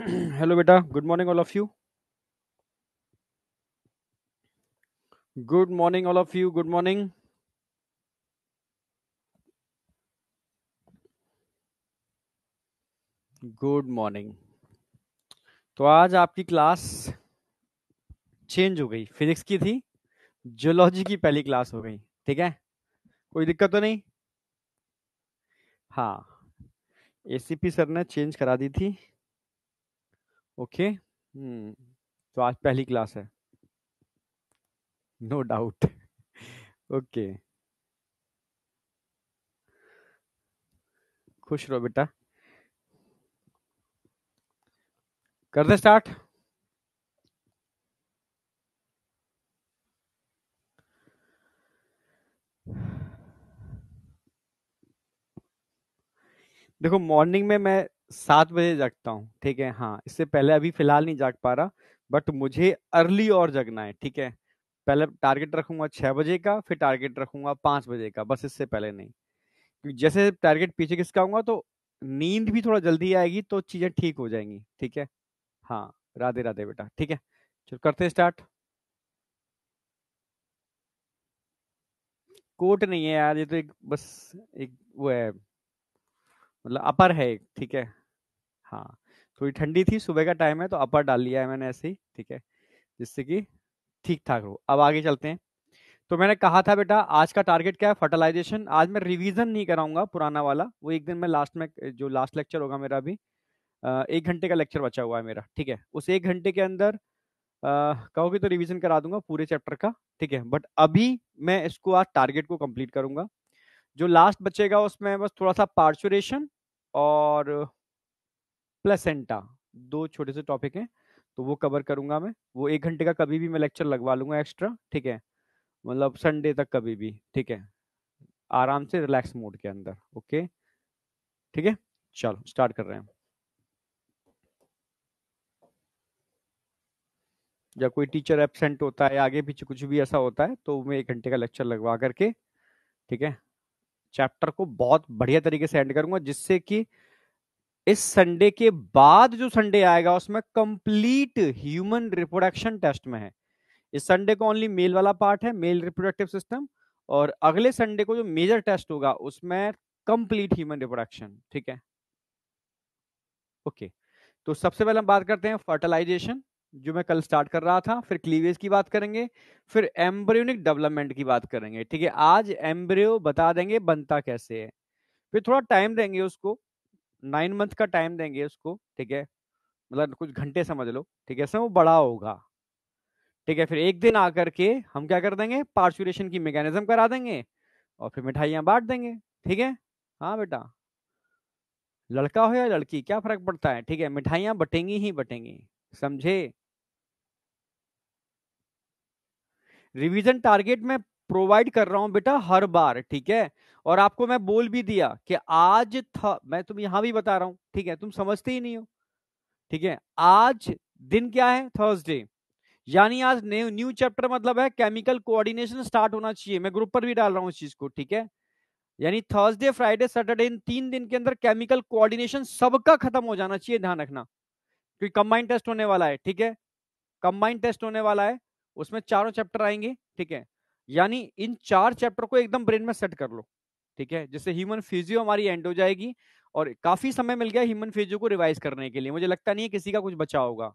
Hello बेटा, good morning all of you. Good morning all of you, good morning. Good morning. तो आज आपकी class change हो गई, फिजिक्स की थी, जियोलॉजी की पहली क्लास हो गई। ठीक है, कोई दिक्कत तो नहीं? हाँ, एसीपी सर ने चेंज करा दी थी। ओके, तो आज पहली क्लास है, नो डाउट। ओके, खुश रहो बेटा। कर दे स्टार्ट। देखो, मॉर्निंग में मैं 7 बजे जगता हूँ, ठीक है। हाँ, इससे पहले अभी फिलहाल नहीं जाग पा रहा, बट मुझे अर्ली और जगना है, ठीक है। पहले टारगेट रखूंगा 6 बजे का, फिर टारगेट रखूंगा 5 बजे का, बस इससे पहले नहीं। क्योंकि जैसे टारगेट पीछे खिसकाऊंगा तो नींद भी थोड़ा जल्दी आएगी, तो चीजें ठीक हो जाएंगी, ठीक है। हाँ, राधे राधे बेटा, ठीक है। चलो करते हैं स्टार्ट। कोट नहीं है यार, ये तो एक बस एक वो है, मतलब अपर है एक, ठीक है। हाँ, थोड़ी ठंडी थी, सुबह का टाइम है तो अपर डाल लिया है मैंने ऐसे ही, ठीक है, जिससे कि ठीक ठाक हो। अब आगे चलते हैं। तो मैंने कहा था बेटा, आज का टारगेट क्या है? फर्टिलाइजेशन। आज मैं रिवीजन नहीं कराऊंगा पुराना वाला, वो एक दिन मैं लास्ट में, जो लास्ट लेक्चर होगा मेरा अभी, 1 घंटे का लेक्चर बचा हुआ है मेरा, ठीक है। उस 1 घंटे के अंदर कहोगे तो रिवीजन करा दूंगा पूरे चैप्टर का, ठीक है। बट अभी मैं इसको आज टारगेट को कंप्लीट करूंगा। जो लास्ट बचेगा उसमें बस थोड़ा सा पार्चुरेशन और प्लेसेंटा, दो छोटे से टॉपिक हैं, तो वो कवर करूंगा मैं। वो 1 घंटे का कभी भी मैं लेक्चर लगवा लूंगा एक्स्ट्रा, ठीक है। मतलब संडे तक कभी भी, ठीक है, आराम से रिलैक्स मोड के अंदर। ओके, ठीक है, चलो स्टार्ट कर रहे हैं। जब कोई टीचर एब्सेंट होता है, आगे पीछे कुछ भी ऐसा होता है, तो मैं 1 घंटे का लेक्चर लगवा करके, ठीक है, चैप्टर को बहुत बढ़िया तरीके से एंड करूंगा, जिससे कि इस संडे के बाद जो संडे आएगा उसमें कंप्लीट ह्यूमन रिप्रोडक्शन टेस्ट में है। इस संडे को ओनली मेल वाला पार्ट है, मेल रिप्रोडक्टिव सिस्टम। और अगले संडे को जो मेजर टेस्ट होगा उसमें कंप्लीट ह्यूमन रिप्रोडक्शन, ठीक है। ओके, तो सबसे पहले हम बात करते हैं फर्टिलाइजेशन, जो मैं कल स्टार्ट कर रहा था। फिर क्लीवेज की बात करेंगे, फिर एम्ब्रियोनिक डेवलपमेंट की बात करेंगे, ठीक है। आज एम्ब्रियो बता देंगे बनता कैसे है, फिर थोड़ा टाइम देंगे उसको, 9 मंथ का टाइम देंगे उसको, ठीक है। मतलब कुछ घंटे समझ लो, ठीक है, इसमें वो बड़ा होगा, ठीक है। फिर एक दिन आकर के हम क्या कर देंगे, पार्चुरेशन की मैकेनिज्म करा देंगे, और फिर मिठाइयां बांट देंगे, ठीक है। हाँ बेटा, लड़का हो या लड़की क्या फर्क पड़ता है, ठीक है, मिठाइयां बटेंगी ही बटेंगी, समझे। रिवीजन टारगेट मैं प्रोवाइड कर रहा हूं बेटा हर बार, ठीक है। और आपको मैं बोल भी दिया कि आज था, मैं तुम यहां भी बता रहा हूं, ठीक है, तुम समझते ही नहीं हो, ठीक है। आज दिन क्या है? थर्सडे, यानी आज न्यू न्यू चैप्टर, मतलब है केमिकल कोऑर्डिनेशन स्टार्ट होना चाहिए। मैं ग्रुप पर भी डाल रहा हूं इस चीज को, ठीक है। यानी थर्सडे, फ्राइडे, सैटरडे, इन 3 दिन के अंदर केमिकल कोऑर्डिनेशन सबका खत्म हो जाना चाहिए, ध्यान रखना। क्योंकि कंबाइंड टेस्ट होने वाला है, ठीक है, कंबाइंड टेस्ट होने वाला है, उसमें चारों चैप्टर आएंगे, ठीक है। यानी इन 4 चैप्टर को एकदम ब्रेन में सेट कर लो, ठीक है, जिससे ह्यूमन फिजियो हमारी एंड हो जाएगी। और काफी समय मिल गया ह्यूमन फिजियो को रिवाइज करने के लिए, मुझे लगता नहीं है किसी का कुछ बचा होगा।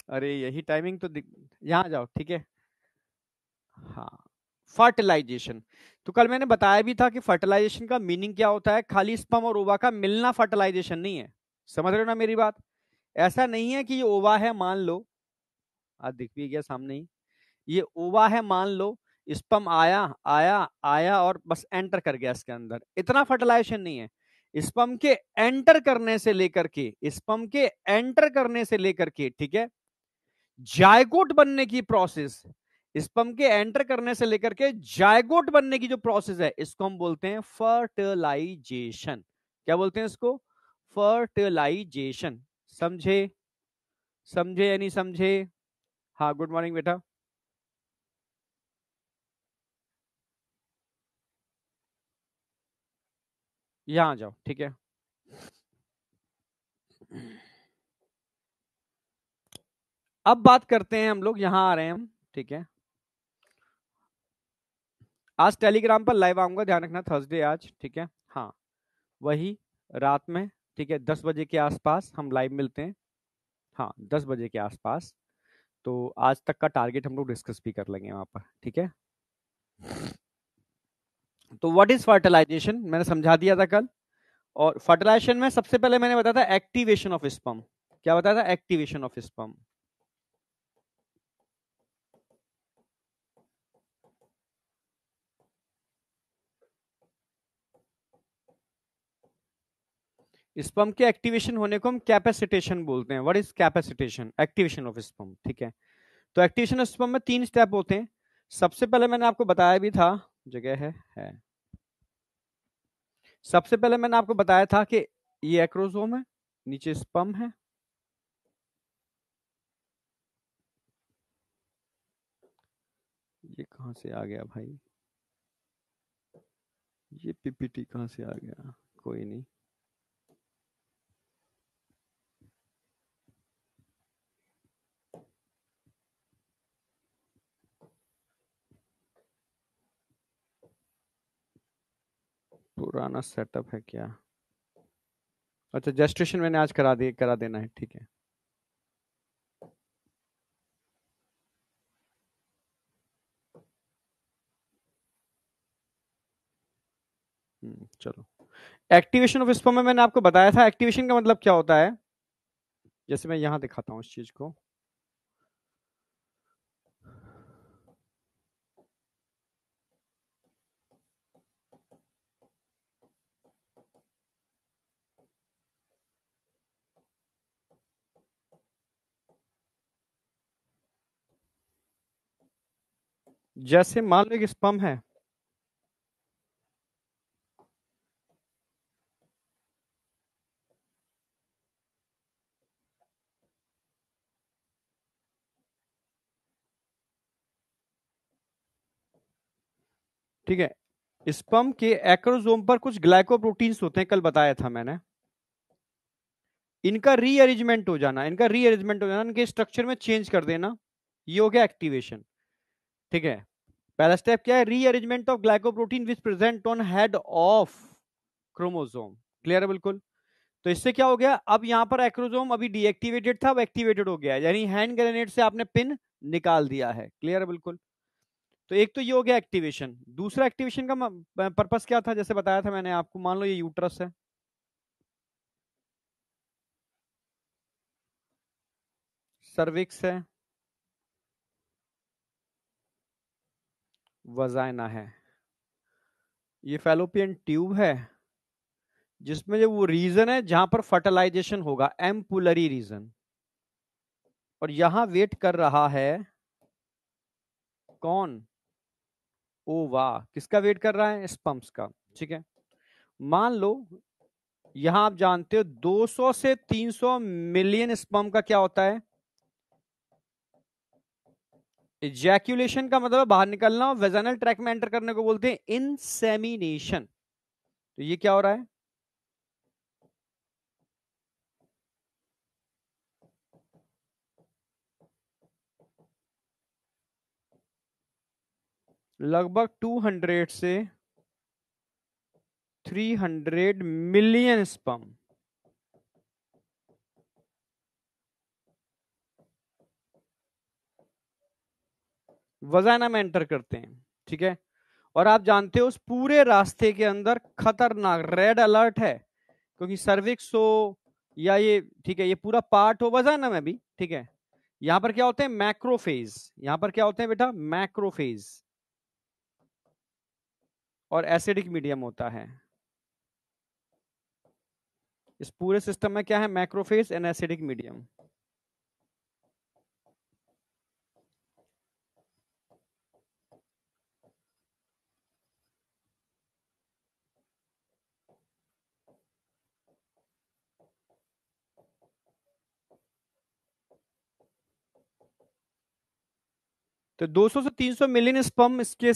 अरे यही टाइमिंग तो यहाँ जाओ, ठीक है। हाँ, फर्टिलाइजेशन। तो कल मैंने बताया भी था कि फर्टिलाइजेशन का मीनिंग क्या होता है। खाली स्पर्म और ओवा का मिलना फर्टिलाइजेशन नहीं है, समझ रहे हो ना मेरी बात। ऐसा नहीं है कि ये ओवा है मान लो, आज दिख भी गया सामने ही, ये ओवा है मान लो, स्पर्म आया आया आया और बस एंटर कर गया इसके अंदर, इतना फर्टिलाइजेशन नहीं है। स्पर्म के एंटर करने से लेकर के, स्पर्म के एंटर करने से लेकर के, ठीक है, जायगोट बनने की प्रोसेस, स्पर्म के एंटर करने से लेकर के जायगोट बनने की जो प्रोसेस है, इसको हम बोलते हैं फर्टिलाइजेशन। क्या बोलते हैं इसको? फर्टिलाइजेशन। समझे? समझे या नहीं समझे? हाँ, गुड मॉर्निंग बेटा। यहां आ जाओ, ठीक है। अब बात करते हैं हम लोग, यहां आ रहे हैं हम, ठीक है। आज टेलीग्राम पर लाइव आऊंगा, ध्यान रखना, थर्सडे आज, ठीक है। हाँ, वही रात में, ठीक है, 10 बजे के आसपास हम लाइव मिलते हैं। हाँ, 10 बजे के आसपास। तो आज तक का टारगेट हम लोग डिस्कस भी कर लेंगे वहां पर, ठीक है। तो व्हाट इज फर्टिलाइजेशन, मैंने समझा दिया था कल। और फर्टिलाइजेशन में सबसे पहले मैंने बताया था एक्टिवेशन ऑफ स्पर्म। क्या बताया था? Activation of sperm. स्पर्म के एक्टिवेशन होने को हम कैपेसिटेशन बोलते हैं। What is capacitation? Activation of sperm, ठीक है। तो एक्टिवेशन ऑफ स्पर्म में 3 स्टेप होते हैं। सबसे पहले मैंने आपको बताया भी था, जगह है। सबसे पहले मैंने आपको बताया था कि ये एक्रोसोम है, नीचे स्पर्म है। ये कहां से आ गया भाई? ये पीपीटी कहां से आ गया? कोई नहीं। पुराना सेटअप है क्या? अच्छा, जेस्टेशन मैंने आज करा देना है, ठीक है। चलो, एक्टिवेशन ऑफ स्पर्म में मैंने आपको बताया था एक्टिवेशन का मतलब क्या होता है। जैसे मैं यहां दिखाता हूं इस चीज को। जैसे मान लो एक स्पर्म है, ठीक है। स्पर्म के एक्रोसोम पर कुछ ग्लाइकोप्रोटीन्स होते हैं, कल बताया था मैंने। इनका रीअरेंजमेंट हो जाना, इनके स्ट्रक्चर में चेंज कर देना, ये हो गया एक्टिवेशन, ठीक है। पहला स्टेप क्या है? Rearrangement of glycoprotein which present on head of chromosome. Clear है बिल्कुल? तो इससे क्या हो गया? अब यहां पर एक्रोसोम अभी डीएक्टिवेटेड था, अब एक्टिवेटेड हो गया, यानी हैंड ग्रेनेड से आपने पिन निकाल दिया है। क्लियर है बिल्कुल? तो एक तो ये हो गया एक्टिवेशन। दूसरा एक्टिवेशन का पर्पस क्या था? जैसे बताया था मैंने आपको, मान लो ये यूट्रस है, सर्विक्स है, वजाइना है, ये फैलोपियन ट्यूब है, जिसमें जो वो रीजन है जहां पर फर्टिलाइजेशन होगा, एम्पुलरी रीजन। और यहां वेट कर रहा है कौन? ओवा। किसका वेट कर रहा है? स्पर्म्स का, ठीक है। मान लो यहां आप जानते हो 200 से 300 मिलियन स्पर्म का क्या होता है? इजैक्यूलेशन का मतलब बाहर निकलना, और वेजाइनल ट्रैक में एंटर करने को बोलते हैं इंसेमिनेशन। तो ये क्या हो रहा है? लगभग 200 से 300 मिलियन स्पर्म वजाइना में एंटर करते हैं, ठीक है। और आप जानते हो उस पूरे रास्ते के अंदर खतरनाक रेड अलर्ट है, क्योंकि सर्विक्स हो या ये, ठीक है, ये पूरा पार्ट हो वजाइना में भी, ठीक है। यहां पर क्या होते हैं? मैक्रोफेज। यहां पर क्या होते हैं बेटा? मैक्रोफेज। और एसिडिक मीडियम होता है। इस पूरे सिस्टम में क्या है? Macrophage and acidic medium. तो 200 से 300 मिलियन स्पर्म इसके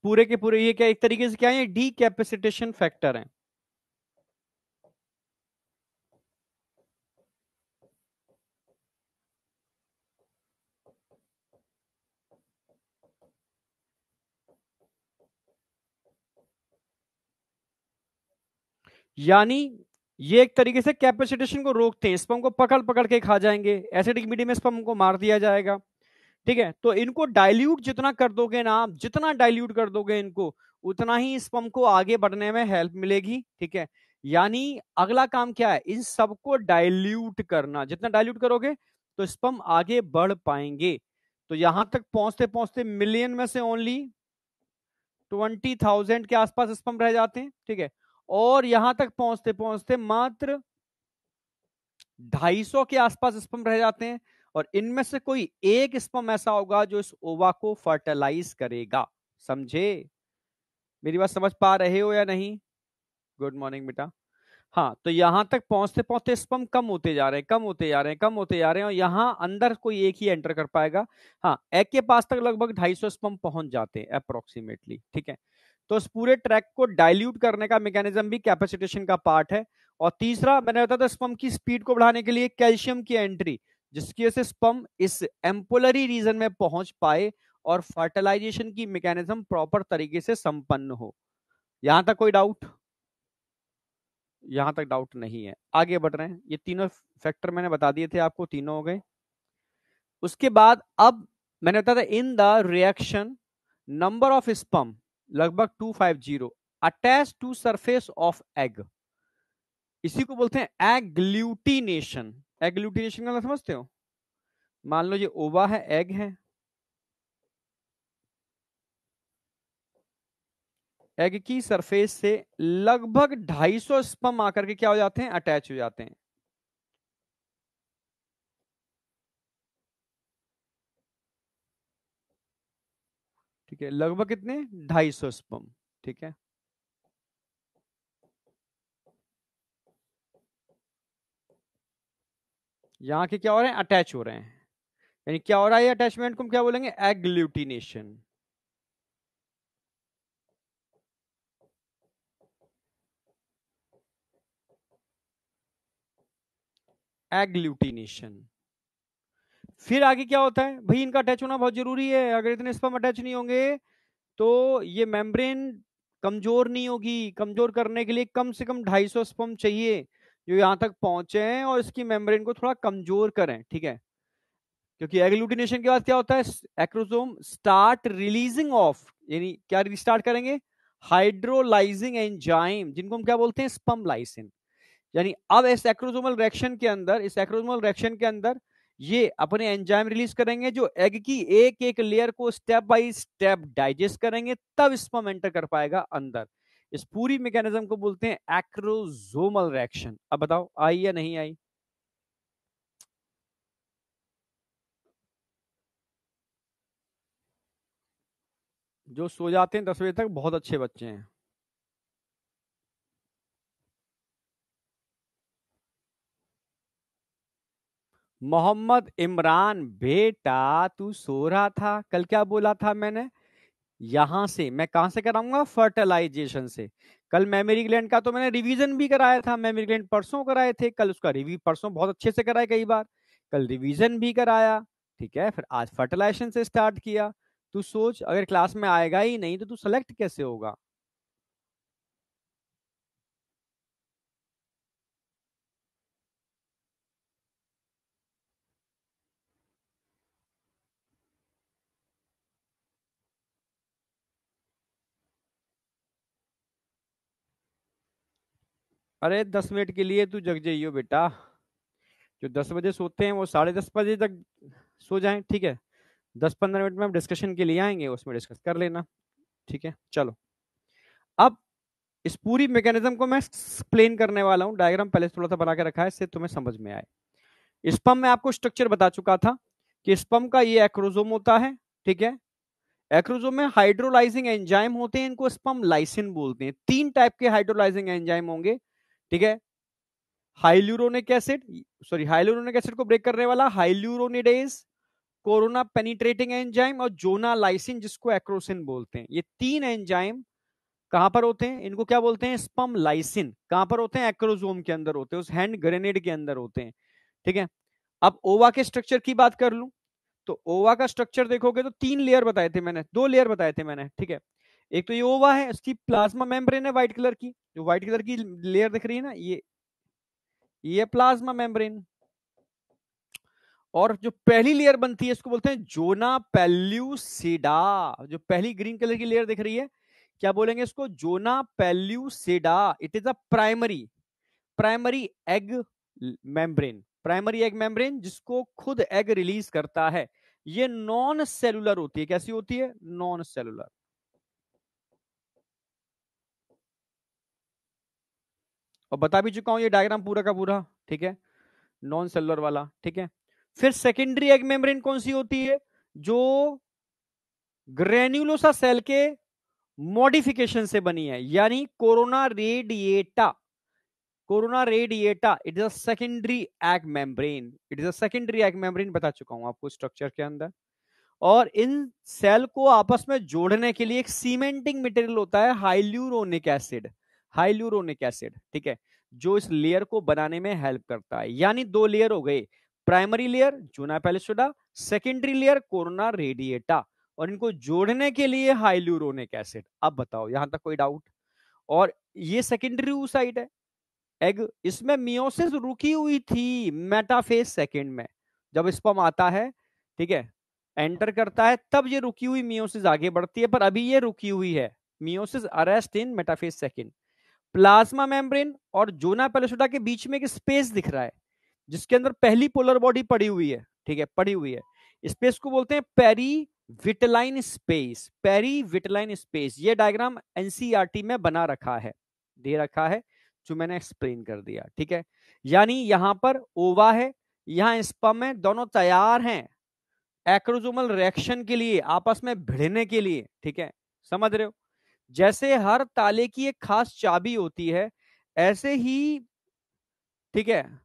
पूरे के पूरे, ये क्या एक तरीके से क्या है? डी कैपेसिटेशन फैक्टर है। यानी ये एक तरीके से कैपेसिटेशन को रोकते हैं, स्पर्म को पकड़ पकड़ के खा जाएंगे, एसिडिक मीडियम में स्पर्म को मार दिया जाएगा। ठीक है, तो इनको डाइल्यूट जितना कर दोगे ना आप, जितना डाइल्यूट कर दोगे इनको, उतना ही स्पर्म को आगे बढ़ने में हेल्प मिलेगी। ठीक है, यानी अगला काम क्या है, इन सबको डाइल्यूट करना, जितना डाइल्यूट करोगे तो स्पर्म आगे बढ़ पाएंगे। तो यहां तक पहुंचते पहुंचते मिलियन में से ओनली 20,000 के आसपास स्पर्म रह जाते हैं। ठीक है, और यहां तक पहुंचते पहुंचते मात्र 250 के आसपास स्पर्म रह जाते हैं, और इनमें से कोई एक स्पर्म ऐसा होगा जो इस ओवा को फर्टिलाइज करेगा। समझे? मेरी बात समझ पा रहे हो या नहीं? गुड मॉर्निंग बेटा। हाँ, तो यहां तक पहुंचते पहुंचते स्पर्म कम होते जा रहे हैं, कम होते जा रहे हैं, कम होते जा रहे हैं, और यहां अंदर कोई एक ही एंटर कर पाएगा। हाँ, एग के पास तक लगभग 250 स्पर्म पहुंच जाते हैं अप्रोक्सीमेटली। ठीक है, तो इस पूरे ट्रैक को डाइल्यूट करने का मैकेनिज्म भी कैपेसिटेशन का पार्ट है। और तीसरा मैंने बताया था, स्पर्म की स्पीड को बढ़ाने के लिए कैल्शियम की एंट्री, जिसकी वजह से स्पर्म इस एम्पुलरी रीजन में पहुंच पाए और फर्टिलाइजेशन की मैकेनिज्म प्रॉपर तरीके से संपन्न हो। यहां तक कोई डाउट? यहां तक डाउट नहीं है, आगे बढ़ रहे हैं। ये तीनों फैक्टर मैंने बता दिए थे आपको, तीनों हो गए। उसके बाद अब मैंने बताया था, in the reaction number of sperm लगभग 250 attach to surface of egg, इसी को बोलते हैं एग्लूटिनेशन। एग्लूटिनेशन का मतलब समझते हो? मान लो ये ओवा है, एग है, एग की सरफेस से लगभग 250 स्पर्म आकर के क्या हो जाते हैं, अटैच हो जाते हैं। ठीक है, लगभग कितने, 250 स्पर्म। ठीक है, यहां के क्या हो रहे हैं, अटैच हो रहे हैं। यानी क्या हो रहा है, अटैचमेंट को हम क्या बोलेंगे, एग्लूटिनेशन। एग्लूटिनेशन। फिर आगे क्या होता है भाई, इनका अटैच होना बहुत जरूरी है। अगर इतने स्पर्म अटैच नहीं होंगे तो ये मेम्ब्रेन कमजोर नहीं होगी। कमजोर करने के लिए कम से कम 250 स्पर्म चाहिए जो यहां तक पहुंचे हैं और इसकी मेम्ब्रेन को थोड़ा कमजोर करें। ठीक है, क्योंकि एग्लूटिनेशन के बाद क्या होता है, एक्रोसोम स्टार्ट रिलीजिंग ऑफ, यानी क्या रिस्टार्ट करेंगे, हाइड्रोलाइजिंग एंजाइम, जिनको हम क्या बोलते हैं, स्पर्म लाइसिन। यानी अब इस एक्रोसोमल रिएक्शन के अंदर, इस एक्रोसोमल रिएक्शन के अंदर ये अपने एंजाइम रिलीज करेंगे जो एग की एक एक लेयर को स्टेप बाय स्टेप डाइजेस्ट करेंगे, तब स्पर्म एंटर कर पाएगा अंदर। इस पूरी मैकेनिज्म को बोलते हैं एक्रोसोमल रिएक्शन। अब बताओ आई या नहीं आई? जो सो जाते हैं 10 बजे तक बहुत अच्छे बच्चे हैं। मोहम्मद इमरान बेटा, तू सो रहा था कल, क्या बोला था मैंने, यहां से मैं कहां से कराऊंगा, फर्टिलाइजेशन से। कल मेमोरी ग्लैंड का तो मैंने रिवीजन भी कराया था, मेमोरी ग्लैंड परसों कराए थे, कल उसका रिव्यू परसों बहुत अच्छे से कराया कई बार, कल रिवीजन भी कराया। ठीक है, फिर आज फर्टिलाइजेशन से स्टार्ट किया। तू सोच, अगर क्लास में आएगा ही नहीं तो तू सेलेक्ट कैसे होगा? अरे 10 मिनट के लिए तू जग जाइयो बेटा, जो 10 बजे सोते हैं वो 10:30 बजे तक सो जाएं। ठीक है, 10-15 मिनट में हम डिस्कशन के लिए आएंगे, उसमें डिस्कस कर लेना। ठीक है, चलो। अब इस पूरी मैकेनिज्म को मैं एक्सप्लेन करने वाला हूं, डायग्राम पहले से थोड़ा सा बना के रखा है, इससे तुम्हें समझ में आए। स्पर्म में आपको स्ट्रक्चर बता चुका था कि स्पर्म का ये एक्रोसोम होता है। ठीक है, एक्रोसोम में हाइड्रोलाइजिंग एंजाइम होते हैं, इनको स्पर्म लाइसिन बोलते हैं। 3 टाइप के हाइड्रोलाइजिंग एंजाइम होंगे। ठीक है, hyaluronic acid, sorry hyaluronic acid को ब्रेक करने वाला हाइल्यूरोनिडेज, कोरोना पेनिट्रेटिंग एंजाइम, और जोना लाइसिन जिसको एक्रोसिन बोलते हैं। ये 3 एंजाइम कहां पर होते हैं, इनको क्या बोलते हैं, स्पर्म लाइसिन। कहां पर होते हैं, एक्रोसोम के अंदर होते हैं, उस हैंड ग्रेनेड के अंदर होते हैं। ठीक है, अब ओवा के स्ट्रक्चर की बात कर लूं तो ओवा का स्ट्रक्चर देखोगे तो 3 लेयर बताए थे मैंने, 2 लेयर बताए थे मैंने। ठीक है, एक तो ये ओवा है, इसकी प्लाज्मा मेम्ब्रेन है व्हाइट कलर की, जो व्हाइट कलर की लेयर दिख रही है ना, ये प्लाज्मा मेम्ब्रेन। और जो पहली लेयर बनती है इसको बोलते हैं जोना पेल्यूसिडा। जो पहली ग्रीन कलर की लेयर दिख रही है, क्या बोलेंगे इसको? Zona pellucida. It is a primary egg membrane. Primary egg membrane जिसको खुद एग रिलीज करता है। ये नॉन सेलुलर होती है। कैसी होती है? Non cellular. और बता भी चुका हूं ये डायग्राम पूरा का पूरा, ठीक है, नॉन सेलुलर वाला, ठीक है। फिर सेकेंडरी एग मेम्ब्रेन कौन सी होती है? जो ग्रेन्युलोसा सेल के मॉडिफिकेशन से बनी है, यानी corona radiata. Corona radiata it is a secondary egg membrane. It is a secondary egg membrane, बता चुका हूं आपको स्ट्रक्चर के अंदर। और इन सेल को आपस में जोड़ने के लिए एक सीमेंटिंग मटेरियल होता है, हाइल्यूरोनिक एसिड। हाइल्यूरोनिक एसिड, ठीक है, जो इस लेयर को बनाने में हेल्प करता है। यानी दो लेयर हो गए, प्राइमरी लेयर जूना पेलिसोडा, सेकेंडरी लेयर कोरोना रेडिएटा, और इनको जोड़ने के लिए हाइल्यूरोनिक एसिड। अब बताओ यहां तक कोई डाउट? और ये सेकेंडरी साइड है एग, इसमें मियोसिस रुकी हुई थी मेटाफेज सेकेंड में। जब स्पर्म आता है, ठीक है, एंटर करता है, तब ये रुकी हुई मियोसिस आगे बढ़ती है, पर अभी ये रुकी हुई है। मियोसिस अरेस्ट इन मेटाफेज सेकेंड। प्लाज्मा मेम्ब्रेन और जोना पेलिसोडा के बीच में एक स्पेस दिख रहा है, जिसके अंदर पहली पोलर बॉडी पड़ी हुई है, ठीक है, पड़ी हुई है। स्पेस को बोलते हैं peri vitelline space. Peri vitelline space, ये डायग्राम एनसीईआरटी में बना रखा है, दे रखा है, जो मैंने एक्सप्लेन कर दिया, ठीक है। यानी यहां पर ओवा है, यहां स्पर्म है, दोनों तैयार हैं एक्रोसोमल रिएक्शन के लिए, आपस में भिड़ने के लिए, ठीक है, समझ रहे हो? जैसे हर ताले की एक खास चाबी होती है, ऐसे ही, ठीक है,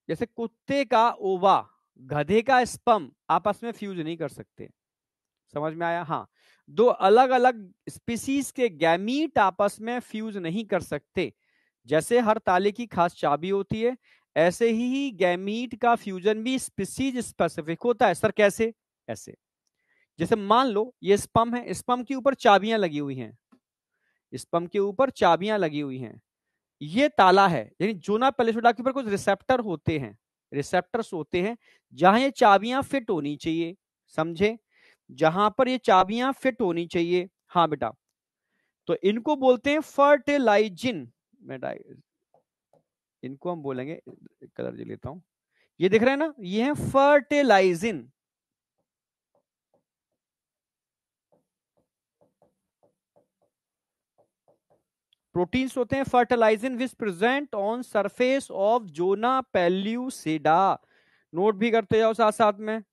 जैसे कुत्ते का ओवा, गधे का स्पर्म आपस में फ्यूज नहीं कर सकते। समझ में आया? हाँ, दो अलग अलग स्पीसीज के गैमीट आपस में फ्यूज नहीं कर सकते। जैसे हर ताले की खास चाबी होती है, ऐसे ही गैमीट का फ्यूजन भी स्पीसीज स्पेसिफिक होता है। सर कैसे? ऐसे, जैसे मान लो ये स्पर्म है, स्पर्म के ऊपर चाबियां लगी हुई हैं, स्पर्म के ऊपर चाबियां लगी हुई हैं। ये ताला है, यानी जोना पेलिसोडा के ऊपर कुछ रिसेप्टर होते हैं, रिसेप्टर्स होते हैं, जहां ये चाबियां फिट होनी चाहिए। समझे? जहां पर ये चाबियां फिट होनी चाहिए, हाँ बेटा, तो इनको बोलते हैं फर्टिलाइजिन। इनको हम बोलेंगे, कलर जी लेता हूं, ये दिख रहा है ना, ये है फर्टिलाइजिन। प्रोटीन्स होते हैं fertilizin which present on surface of zona pellucida. Note भी करते जाओ साथ साथ में,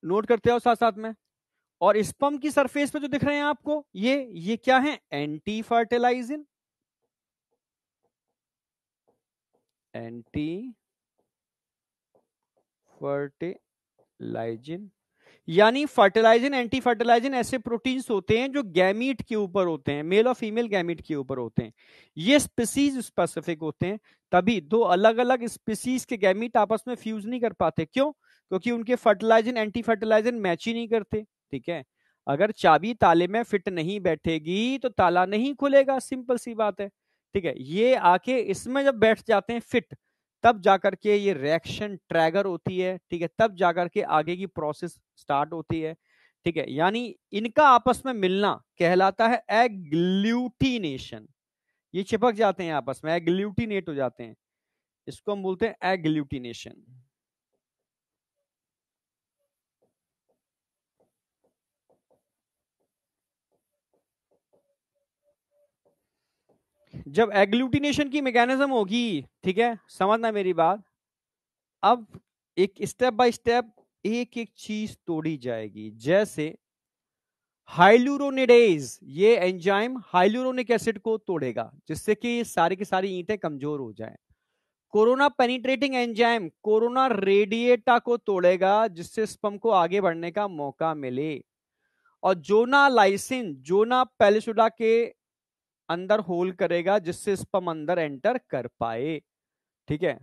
नोट करते जाओ साथ साथ में। और स्पर्म की सरफेस पे जो दिख रहे हैं आपको, ये क्या है? Anti fertilizin. एंटी फर्टिलाइजिन, यानी फर्टिलाइजिन, एंटी फर्टिलाइजिन ऐसे प्रोटीन्स होते हैं जो गैमीट के ऊपर होते हैं, मेल और फीमेल गैमीट के ऊपर होते हैं। ये स्पीसीज स्पेसिफिक होते हैं, तभी दो अलग अलग स्पीसीज के गैमीट आपस में फ्यूज नहीं कर पाते। क्यों? क्योंकि उनके फर्टिलाइजिन एंटी फर्टिलाइजिन मैच ही नहीं करते, ठीक है। अगर चाबी ताले में फिट नहीं बैठेगी तो ताला नहीं खुलेगा, सिंपल सी बात है, ठीक है। ये आके इसमें जब बैठ जाते हैं फिट, तब जाकर के ये रिएक्शन ट्रैगर होती है, ठीक है, तब जाकर के आगे की प्रोसेस स्टार्ट होती है, ठीक है। यानी इनका आपस में मिलना कहलाता है एग्लूटिनेशन। ये चिपक जाते हैं आपस में, एग्लूटिनेट हो जाते हैं, इसको हम बोलते हैं एग्लूटिनेशन। जब एग्लूटिनेशन की मैकेनिज्म होगी, ठीक है, समझना मेरी बात, अब एक स्टेप बाय स्टेप एक एक चीज तोड़ी जाएगी। जैसे हाइलुरोनिडेज, ये एंजाइम हाइलुरोनिक एसिड को तोड़ेगा, जिससे कि सारी की सारी ईंटें कमजोर हो जाएं। Corona penetrating enzyme corona radiata को तोड़ेगा, जिससे स्पर्म को आगे बढ़ने का मौका मिले। और जोना लाइसिन जोना पेलिसुडा के अंदर होल करेगा, जिससे स्पर्म अंदर एंटर कर पाए, ठीक है।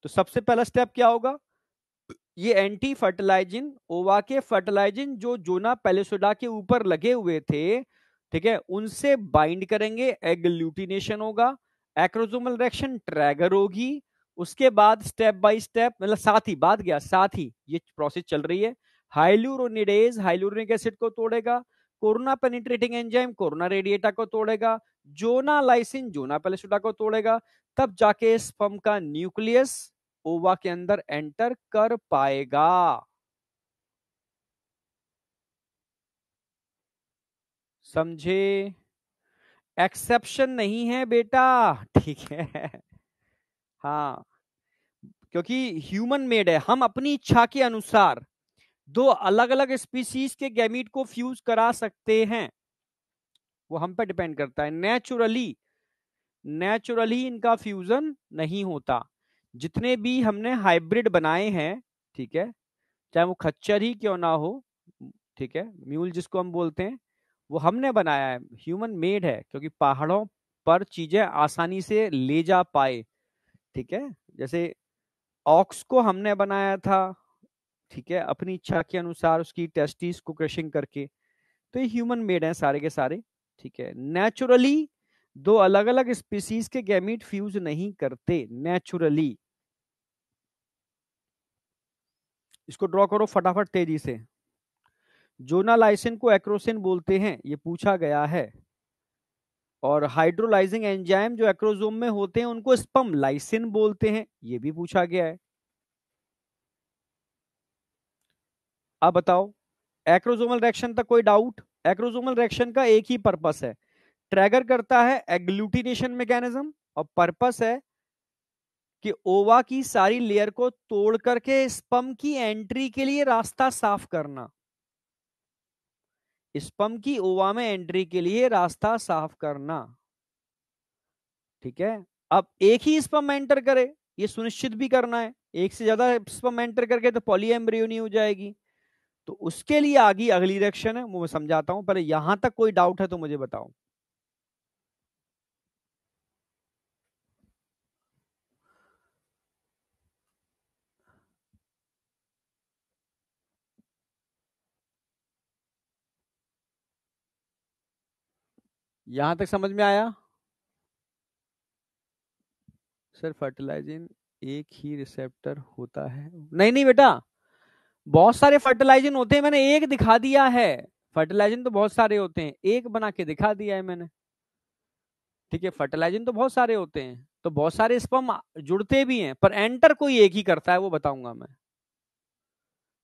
तो सबसे पहला स्टेप क्या होगा? ये एंटी फर्टिलाइजिन ओवा के फर्टिलाइजिन जो जोना पेलिसोडा के ऊपर लगे हुए थे, ठीक है, उनसे बाइंड करेंगे, एग्लूटिनेशन होगा, एक्रोसोमल रिएक्शन ट्रैगर होगी। उसके बाद स्टेप बाय स्टेप, मतलब साथ ही बात गया, साथ ही ये प्रोसेस चल रही है। हाइलुरोनिडेज हाइलुरोनिक एसिड को तोड़ेगा, corona penetrating enzyme corona radiata को तोड़ेगा, जोना लाइसिन जोना पेलिसोडा को तोड़ेगा, तब जाके स्पर्म का न्यूक्लियस ओवा के अंदर एंटर कर पाएगा। समझे? एक्सेप्शन नहीं है बेटा, ठीक है। हाँ, क्योंकि ह्यूमन मेड है, हम अपनी इच्छा के अनुसार दो अलग अलग स्पीसीज के गैमीट को फ्यूज करा सकते हैं, वो हम पे डिपेंड करता है। नेचुरली नेचुरली इनका फ्यूजन नहीं होता। जितने भी हमने हाइब्रिड बनाए हैं, ठीक है, चाहे वो खच्चर ही क्यों ना हो, ठीक है, म्यूल जिसको हम बोलते हैं, वो हमने बनाया है, ह्यूमन मेड है, क्योंकि पहाड़ों पर चीजें आसानी से ले जा पाए, ठीक है। जैसे ऑक्स को हमने बनाया था, ठीक है, अपनी इच्छा के अनुसार उसकी टेस्टिस को क्रशिंग करके, तो ये ह्यूमन मेड है सारे के सारे, ठीक है। नेचुरली दो अलग अलग स्पीसीज के गैमीट फ्यूज नहीं करते नेचुरली। इसको ड्रॉ करो फटाफट तेजी से। जोना लाइसिन को एक्रोसिन बोलते हैं, ये पूछा गया है। और हाइड्रोलाइजिंग एंजाइम जो एक्रोसोम में होते हैं उनको स्पर्म लाइसिन बोलते हैं, ये भी पूछा गया है। अब बताओ, एक्रोसोमल रिएक्शन तक कोई डाउट? एक्रोसोमल रिएक्शन का एक ही पर्पस है, ट्रैगर करता है एग्लूटिनेशन मैकेनिज्म, और पर्पस है कि ओवा की सारी लेयर को तोड़ करके स्पर्म की एंट्री के लिए रास्ता साफ करना। स्पर्म की ओवा में एंट्री के लिए रास्ता साफ करना, ठीक है। अब एक ही स्पर्म एंटर करे, ये सुनिश्चित भी करना है, एक से ज्यादा स्पर्म एंटर करके तो पॉली एम्ब्रियोनी हो जाएगी। तो उसके लिए आगे अगली रिएक्शन है, वो मैं समझाता हूं, पहले यहां तक कोई डाउट है तो मुझे बताओ। यहां तक समझ में आया? सर फर्टिलाइजिंग एक ही रिसेप्टर होता है? नहीं नहीं बेटा, बहुत सारे फर्टिलाइजिंग होते हैं, मैंने एक दिखा दिया है। फर्टिलाइजिंग तो बहुत सारे होते हैं, एक बना के दिखा दिया है मैंने, ठीक है। फर्टिलाइजिंग तो बहुत सारे होते हैं, तो बहुत सारे स्पर्म जुड़ते भी हैं, पर एंटर कोई एक ही करता है, वो बताऊंगा मैं।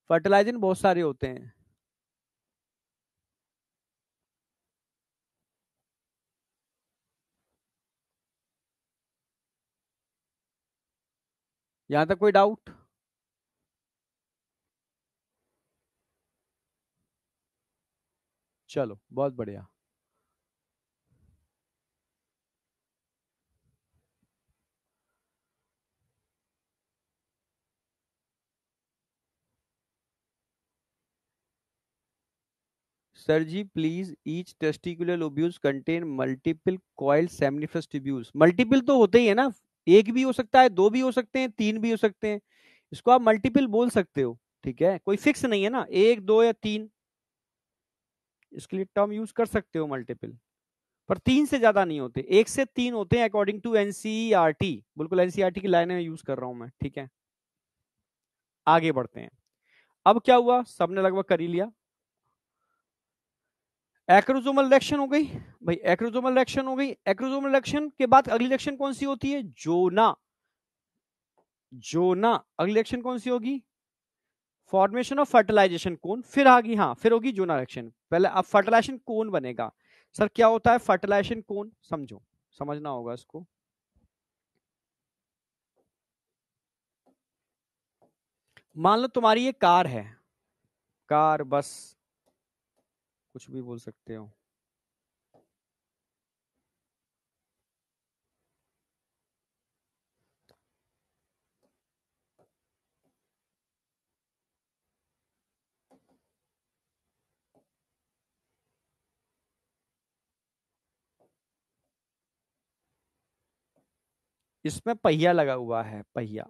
फर्टिलाइजिंग बहुत सारे होते हैं। यहां तक कोई डाउट? चलो बहुत बढ़िया। Sir ji please, each testicular lobules contain multiple coiled seminiferous tubules. Multiple तो होते ही है ना, एक भी हो सकता है, दो भी हो सकते हैं, तीन भी हो सकते हैं, इसको आप मल्टीपल बोल सकते हो, ठीक है। कोई फिक्स नहीं है ना, एक दो या तीन, इसके लिए टर्म यूज कर सकते हो मल्टीपल, पर तीन से ज्यादा नहीं होते, एक से तीन होते हैं अकॉर्डिंग टू एनसीईआरटी, बिल्कुल एनसीईआरटी की लाइनें यूज कर रहा हूं मैं, ठीक है। आगे बढ़ते हैं। अब क्या हुआ, सबने लगभग कर ही लिया। एक्रोसोमल रिएक्शन हो गई भाई, एक्रोसोमल रिएक्शन हो गई। एक्रोसोमल रिएक्शन के बाद अगली रिएक्शन कौन सी होती है? जोना। जोना अगली रिएक्शन कौन सी होगी? फॉर्मेशन ऑफ फर्टिलाइजेशन कोन, फिर आ गई, हाँ फिर होगी जोना रिएक्शन। पहले अब फर्टिलाइजेशन कोन बनेगा। सर क्या होता है फर्टिलाइजेशन कोन? समझो, समझना होगा इसको। मान लो तुम्हारी ये कार है, कार बस, कुछ भी बोल सकते हो। इसमें पहिया लगा हुआ है, पहिया।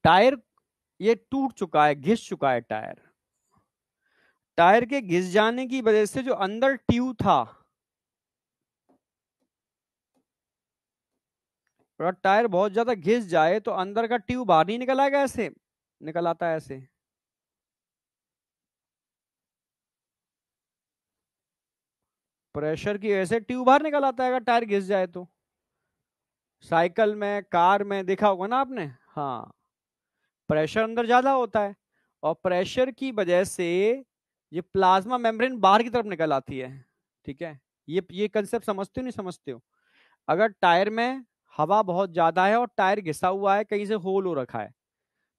टायर ये टूट चुका है, घिस चुका है टायर। टायर के घिस जाने की वजह से जो अंदर ट्यूब था, अगर टायर बहुत ज्यादा घिस जाए तो अंदर का ट्यूब बाहर नहीं निकल आएगा, ऐसे निकल आता है ऐसे। प्रेशर की वजह से ट्यूब बाहर निकल आता है अगर टायर घिस जाए तो। साइकिल में, कार में देखा होगा ना आपने। हाँ, प्रेशर अंदर ज्यादा होता है और प्रेशर की वजह से ये प्लाज्मा मेम्ब्रेन बाहर की तरफ निकल आती है। ठीक है, ये कंसेप्ट समझते हो नहीं समझते हो? अगर टायर में हवा बहुत ज्यादा है और टायर घिसा हुआ है, कहीं से होल हो रखा है,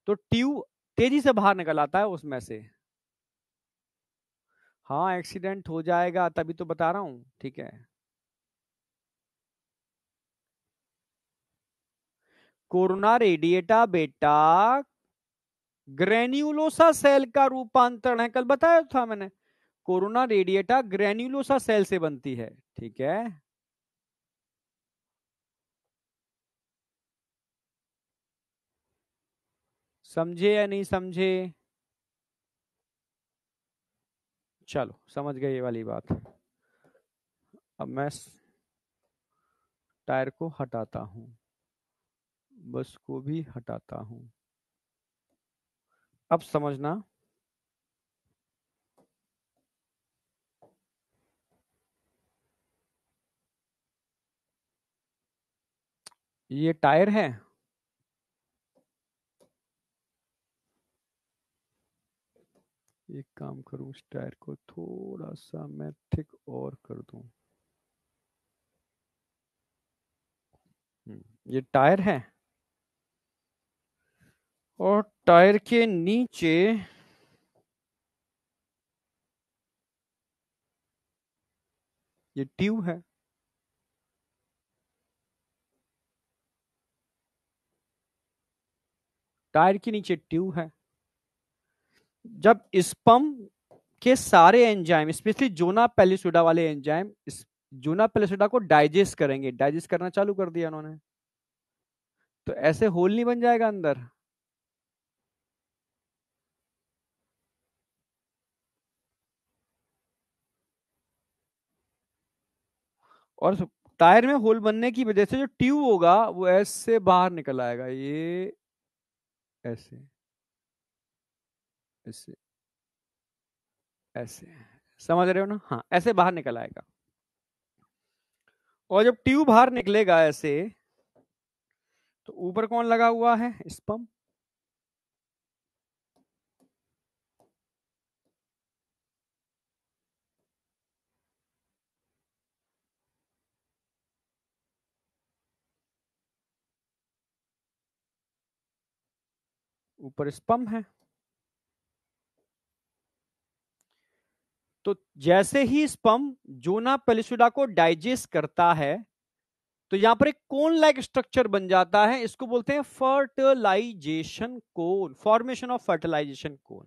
तो ट्यूब तेजी से बाहर निकल आता है उसमें से। हाँ, एक्सीडेंट हो जाएगा, तभी तो बता रहा हूँ। ठीक है, कोरोना रेडिएटा बेटा ग्रेन्युलोसा सेल का रूपांतरण है, कल बताया था मैंने। कोरोना रेडिएटा ग्रेन्युलोसा सेल से बनती है। ठीक है, समझे या नहीं समझे? चलो समझ गए ये वाली बात। अब मैं टायर को हटाता हूं, बस को भी हटाता हूं। अब समझना, ये टायर है। एक काम करूं, इस टायर को थोड़ा सा मैं थिक और कर दूं। ये टायर है और टायर के नीचे ये ट्यूब है। टायर के नीचे ट्यूब है। जब स्पम के सारे एंजाइम, स्पेशली जोना पेलिसुडा वाले एंजाइम, इस जोना पेलिसुडा को डाइजेस्ट करेंगे, डाइजेस्ट करना चालू कर दिया उन्होंने, तो ऐसे होल नहीं बन जाएगा अंदर। और टायर में होल बनने की वजह से जो ट्यूब होगा वो ऐसे बाहर निकल आएगा, ये ऐसे, ऐसे, ऐसे। समझ रहे हो ना? हाँ, ऐसे बाहर निकल आएगा। और जब ट्यूब बाहर निकलेगा ऐसे, तो ऊपर कौन लगा हुआ है? स्पम। ऊपर स्पम है। तो जैसे ही स्पम जोना पेलिसुडा को डाइजेस्ट करता है, तो यहां पर एक कोन लाइक स्ट्रक्चर बन जाता है, इसको बोलते हैं fertilisation cone, formation of fertilisation cone.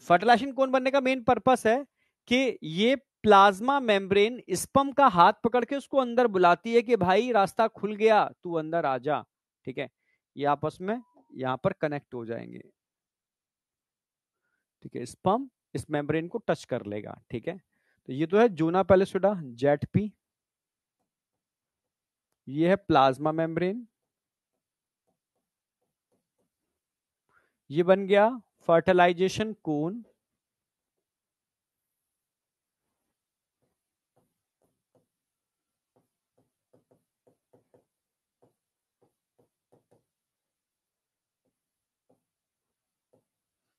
Fertilisation cone बनने का मेन पर्पस है कि ये प्लाज्मा मेम्ब्रेन स्पम का हाथ पकड़ के उसको अंदर बुलाती है कि भाई रास्ता खुल गया, तू अंदर आ जा। ठीक है, ये आपस में यहां पर कनेक्ट हो जाएंगे। ठीक है, स्पम इस मेम्ब्रेन को टच कर लेगा। ठीक है, तो ये तो है जूना पेलिसुडा, जेट पी। ये है प्लाज्मा मेम्ब्रेन, ये बन गया फर्टिलाइजेशन कोन।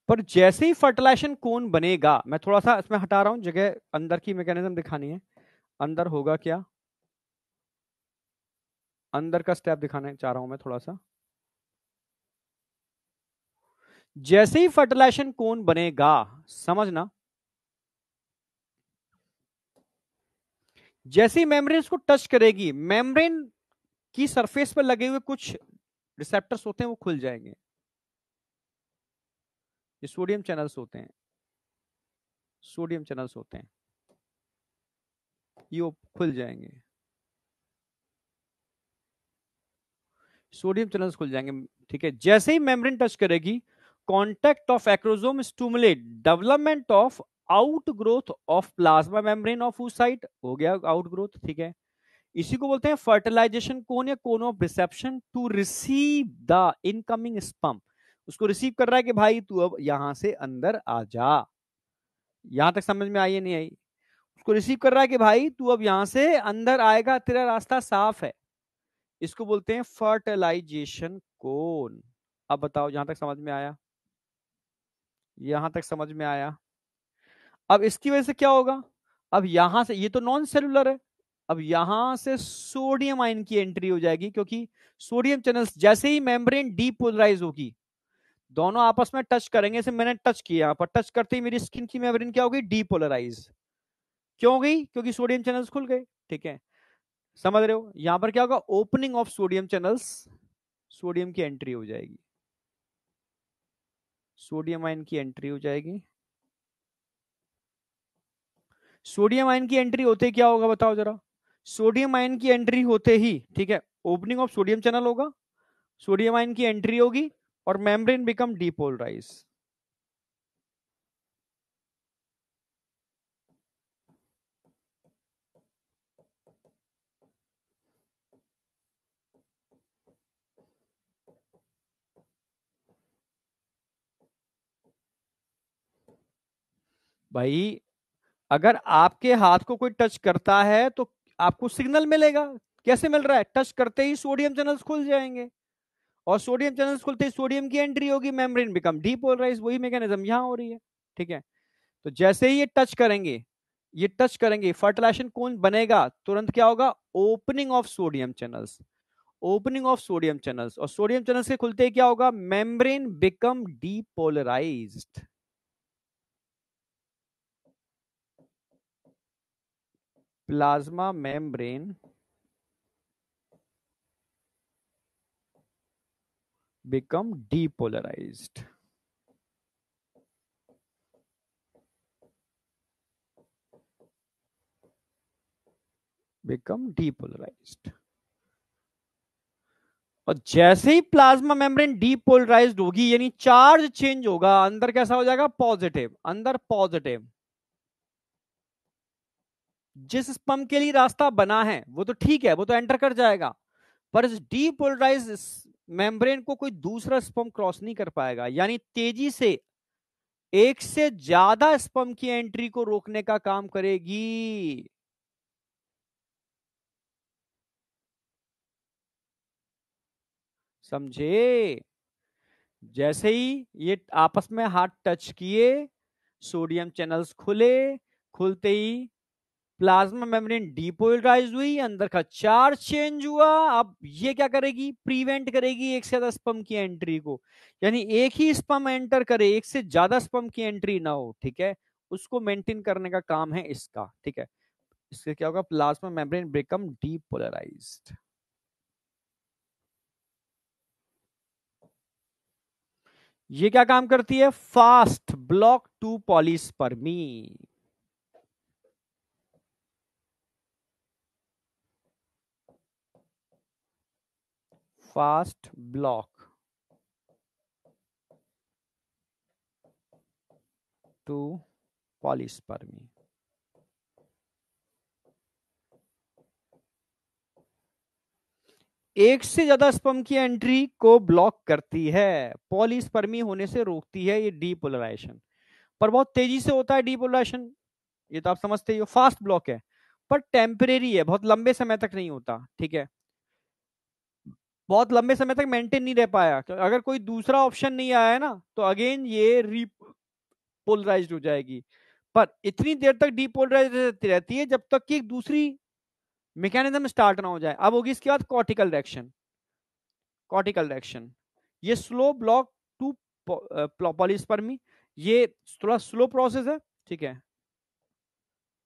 पर जैसे ही फर्टिलाइजेशन कोन बनेगा, मैं थोड़ा सा इसमें हटा रहा हूं जगह, अंदर की मैकेनिज्म दिखानी है। अंदर होगा क्या, अंदर का स्टेप दिखाने चाह रहा हूं मैं थोड़ा सा। जैसे ही फर्टिलाइजेशन कोन बनेगा, समझना, जैसे ही मेम्ब्रेन इसको टच करेगी, मेम्ब्रेन की सरफेस पर लगे हुए कुछ रिसेप्टर्स होते हैं, वो खुल जाएंगे। ये सोडियम चैनल्स होते हैं, सोडियम चैनल्स होते हैं, ये खुल जाएंगे। सोडियम चैनल्स खुल जाएंगे। ठीक है, जैसे ही मेम्ब्रेन टच करेगी, contact of acrosome stimulate development of out growth of plasma membrane of oocyte, हो गया आउट ग्रोथ। ठीक है, इसी को बोलते हैं फर्टिलाइजेशन कोन या cone of reception to receive the incoming sperm. उसको रिसीव कर रहा है कि भाई तू अब यहां से अंदर आ जा। यहां तक समझ में आई या नहीं आई? उसको रिसीव कर रहा है कि भाई तू अब यहां से अंदर आएगा, तेरा रास्ता साफ है। इसको बोलते हैं फर्टिलाइजेशन कोन। अब बताओ, यहां तक समझ में आया? यहां तक समझ में आया? अब इसकी वजह से क्या होगा? अब यहां से, ये तो नॉन सेलुलर है, अब यहां से सोडियम आयन की एंट्री हो जाएगी, क्योंकि सोडियम चैनल्स जैसे ही मेम्ब्रेन डीपोलराइज होगी, दोनों आपस में टच करेंगे। जैसे मैंने टच किया, यहां पर टच करते ही मेरी स्किन की मेम्ब्रेन क्या हो गई? डीपोलराइज। क्यों हो गई? क्योंकि सोडियम चैनल्स खुल गए। ठीक है, समझ रहे हो? यहां पर क्या होगा? Opening of sodium channels, sodium की एंट्री हो जाएगी, सोडियम आयन की एंट्री हो जाएगी। सोडियम आयन की एंट्री होते ही क्या होगा बताओ जरा? सोडियम आयन की एंट्री होते ही, ठीक है, ओपनिंग ऑफ सोडियम चैनल होगा, सोडियम आयन की एंट्री होगी, और मेम्ब्रेन बिकम डीपोलराइज। भाई अगर आपके हाथ को कोई टच करता है तो आपको सिग्नल मिलेगा। कैसे मिल रहा है? टच करते ही सोडियम चैनल्स खुल जाएंगे, और सोडियम चैनल्स खुलते ही सोडियम की एंट्री होगी, मेम्ब्रेन बिकम डीपोलराइज। वही मैकेनिज्म यहां हो रही है। ठीक है, तो जैसे ही ये टच करेंगे, ये टच करेंगे, फर्टिलाइजेशन कौन बनेगा? तुरंत क्या होगा? Opening of sodium channels, opening of sodium channels, और सोडियम चैनल्स के खुलते ही क्या होगा? Membrane become depolarised. Plasma membrane become depolarized, become depolarized। और जैसे ही प्लाज्मा मेम्ब्रेन डीपोलराइज्ड होगी, यानी चार्ज चेंज होगा, अंदर कैसा हो जाएगा? पॉजिटिव, अंदर पॉजिटिव। जिस स्पर्म के लिए रास्ता बना है वो तो ठीक है, वो तो एंटर कर जाएगा, पर इस डीपोलराइज मेम्ब्रेन को कोई दूसरा स्पर्म क्रॉस नहीं कर पाएगा, यानी तेजी से एक से ज्यादा स्पर्म की एंट्री को रोकने का काम करेगी। समझे? जैसे ही ये आपस में हाथ टच किए, सोडियम चैनल्स खुले, खुलते ही प्लाज्मा मेम्ब्रेन डीपोलराइज हुई, अंदर का चार्ज चेंज हुआ। अब ये क्या करेगी? प्रिवेंट करेगी एक से ज्यादा स्पर्म की एंट्री को, यानी एक ही स्पर्म एंटर करे, एक से ज्यादा स्पर्म की एंट्री ना हो। ठीक है, उसको मेंटेन करने का काम है इसका। ठीक है, इससे क्या होगा? Plasma membrane become depolarized. ये क्या काम करती है? Fast block to polyspermy. Fast block to polyspermy. एक से ज्यादा स्पर्म की एंट्री को ब्लॉक करती है, पॉलीस्पर्मी होने से रोकती है ये डीपोलराइजेशन। पर बहुत तेजी से होता है डीपोलराइजेशन, ये तो आप समझते ही हो। फास्ट ब्लॉक है, पर टेम्परेरी है, बहुत लंबे समय तक नहीं होता। ठीक है, बहुत लंबे समय तक मेंटेन नहीं रह पाया। अगर कोई दूसरा ऑप्शन नहीं आया है ना, तो अगेन ये रीपोलराइज्ड हो जाएगी। पर इतनी देर तक डीपोलराइज रहती है जब तक कि एक दूसरी मैकेनिज्म स्टार्ट ना हो जाए। अब होगी इसके बाद कॉर्टिकल रिएक्शन। कॉर्टिकल रिएक्शन, ये स्लो ब्लॉक टू पॉलीस्पर्मी, ये थोड़ा स्लो प्रोसेस है। ठीक है,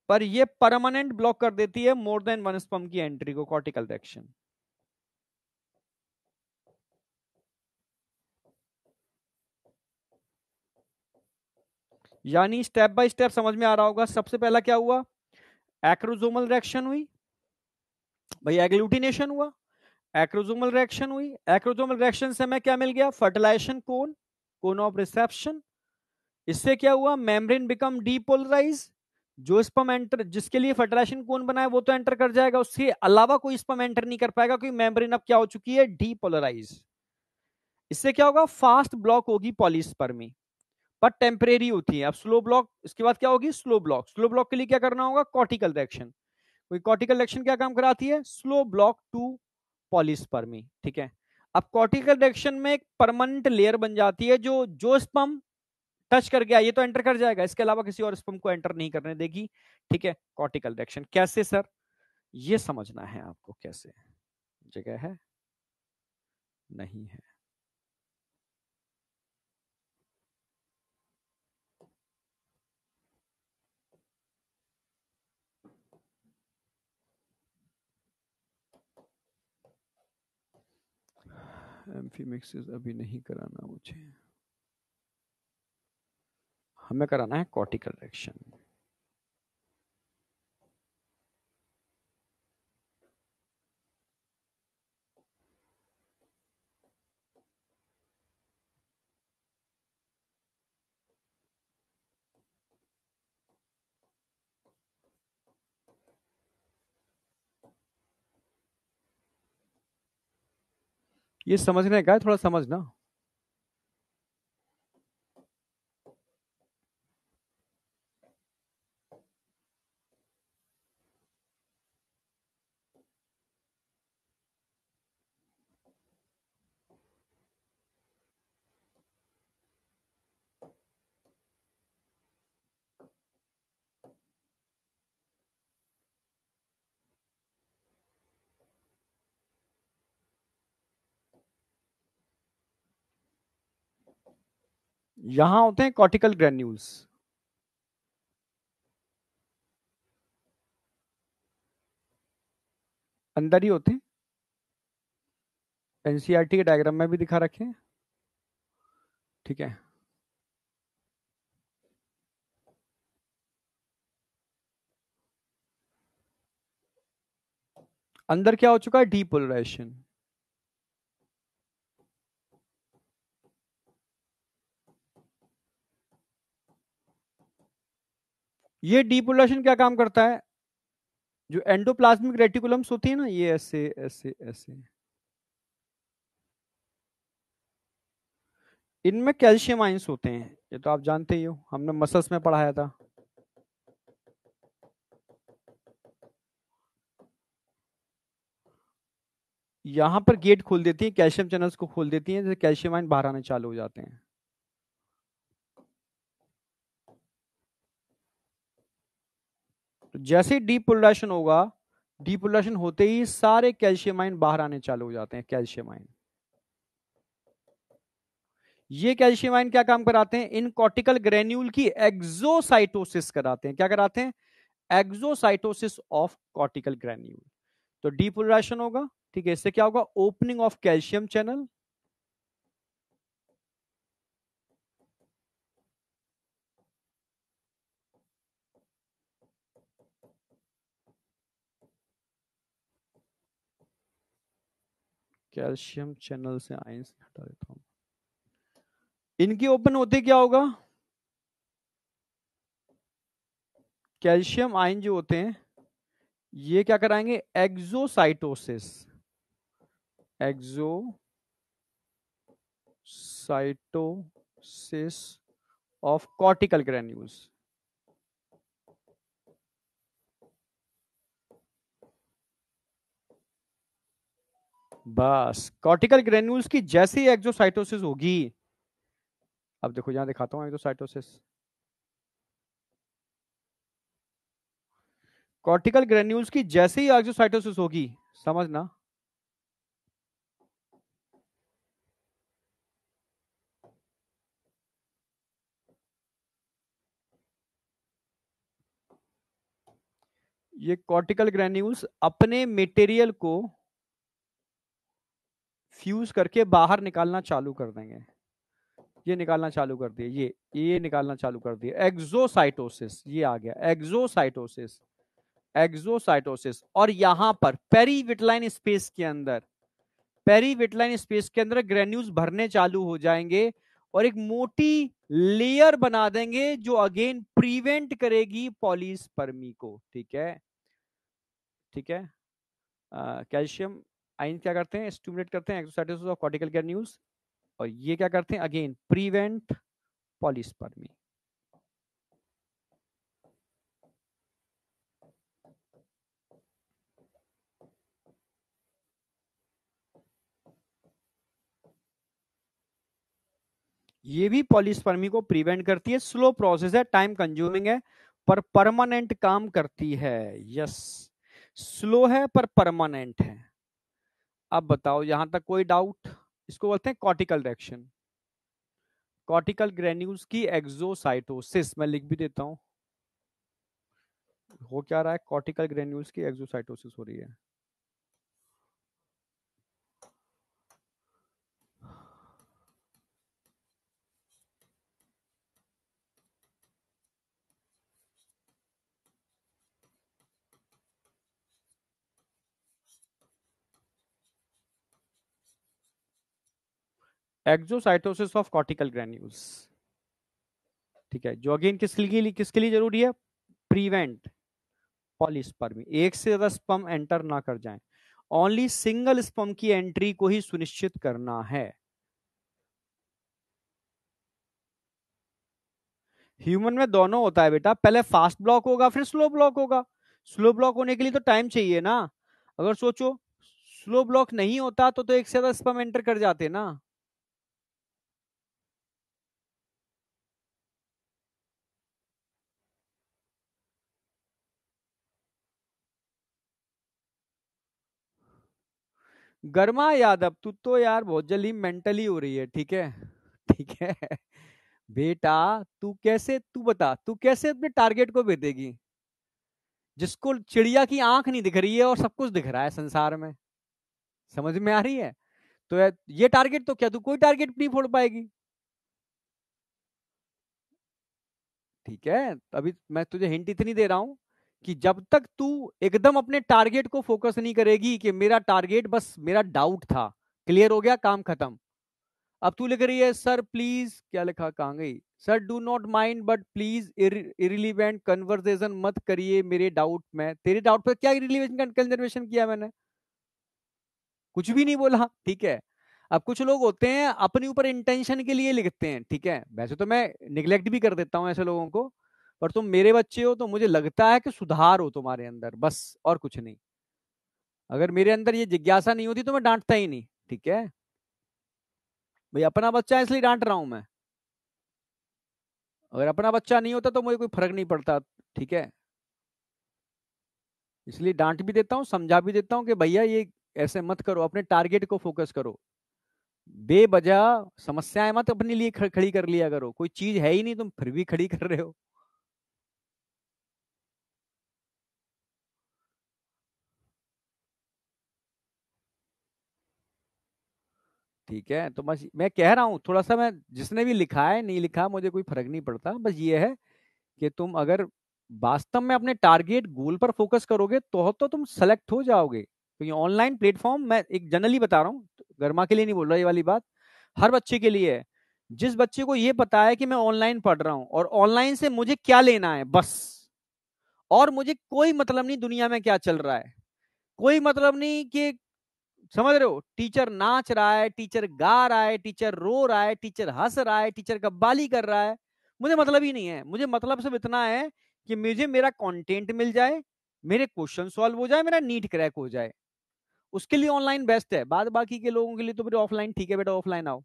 पर ये परमानेंट ब्लॉक कर देती है मोर देन वन स्पर्म की एंट्री को, कॉर्टिकल रिएक्शन। यानी स्टेप बाय स्टेप समझ में आ रहा होगा। सबसे पहला क्या हुआ? एक्रोसोमल रिएक्शन हुई, भाई एग्लूटिनेशन हुआ। एक्रोसोमल रिएक्शन हुई, एक्रोसोमल रिएक्शन से हमें क्या मिल गया, fertilisation cone, cone of reception. इससे क्या हुआ, मेम्ब्रेन बिकम डीपोलराइज। जो स्पर्म एंटर, जिसके लिए फर्टिलाइजेशन कोन बना है वो तो एंटर कर जाएगा, उसके अलावा कोई स्पर्म एंटर नहीं कर पाएगा क्योंकि मेम्ब्रेन अब क्या हो चुकी है, डीपोलराइज। इससे क्या होगा, फास्ट ब्लॉक होगी पॉलीस्पर्मी, पर टेम्परेरी होती है। अब स्लो ब्लॉक, इसके बाद क्या होगी, स्लो ब्लॉक। स्लो ब्लॉक के लिए क्या करना होगा, कॉर्टिकल रिएक्शन। कोई कॉर्टिकल रिएक्शन क्या काम कराती है, स्लो ब्लॉक टू पॉलीस्पर्मी। ठीक है, अब कॉर्टिकल रिएक्शन में एक परमानेंट लेयर बन जाती है, जो जो स्पर्म टच कर गया ये तो एंटर कर जाएगा, इसके अलावा किसी और स्पर्म को एंटर नहीं करने देगी। ठीक है, कॉर्टिकल रिएक्शन कैसे सर, ये समझना है आपको, कैसे, जगह है नहीं है। एम्फीमिक्सिस अभी नहीं कराना मुझे, हमें कराना है कॉर्टिकल रिएक्शन। ये समझने का है, थोड़ा समझना। यहां होते हैं कॉर्टिकल ग्रेन्यूल्स, अंदर ही होते हैं, एनसीईआरटी के डायग्राम में भी दिखा रखे हैं। ठीक है, अंदर क्या हो चुका है, डीपोलराइजेशन। ये डीपोलराइजेशन क्या काम करता है, जो एंडोप्लाज्मिक रेटिकुलम्स होती है ना, ये ऐसे ऐसे ऐसे, इनमें कैल्शियम आयंस होते हैं, ये तो आप जानते ही हो, हमने मसल्स में पढ़ाया था। यहां पर गेट खोल देती है, कैल्शियम चैनल्स को खोल देती है, जैसे कैल्शियम आयन बाहर आने चालू हो जाते हैं। तो जैसे ही डीपोलराइजेशन होगा, डीपोलराइजेशन होते ही सारे कैल्शियम आयन बाहर आने चालू हो जाते हैं, कैल्शियम आयन। ये कैल्शियम आयन क्या काम कराते हैं, इन कॉर्टिकल ग्रेन्यूल की एक्सोसाइटोसिस कराते हैं। क्या कराते हैं, एक्सोसाइटोसिस ऑफ कॉर्टिकल ग्रेन्यूल। तो डीपोलराइजेशन होगा, ठीक है, इससे क्या होगा, opening of calcium channel, calcium channel से आयंस हटा देता हूं, इनकी ओपन होते क्या होगा, कैल्शियम आयन जो होते हैं ये क्या कराएंगे, exocytosis, exocytosis of cortical granules. बस कॉर्टिकल ग्रेन्यूल्स की जैसे ही एक्सोसाइटोसिस होगी, अब देखो यहां दिखाता हूं एक्सोसाइटोसिस, कॉर्टिकल ग्रेन्यूल्स की जैसे ही एक्सोसाइटोसिस होगी, समझना, ये कॉर्टिकल ग्रेन्यूल्स अपने मटेरियल को फ्यूज करके बाहर निकालना चालू कर देंगे। ये निकालना चालू कर दिए, ये निकालना चालू कर दिए, एक्सोसाइटोसिस, ये आ गया एक्सोसाइटोसिस, एक्सोसाइटोसिस। और यहां पर पेरीविटलाइन स्पेस के अंदर पेरीविटलाइन स्पेस के अंदर ग्रेन्यूल्स भरने चालू हो जाएंगे और एक मोटी लेयर बना देंगे जो अगेन प्रिवेंट करेगी पॉलीस्पर्मी को। ठीक है, ठीक है। कैल्शियम आयन क्या करते हैं, स्टिमुलेट करते हैं एक्सोसाइटोसिस ऑफ कॉर्टिकल ग्रेन्यूल्स, और ये क्या करते हैं, अगेन प्रिवेंट पॉलीस्पर्मी। ये भी पॉलीस्पर्मी को प्रिवेंट करती है। स्लो प्रोसेस है, टाइम कंज्यूमिंग है, पर परमानेंट काम करती है। यस, स्लो है पर परमानेंट है। अब बताओ यहां तक कोई डाउट? इसको बोलते हैं कॉर्टिकल रिएक्शन। कॉर्टिकल ग्रेन्यूल्स की एक्सोसाइटोसिस, मैं लिख भी देता हूं। हो क्या रहा है, कॉर्टिकल ग्रेन्यूल्स की एक्सोसाइटोसिस हो रही है। एक्सोसाइटोसिस ऑफ कॉर्टिकल ग्रेन्यूल्स, ठीक है, जो अगेन किसके लिए जरूरी है, प्रिवेंट पॉलीस्पर्मी, एक से ज्यादा स्पर्म एंटर ना कर जाएं, ओनली सिंगल स्पर्म की एंट्री को ही सुनिश्चित करना है। ह्यूमन में दोनों होता है बेटा, पहले फास्ट ब्लॉक होगा फिर स्लो ब्लॉक होगा। स्लो ब्लॉक होने के लिए तो टाइम चाहिए ना। अगर सोचो स्लो ब्लॉक नहीं होता तो एक से ज्यादा स्पर्म एंटर कर जाते ना। गर्मा यादव, तू तो यार बहुत जल्दी मेंटली हो रही है, ठीक है। ठीक है बेटा, तू बता, तू कैसे अपने टारगेट को भेदेगी जिसको चिड़िया की आंख नहीं दिख रही है और सब कुछ दिख रहा है संसार में? समझ में आ रही है? तो ये टारगेट तो क्या तू कोई टारगेट नहीं फोड़ पाएगी। ठीक है, अभी मैं तुझे हिंट इतनी दे रहा हूं कि जब तक तू एकदम अपने टारगेट को फोकस नहीं करेगी कि मेरा टारगेट बस मेरा डाउट था, क्लियर हो गया, काम खत्म। अब तू लिख रही है सर प्लीज, क्या लिखा, कहाँ गई, sir do not mind but please irrelevant conversation मत करिए मेरे डाउट में। तेरे डाउट पर क्या इरिलीवेंट कंजर्वेशन किया मैंने? कुछ भी नहीं बोला, ठीक है। अब कुछ लोग होते हैं अपने ऊपर इंटेंशन के लिए लिखते हैं, ठीक है, वैसे तो मैं निग्लेक्ट भी कर देता हूं ऐसे लोगों को, पर तुम मेरे बच्चे हो तो मुझे लगता है कि सुधार हो तुम्हारे अंदर, बस और कुछ नहीं। अगर मेरे अंदर ये जिज्ञासा नहीं होती तो मैं डांटता ही नहीं, ठीक है। भाई अपना बच्चा है इसलिए डांट रहा हूं मैं, अगर अपना बच्चा नहीं होता तो मुझे कोई फर्क नहीं पड़ता, ठीक है। इसलिए डांट भी देता हूँ, समझा भी देता हूँ कि भैया ये ऐसे मत करो, अपने टारगेट को फोकस करो, बेवजह समस्याएं मत अपने लिए खड़ी कर लिया करो, कोई चीज है ही नहीं तुम फिर भी खड़ी कर रहे हो। ठीक है, तो बस मैं कह रहा हूँ थोड़ा सा, मैं जिसने भी लिखा है नहीं लिखा मुझे कोई फर्क नहीं पड़ता, बस ये है कि तुम अगर वास्तव में अपने टारगेट गोल पर फोकस करोगे तो तुम सेलेक्ट हो जाओगे। तो ये ऑनलाइन प्लेटफॉर्म, मैं एक जनरली बता रहा हूँ, गर्मा के लिए नहीं बोल रहा ये वाली बात, हर बच्चे के लिए है। जिस बच्चे को ये पता है कि मैं ऑनलाइन पढ़ रहा हूँ और ऑनलाइन से मुझे क्या लेना है बस, और मुझे कोई मतलब नहीं दुनिया में क्या चल रहा है, कोई मतलब नहीं कि, समझ रहे हो, टीचर नाच रहा है, टीचर गा रहा है, टीचर रो रहा है, टीचर हंस रहा है, टीचर कव्वाली कर रहा है, मुझे मतलब ही नहीं है। मुझे मतलब सिर्फ इतना है कि मुझे मेरा कंटेंट मिल जाए, मेरे क्वेश्चन सॉल्व हो जाए, मेरा नीट क्रैक हो जाए, उसके लिए ऑनलाइन बेस्ट है। बाद बाकी के लोगों के लिए तो फिर ऑफलाइन ठीक है बेटा, ऑफलाइन आओ।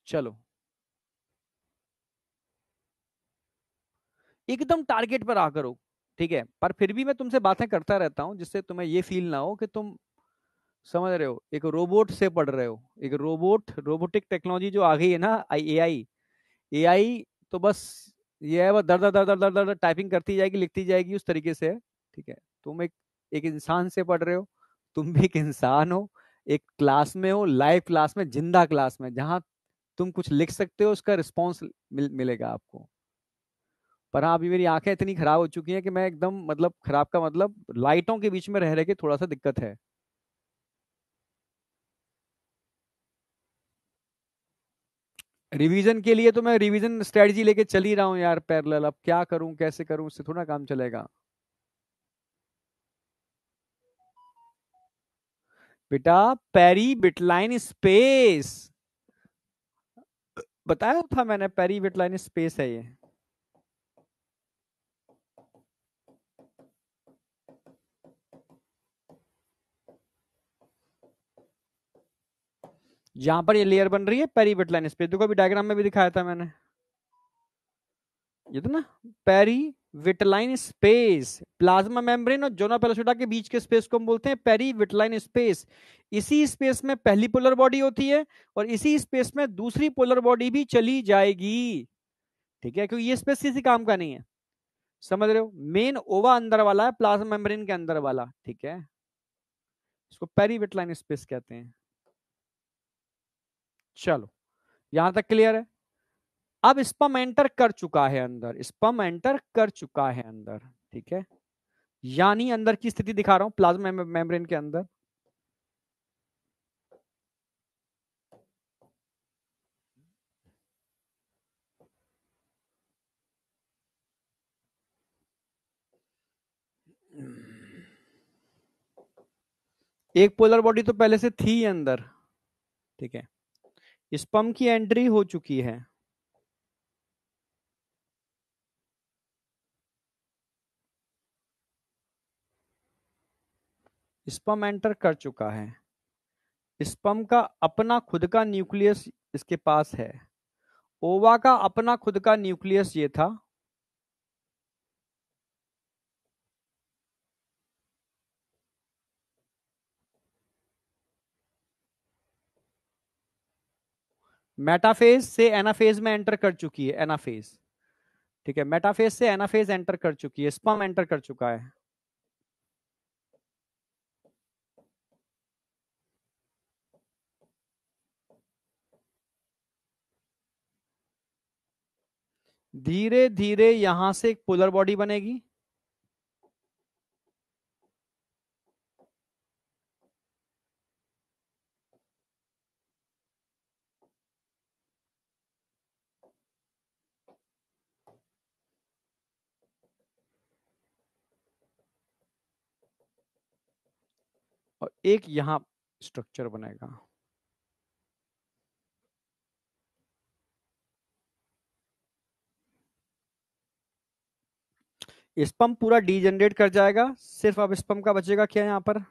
चलो, एकदम टारगेट पर आ करो, ठीक है, पर फिर भी मैं तुमसे बातें करता रहता हूं जिससे तुम्हें ये फील ना हो कि तुम, समझ रहे हो, एक रोबोट से पढ़ रहे हो। एक रोबोटिक टेक्नोलॉजी जो आ गई है ना, एआई, एआई तो बस ये है, बस दर दर दर दर दर दर टाइपिंग करती जाएगी, लिखती जाएगी, उस तरीके से है। ठीक है, तुम एक एक इंसान से पढ़ रहे हो, तुम भी एक इंसान हो, एक क्लास में हो, लाइव क्लास में, जिंदा क्लास में, जहां तुम कुछ लिख सकते हो, उसका रिस्पॉन्स मिलेगा आपको। पर हाँ, अभी मेरी आंखें इतनी खराब हो चुकी हैं कि मैं एकदम, मतलब खराब का मतलब लाइटों के बीच में रह रह के थोड़ा सा दिक्कत है। रिवीजन के लिए तो मैं रिवीजन स्ट्रेटजी लेके चल ही रहा हूँ यार पैरेलल। अब क्या करूँ, कैसे करूँ, उससे थोड़ा काम चलेगा। बेटा, पेरी बिटलाइन स्पेस बताया था मैंने, पेरी बिटलाइन स्पेस है ये। जहां पर ये लेयर बन रही है पेरी बिटलाइन स्पेस, देखो अभी डायग्राम में भी दिखाया था मैंने, ये था ना, peri vitelline space. Plasma membrane और जोना पेलोसिटा के बीच के स्पेस को हम बोलते हैं पेरी विटलाइन स्पेस। इसी स्पेस में पहली पोलर बॉडी होती है और इसी स्पेस में दूसरी पोलर बॉडी भी चली जाएगी। ठीक है, क्योंकि ये स्पेस किसी काम का नहीं है, समझ रहे हो। मेन ओवा अंदर वाला है, प्लाज्मा मेम्ब्रेन के अंदर वाला। ठीक है, इसको पेरी विटलाइन स्पेस कहते हैं। चलो, यहां तक क्लियर है। अब स्पर्म एंटर कर चुका है अंदर, स्पर्म एंटर कर चुका है अंदर। ठीक है, यानी अंदर की स्थिति दिखा रहा हूं प्लाज्मा मेम्ब्रेन के अंदर। एक पोलर बॉडी तो पहले से थी अंदर। ठीक है, स्पर्म की एंट्री हो चुकी है। स्पर्म एंटर कर चुका है। स्पर्म का अपना खुद का न्यूक्लियस इसके पास है। ओवा का अपना खुद का न्यूक्लियस ये था। मेटाफेज से एनाफेज में एंटर कर चुकी है, एनाफेज। ठीक है, मेटाफेज से एनाफेज एंटर कर चुकी है, स्पर्म एंटर कर चुका है। धीरे धीरे यहां से एक पोलर बॉडी बनेगी। और एक यहां स्ट्रक्चर बनेगा। स्पर्म पूरा डीजनरेट कर जाएगा, सिर्फ अब स्पर्म का बचेगा क्या यहां पर।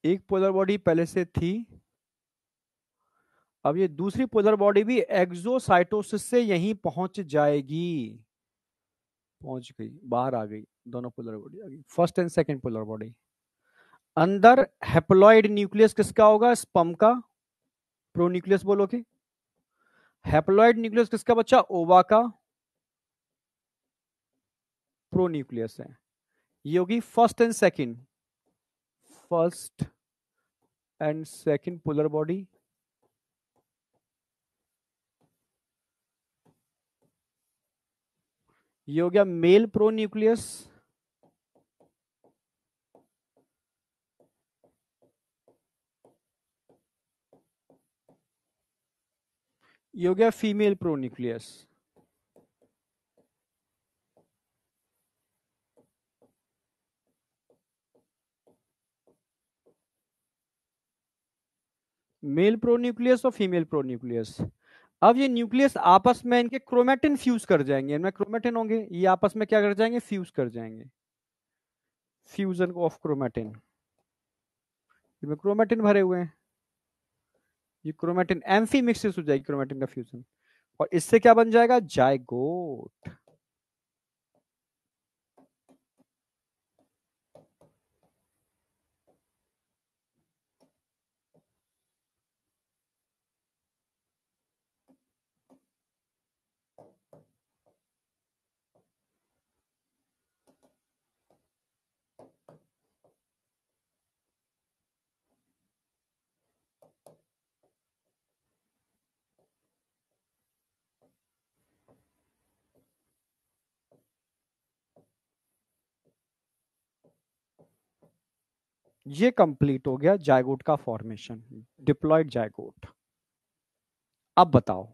एक पोलर बॉडी पहले से थी, अब ये दूसरी पोलर बॉडी भी एक्सोसाइटोसिस से यहीं पहुंच जाएगी। पहुंच गई, बाहर आ गई, दोनों पोलर बॉडी आ गई, first and second polar body. अंदर हैप्लॉइड न्यूक्लियस किसका होगा, स्पर्म का। प्रोन्यूक्लियस बोलोगे। हैप्लॉइड न्यूक्लियस किसका बच्चा, ओवा का। प्रोन्यूक्लियस है, ये होगी first and second, first and second polar body. ये हो गया मेल प्रोन्यूक्लियस। ये हो गया फीमेल प्रोन्यूक्लियस। मेल प्रोन्यूक्लियस और फीमेल प्रोन्यूक्लियस। अब ये न्यूक्लियस आपस में इनके क्रोमेटिन फ्यूज कर जाएंगे, इनमें क्रोमेटिन होंगे, ये आपस में क्या कर जाएंगे, फ्यूज कर जाएंगे। फ्यूजन ऑफ क्रोमेटिन, इसमें क्रोमेटिन भरे हुए हैं, ये क्रोमेटिन एम्फी मिक्सिस हो जाएगी, क्रोमेटिन का फ्यूजन, और इससे क्या बन जाएगा, जायगोट। ये कंप्लीट हो गया जायगोट का फॉर्मेशन, डिप्लॉयड जायगोट। अब बताओ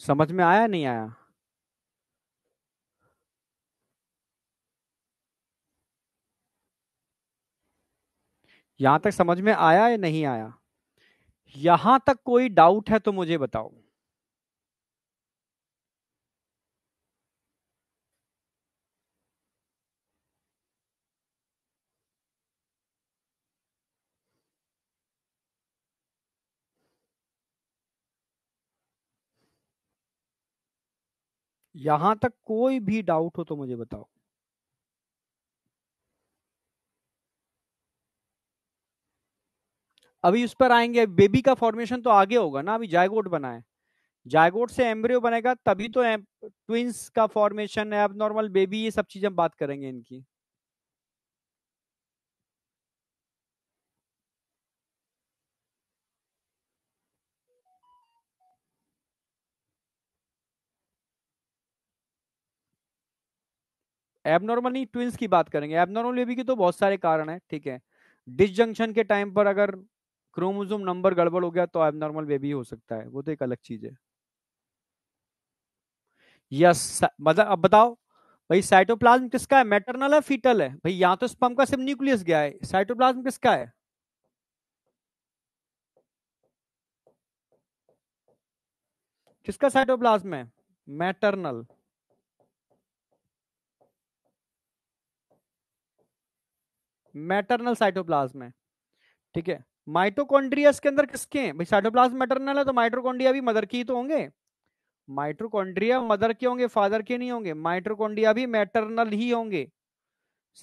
समझ में आया नहीं आया? यहां तक समझ में आया या नहीं आया? यहां तक कोई डाउट है तो मुझे बताओ। यहां तक कोई भी डाउट हो तो मुझे बताओ। अभी उस पर आएंगे, बेबी का फॉर्मेशन तो आगे होगा ना, अभी जायगोट बना है। जायगोट से एम्ब्रियो बनेगा तभी तो ट्विंस का फॉर्मेशन है, अब नॉर्मल बेबी, ये सब चीजें हम बात करेंगे इनकी। एबनॉर्मल नहीं, ट्विंस की बात करेंगे। एबनॉर्मल बेबी के तो बहुत सारे कारण हैं, ठीक है। डिसजंक्शन के टाइम पर अगर क्रोमोसोम नंबर गड़बड़ हो गया तो एबनॉर्मल बेबी हो सकता है, वो तो एक अलग चीज है। यस, मतलब अब बताओ भाई, साइटोप्लाज्म किसका है, मैटरनल है फीटल है? भाई यहाँ तो स्पर्म का सिर्फ न्यूक्लियस गया है, साइटोप्लाज्म किसका है? किसका साइटोप्लाज्म है? मैटरनल। मैटरनल साइटोप्लाज्म है, ठीक है। माइटोकॉन्ड्रियस के अंदर किसके हैं भाई? साइटोप्लाज्म मैटरनल है तो माइटोकॉन्ड्रिया भी मदर की ही तो होंगे। माइटोकॉन्ड्रिया मदर के होंगे, फादर के नहीं होंगे। माइटोकॉन्ड्रिया भी मैटरनल ही होंगे।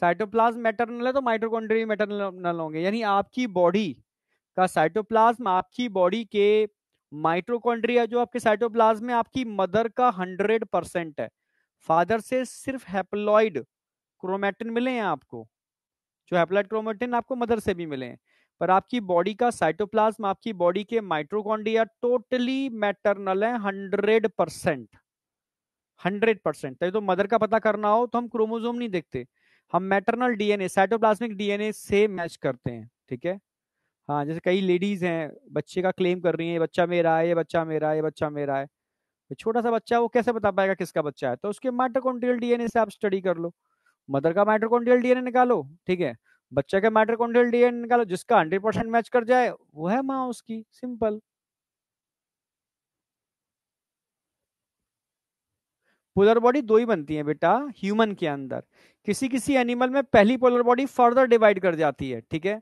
साइटोप्लाज्म मैटरनल है तो माइटोकॉन्ड्रिया मैटरनल होंगे, यानी आपकी बॉडी का साइटोप्लाज्म, आपकी बॉडी के माइटोकॉन्ड्रिया जो आपके साइटोप्लाज्म में आपकी मदर का 100% है। फादर से सिर्फ हैप्लॉइड क्रोमेटिन मिले हैं आपको, जो हैप्लॉइड क्रोमेटिन आपको मदर से भी मिले हैं। पर आपकी बॉडी का साइटोप्लाज्म, आपकी बॉडी के माइटोकॉन्ड्रिया टोटली मैटरनल है, 100%। 100%। तो मदर का पता करना हो तो हम क्रोमोसोम नहीं देखते, हम मैटरनल डीएनए, साइटोप्लाज्मिक डीएनए से मैच करते हैं, ठीक है। हाँ, जैसे कई लेडीज हैं बच्चे का क्लेम कर रही हैं, ये बच्चा मेरा है, ये बच्चा मेरा है, ये बच्चा मेरा है। तो छोटा सा बच्चा है, वो कैसे बता पाएगा किसका बच्चा है? तो उसके माइटोकॉन्ड्रियल डीएनए से आप स्टडी कर लो, मदर का माइटोकॉन्ड्रियल डीएनए निकालो, ठीक है। बच्चे का माइटोकॉन्ड्रियल डीएनए निकालो, जिसका 100% मैच कर जाए वो है माँ उसकी, सिंपल। पोलर बॉडी दो ही बनती है बेटा ह्यूमन के अंदर। किसी किसी एनिमल में पहली पोलर बॉडी फर्दर डिवाइड कर जाती है, ठीक है।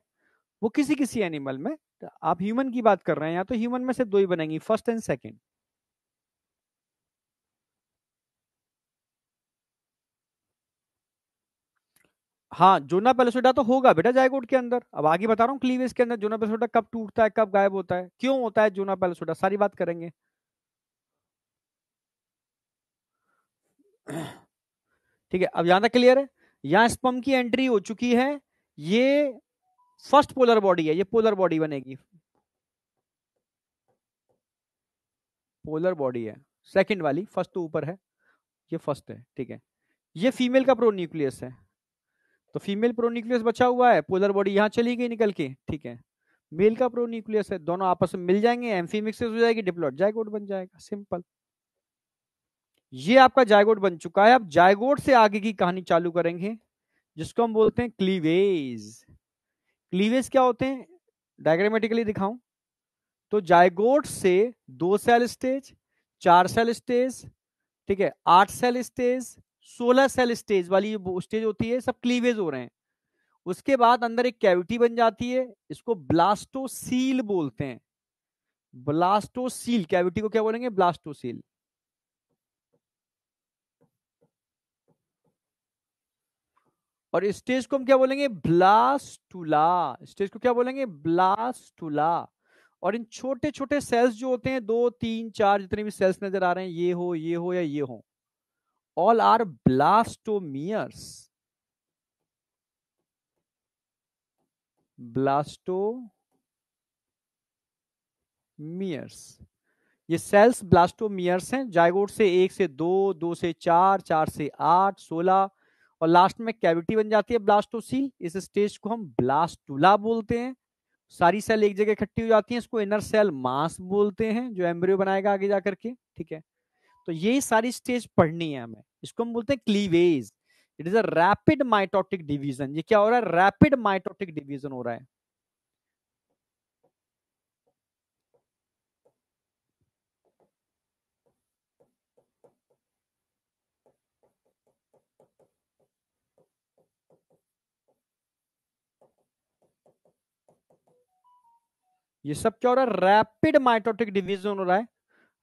वो किसी किसी एनिमल में। आप ह्यूमन की बात कर रहे हैं, यहाँ तो ह्यूमन में से दो ही बनेंगी, फर्स्ट एंड सेकंड। हाँ, जोना पेलोसिडा तो होगा बेटा जायगोट के अंदर। अब आगे बता रहा हूँ, क्लीवेज के अंदर जोना पेलोसिडा कब टूटता है, कब गायब होता है, क्यों होता है जोना पेलोसिडा, सारी बात करेंगे। ठीक है, अब यहां तक क्लियर है। यहाँ स्पर्म की एंट्री हो चुकी है, ये फर्स्ट पोलर बॉडी है, ये पोलर बॉडी बनेगी, पोलर बॉडी है। सेकंड वाली, फर्स्ट तो ऊपर है, ये फर्स्ट है, ठीक है। ये फीमेल का प्रोन्यूक्लियस है, तो फीमेल प्रोन्यूक्लियस बचा हुआ है, पोलर बॉडी यहाँ चली गई निकल के, ठीक है। मेल का प्रोन्यूक्लियस है, दोनों आपस में मिल जाएंगे, एम्फी मिक्सेस हो जाएगी, डिप्लॉइड जायगोट बन जाएगा, सिंपल। ये आपका जायगोट बन चुका है। अब जायगोट से आगे की कहानी चालू करेंगे, जिसको हम बोलते हैं क्लीवेज। क्लीवेज क्या होते हैं, डायग्रामेटिकली दिखाऊं तो जायगोट से 2 सेल स्टेज, 4 सेल स्टेज, ठीक है, 8 सेल स्टेज, 16 सेल स्टेज वाली स्टेज होती है, सब क्लीवेज हो रहे हैं। उसके बाद अंदर एक कैविटी बन जाती है, इसको ब्लास्टोसील बोलते हैं। ब्लास्टोसील कैविटी को क्या बोलेंगे, ब्लास्टोसील। और स्टेज को हम क्या बोलेंगे, ब्लास्टुला। स्टेज को क्या बोलेंगे, ब्लास्टुला। और इन छोटे छोटे सेल्स जो होते हैं, 2 3 4 जितने भी सेल्स नजर आ रहे हैं, ये हो या ये हो, ऑल आर ब्लास्टोमियर्स। ब्लास्टोमियर्स, ये सेल्स ब्लास्टोमियर्स हैं। जायगोट से 1 से 2, 2 से 4, 4 से 8, 16, और लास्ट में कैविटी बन जाती है ब्लास्टोसील। इस स्टेज को हम ब्लास्टुला बोलते हैं। सारी सेल एक जगह इकट्ठी हो जाती हैं, इसको इनर सेल मास बोलते हैं, जो एम्ब्रियो बनाएगा आगे जाकर के। ठीक है, तो यही सारी स्टेज पढ़नी है हमें। इसको हम बोलते हैं cleavage. It is a rapid mitotic division. ये क्या हो रहा है? रैपिड माइटोटिक डिवीजन हो रहा है। ये सब क्या हो रहा है? रैपिड माइटोटिक डिवीजन हो रहा है।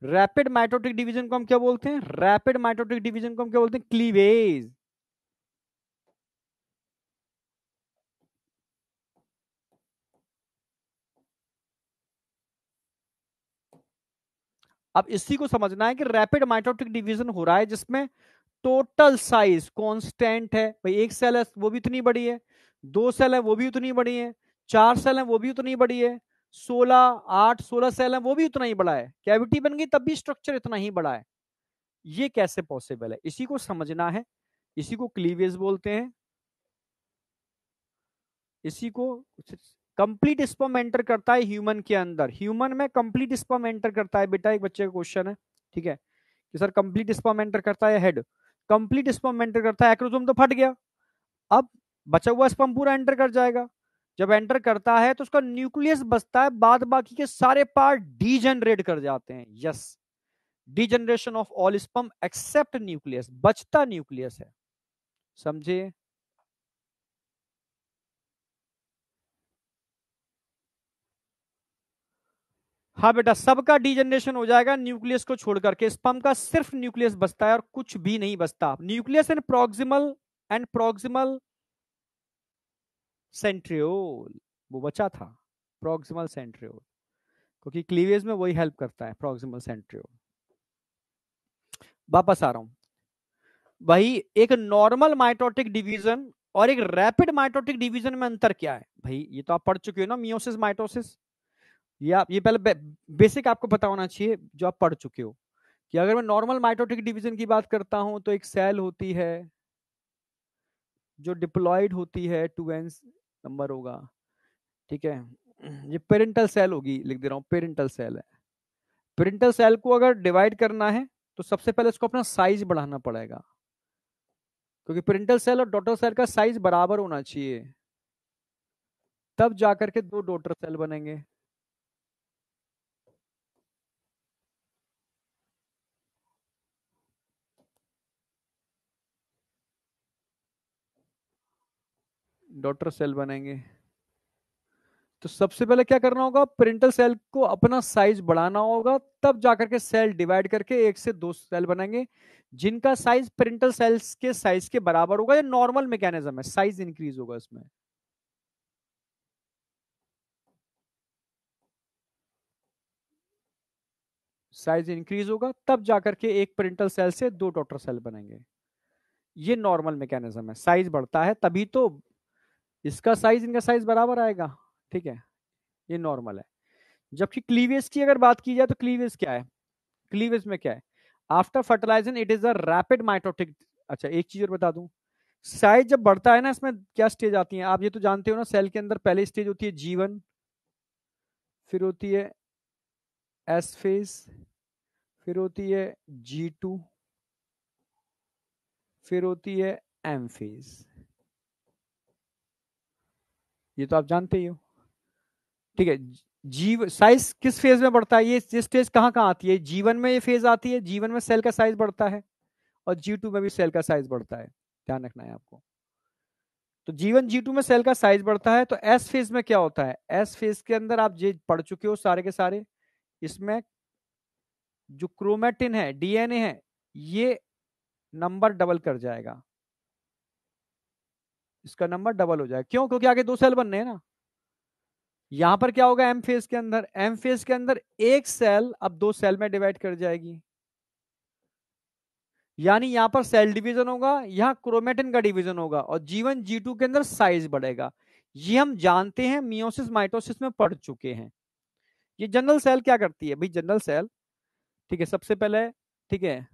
रैपिड माइटोटिक डिवीजन को हम क्या बोलते हैं? रैपिड माइटोटिक डिवीजन को हम क्या बोलते हैं? क्लीवेज। अब इसी को समझना है कि रैपिड माइटोटिक डिवीजन हो रहा है जिसमें टोटल साइज कांस्टेंट है। भाई एक सेल है वो भी उतनी बड़ी है, दो सेल है वो भी उतनी बड़ी है, चार सेल है वो भी उतनी बड़ी है, 16 सेल है वो भी उतना ही बड़ा है। कैविटी बन गई तब भी स्ट्रक्चर इतना ही बड़ा है। ये कैसे पॉसिबल है? इसी को समझना है। इसी को क्लीवेज बोलते हैं। इसी को कंप्लीट स्पर्म एंटर करता है ह्यूमन के अंदर। ह्यूमन में कंप्लीट स्पर्म एंटर करता है। बेटा एक बच्चे का क्वेश्चन है, ठीक है, कि सर कंप्लीट स्पर्म एंटर करता है हेड, कंप्लीट स्पर्म एंटर करता है, एक्रोसोम तो फट गया, अब बचा हुआ स्पर्म पूरा एंटर कर जाएगा। जब एंटर करता है तो उसका न्यूक्लियस बचता है, बाद बाकी के सारे पार्ट डीजनरेट कर जाते हैं। Yes, degeneration of all sperm except nucleus, बचता न्यूक्लियस है। समझे? हाँ बेटा, सबका डीजनरेशन हो जाएगा न्यूक्लियस को छोड़ करके। स्पर्म का सिर्फ न्यूक्लियस बचता है और कुछ भी नहीं बचता। न्यूक्लियस एंड प्रॉक्सिमल सेंट्रियोल वो बचा था, प्रॉक्सिमल सेंट्रियोल, क्योंकि क्लीवेज में वही हेल्प करता है, प्रॉक्सिमल सेंट्रियोल। वापस आ रहा हूं। वही एक नॉर्मल माइटोटिक डिवीजन और एक रैपिड माइटोटिक डिवीजन में अंतर क्या है? भाई ये तो आप पढ़ चुके हो ना, मियोसिस माइटोसिस। ये पहले बेसिक आपको पता होना चाहिए जो आप पढ़ चुके हो, कि अगर मैं नॉर्मल माइटोटिक डिवीजन की बात करता हूं तो एक सेल होती है जो डिप्लॉयड होती है, 2n नंबर होगा, ठीक है। ये पेरेंटल सेल होगी, लिख दे रहा हूं, पेरेंटल सेल है। पेरेंटल सेल को अगर डिवाइड करना है तो सबसे पहले इसको अपना साइज बढ़ाना पड़ेगा, क्योंकि पेरेंटल सेल और डॉटर सेल का साइज बराबर होना चाहिए, तब जाकर के दो डॉटर सेल बनेंगे। डॉटर सेल बनेंगे। तो सबसे पहले क्या करना होगा? पेरेंटल सेल को अपना साइज बढ़ाना होगा, तब जाकर के सेल डिवाइड करके एक से दो सेल बनेंगे जिनका साइज पेरेंटल सेल्स के साइज के बराबर होगा। ये नॉर्मल मैकेनिज्म है, साइज इंक्रीज होगा इसमें। साइज इंक्रीज होगा तब जाकर के एक पेरेंटल सेल से दो डॉटर सेल बनेंगे। ये नॉर्मल मैकेनिज्म है, साइज बढ़ता है तभी तो इसका साइज इनका साइज बराबर आएगा। ठीक है, ये नॉर्मल है। जबकि क्लीवेज की अगर बात की जाए तो क्लीवेज क्या है? क्लीवेज में क्या है? After fertilisation it is a rapid mitotic. अच्छा एक चीज और बता दूं, साइज जब बढ़ता है ना, इसमें क्या स्टेज आती है आप ये तो जानते हो ना। सेल के अंदर पहले स्टेज होती है G1, फिर होती है एस फेज, फिर होती है G2, फिर होती है एम फेज। ये तो आप जानते ही हो, ठीक है। जी साइज किस फेज में बढ़ता है? ये स्टेज कहाँ कहाँ आती है? G1 में ये फेज आती है, G1 में सेल का साइज बढ़ता है, और G2 में भी सेल का साइज बढ़ता है। ध्यान रखना है आपको। तो G1 G2 में सेल का साइज बढ़ता है। तो एस फेज में क्या होता है? एस फेज के अंदर आप ये पढ़ चुके हो सारे के सारे, इसमें जो क्रोमेटिन है, डीएनए है, ये नंबर डबल कर जाएगा। इसका नंबर डबल हो जाएगा। क्यों? क्योंकि आगे दो सेल बनने हैं ना। यहां पर क्या होगा? एम फेज के अंदर, एम फेज के अंदर एक सेल अब दो सेल में डिवाइड कर जाएगी, यानी यहां पर सेल डिवीजन होगा, यहां क्रोमेटिन का डिवीजन होगा, और G1 G2 के अंदर साइज बढ़ेगा। ये हम जानते हैं, मियोसिस माइटोसिस में पढ़ चुके हैं। ये जनरल सेल क्या करती है भाई? जनरल सेल, ठीक है, सबसे पहले, ठीक है,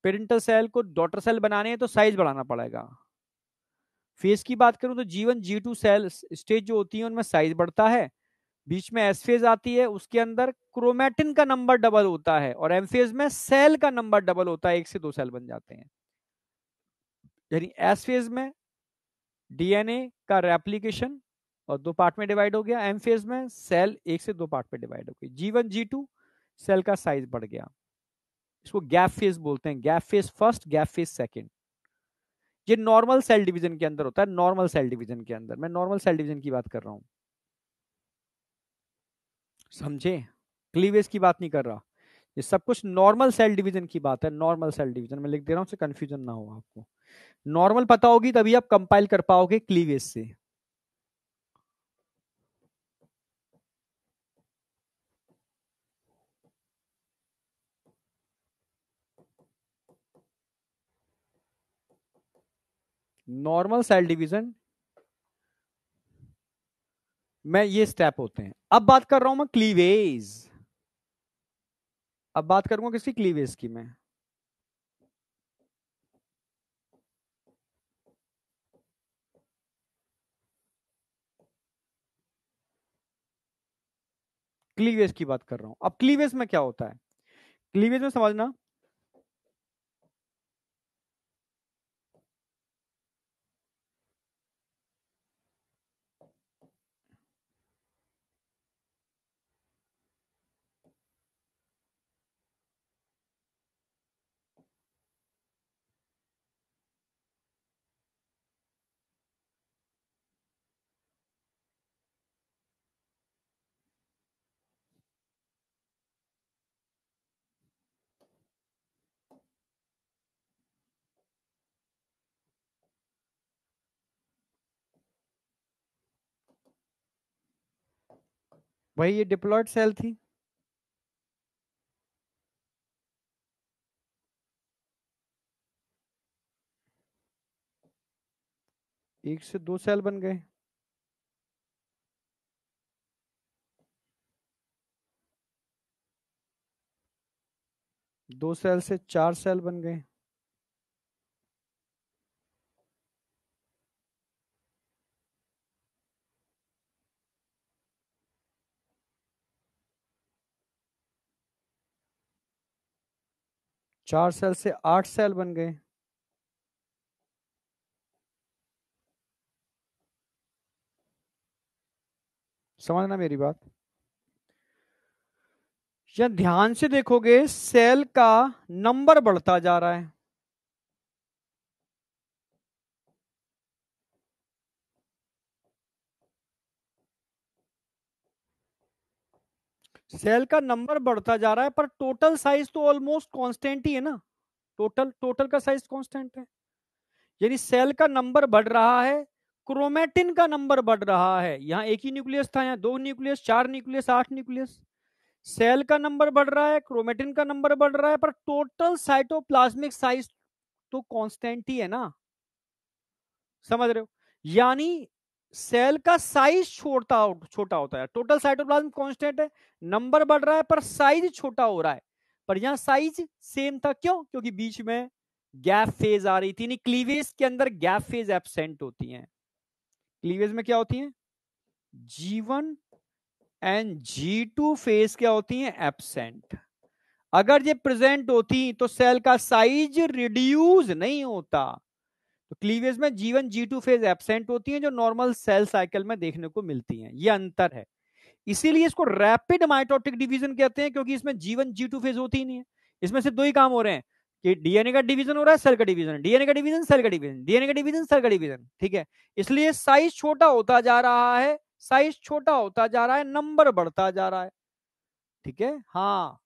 पेरेंटल सेल को डॉटर सेल बनाने हैं तो साइज बढ़ाना पड़ेगा। फेज की बात करूं तो G1 G2 सेल स्टेज जो होती है उनमें साइज बढ़ता है, बीच में एस फेज आती है, उसके अंदर क्रोमेटिन का नंबर डबल होता है, और एम फेज में सेल का नंबर डबल होता है, एक से दो सेल बन जाते हैं। यानी एस फेज में डीएनए का रेप्लिकेशन और दो पार्ट में डिवाइड हो गया, एम फेज में सेल एक से दो पार्ट में डिवाइड हो गई, G1 G2 सेल का साइज बढ़ गया। इसको गैप फेज बोलते हैं, gap phase first, gap phase second. ये नॉर्मल सेल डिवीजन के अंदर होता है, नॉर्मल सेल डिवीजन के अंदर, मैं नॉर्मल सेल डिवीजन की बात कर रहा हूं, समझे? क्लीवेज की बात नहीं कर रहा, ये सब कुछ नॉर्मल सेल डिवीजन की बात है। नॉर्मल सेल डिवीजन में लिख दे रहा हूं, उससे कंफ्यूजन ना हो आपको। नॉर्मल पता होगी तभी आप कंपाइल कर पाओगे क्लीवेज से। नॉर्मल सेल डिवीजन में ये स्टेप होते हैं। अब बात कर रहा हूं मैं क्लीवेज, अब बात करूंगा किसकी, क्लीवेज की मैं। क्लीवेज की बात कर रहा हूं। अब क्लीवेज में क्या होता है, क्लीवेज में समझना, वही ये डिप्लॉयड सेल थी, एक से दो सेल बन गए, दो सेल से चार सेल बन गए, चार सेल से आठ सेल बन गए। समझना मेरी बात, या ध्यान से देखोगे सेल का नंबर बढ़ता जा रहा है। सेल का नंबर बढ़ता जा रहा है पर टोटल साइज तो ऑलमोस्ट कांस्टेंट ही है ना, टोटल टोटल का साइज कांस्टेंट है। यानी सेल का नंबर बढ़ रहा है, क्रोमेटिन का नंबर बढ़ रहा है। यहां एक ही न्यूक्लियस था, यहां दो न्यूक्लियस, चार न्यूक्लियस, आठ न्यूक्लियस। सेल का नंबर बढ़ रहा है, क्रोमेटिन का नंबर बढ़ रहा है, पर टोटल साइटोप्लाज्मिक साइज तो कांस्टेंट ही है ना। समझ रहे हो? यानी सेल का साइज छोटा छोटा होता है, टोटल साइटोप्लाज्म कांस्टेंट है, नंबर बढ़ रहा है पर साइज छोटा हो रहा है। पर यहां साइज सेम था, क्यों? क्योंकि बीच में गैप फेज आ रही थी। क्लीवेज के अंदर गैप फेज एब्सेंट होती हैं। क्लीवेज में क्या होती हैं? G1 एंड G2 फेज क्या होती हैं? एब्सेंट। अगर ये प्रेजेंट होती तो सेल का साइज रिड्यूस नहीं होता। तो क्लीवेज में G1 G2 फेज एब्सेंट होती हैं, जो नॉर्मल सेल साइकिल में देखने को मिलती हैं। ये अंतर है, इसीलिए इसको रैपिड माइटोटिक डिवीजन कहते हैं, क्योंकि इसमें G1 G2 फेज होती ही नहीं है। इसमें सिर्फ दो ही काम हो रहे हैं कि डीएनए का डिवीजन हो रहा है, सेल का डिवीजन, डीएनए का डिवीजन, सेल का डिवीजन, डीएनए का डिवीजन, सेल का डिवीजन। ठीक है, इसलिए साइज छोटा होता जा रहा है, साइज छोटा होता जा रहा है, नंबर बढ़ता जा रहा है। ठीक है, हाँ,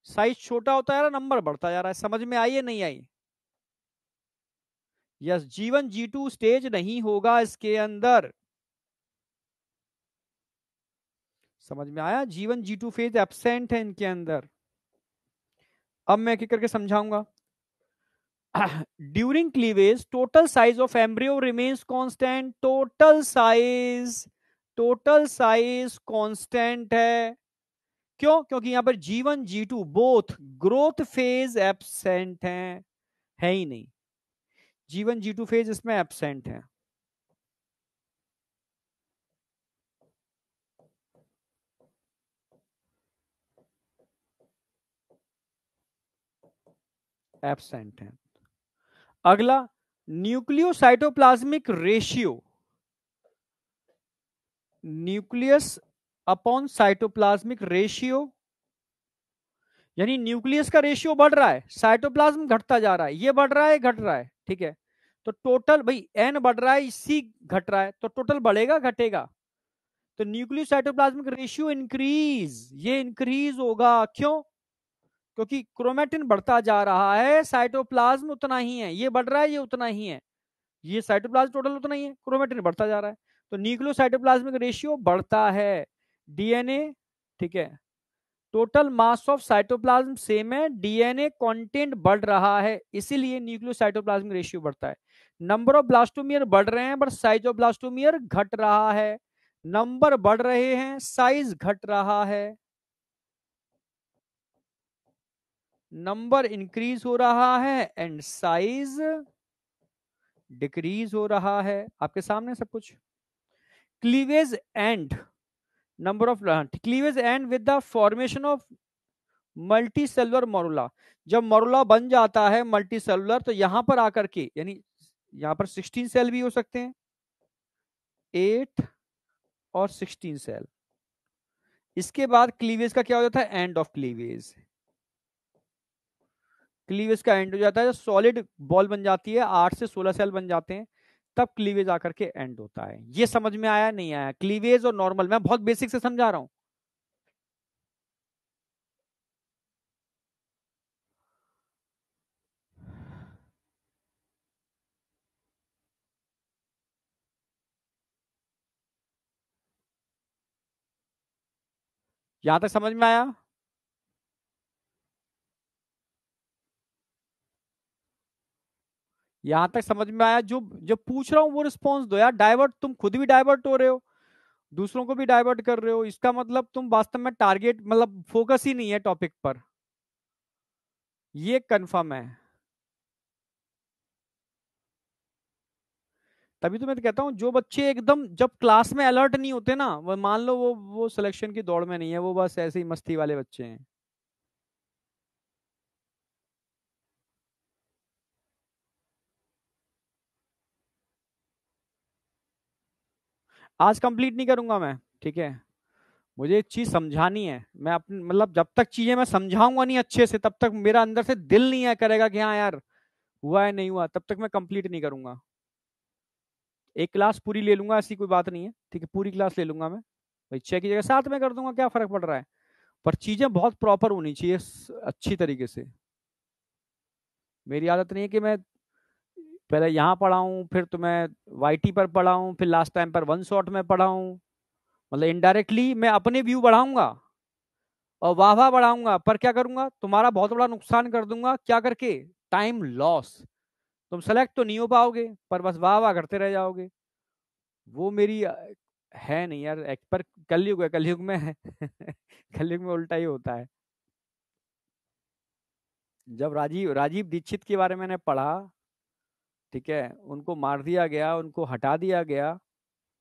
साइज छोटा होता जा रहा है, नंबर बढ़ता जा रहा है। समझ में आई है नहीं आई? यस, G1 G2 स्टेज नहीं होगा इसके अंदर। समझ में आया? G1 G2 फेज एब्सेंट है इनके अंदर। अब मैं एक एक करके समझाऊंगा। During cleavage total size of embryo remains constant. Total size constant है। क्यों? क्योंकि यहां पर G1 G2 both growth phase absent हैं, है ही नहीं। G1 G2 फेज इसमें एब्सेंट है। एब्सेंट है। अगला, nucleocytoplasmic ratio, nucleus upon cytoplasmic ratio, यानी न्यूक्लियस का रेशियो बढ़ रहा है, साइटोप्लाज्म घटता जा रहा है, ये बढ़ रहा है घट रहा है, ठीक है। तो टोटल भाई एन बढ़ रहा है, सी घट रहा है, तो टोटल बढ़ेगा घटेगा? तो न्यूक्लियोसाइटोप्लाज्मिक रेशियो इंक्रीज, ये इंक्रीज होगा, क्यों? क्योंकि क्रोमेटिन बढ़ता जा रहा है, साइटोप्लाज्म उतना ही है, ये बढ़ रहा है, ये उतना ही है, ये साइटोप्लाज्म टोटल उतना ही है, क्रोमेटिन बढ़ता जा रहा है, तो न्यूक्लियोसाइटोप्लाज्मिक रेशियो बढ़ता है। डीएनए, ठीक है, total mass of cytoplasm same है, डीएनए कंटेंट बढ़ रहा है, इसीलिए न्यूक्लियोसाइटोप्लाज्मिक रेशियो बढ़ता है। नंबर ऑफ ब्लास्टोमियर बढ़ रहे हैं, बट साइज ऑफ ब्लास्टोमियर घट रहा है। नंबर बढ़ रहे हैं, साइज घट रहा है। नंबर इंक्रीज हो रहा है एंड साइज डिक्रीज हो रहा है, आपके सामने सब कुछ। Cleavage and, number of cleavage and with the formation of multi cellular morula, जब मोरुला बन जाता है मल्टी सेलुलर, तो यहां पर आकर के, यानी यहां पर 16 सेल भी हो सकते हैं, 8 और 16 सेल। इसके बाद क्लीवेज का क्या हो जाता है? End of cleavage. क्लीवेज का एंड हो जाता है, सॉलिड बॉल बन जाती है, 8 से 16 सेल बन जाते हैं, तब क्लीवेज आकर के एंड होता है। ये समझ में आया नहीं आया? क्लीवेज और नॉर्मल, मैं बहुत बेसिक से समझा रहा हूं। यहां तक समझ में आया? यहां तक समझ में आया? जो जो पूछ रहा हूं वो रिस्पॉन्स दो यार, डाइवर्ट, तुम खुद भी डाइवर्ट हो रहे हो, दूसरों को भी डाइवर्ट कर रहे हो, इसका मतलब तुम वास्तव में टारगेट, मतलब फोकस ही नहीं है टॉपिक पर, ये कंफर्म है। तभी तो मैं तो कहता हूँ, जो बच्चे एकदम जब क्लास में अलर्ट नहीं होते ना, वो मान लो वो सिलेक्शन की दौड़ में नहीं है, वो बस ऐसे ही मस्ती वाले बच्चे हैं। आज कंप्लीट नहीं करूंगा मैं, ठीक है, मुझे एक चीज समझानी है, मैं अपने मतलब जब तक चीजें मैं समझाऊंगा नहीं अच्छे से, तब तक मेरा अंदर से दिल नहीं है करेगा कि हाँ यार हुआ है नहीं हुआ, तब तक मैं कंप्लीट नहीं करूंगा। एक क्लास पूरी ले लूंगा, ऐसी कोई बात नहीं है, ठीक है, पूरी क्लास ले लूंगा मैं, भाई 6 की जगह 7 में कर दूंगा, क्या फर्क पड़ रहा है, पर चीजें बहुत प्रॉपर होनी चाहिए, अच्छी तरीके से। मेरी आदत नहीं है कि मैं पहले यहाँ पढ़ाऊँ, फिर तुम्हें वाईटी पर पढ़ाऊँ, फिर लास्ट टाइम पर वन शॉट में पढ़ाऊँ, मतलब इनडायरेक्टली मैं अपने व्यू बढ़ाऊंगा और वाह वाह बढ़ाऊंगा, पर क्या करूंगा, तुम्हारा बहुत बड़ा नुकसान कर दूंगा, क्या करके? Time loss. तुम सेलेक्ट तो नहीं हो पाओगे, पर बस वाह वाह करते रह जाओगे, वो मेरी है नहीं यार, पर कलयुग है, कलयुग में है कलयुग में उल्टा ही होता है। जब राजीव राजीव दीक्षित के बारे में मैंने पढ़ा, ठीक है, उनको मार दिया गया, उनको हटा दिया गया,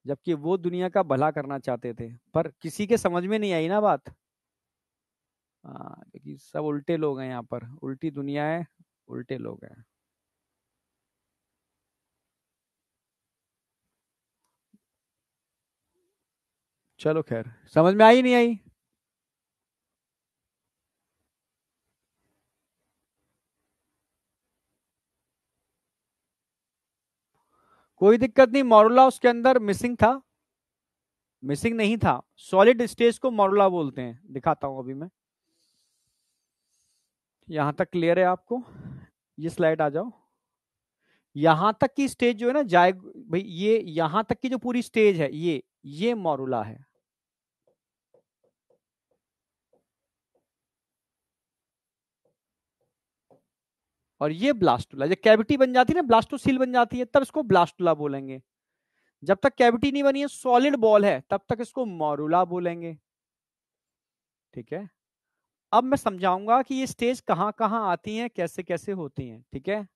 जबकि वो दुनिया का भला करना चाहते थे, पर किसी के समझ में नहीं आई ना बात। हाँ, क्योंकि सब उल्टे लोग हैं यहाँ पर, उल्टी दुनिया है, उल्टे लोग हैं। चलो खैर, समझ में आई नहीं आई? कोई दिक्कत नहीं, मोरुला उसके अंदर मिसिंग था, मिसिंग नहीं था, सॉलिड स्टेज को मोरुला बोलते हैं, दिखाता हूं अभी मैं। यहां तक क्लियर है आपको? ये स्लाइड आ जाओ। यहां तक की स्टेज जो है ना जाए भाई, ये यहां तक की जो पूरी स्टेज है, ये मोरुला है, और ये ब्लास्टुला, जब कैविटी बन जाती है ना, ब्लास्टोसील बन जाती है, तब इसको ब्लास्टुला बोलेंगे। जब तक कैविटी नहीं बनी है, सॉलिड बॉल है, तब तक इसको मोरुला बोलेंगे, ठीक है। अब मैं समझाऊंगा कि ये स्टेज कहां कहां आती हैं, कैसे कैसे होती हैं, ठीक है।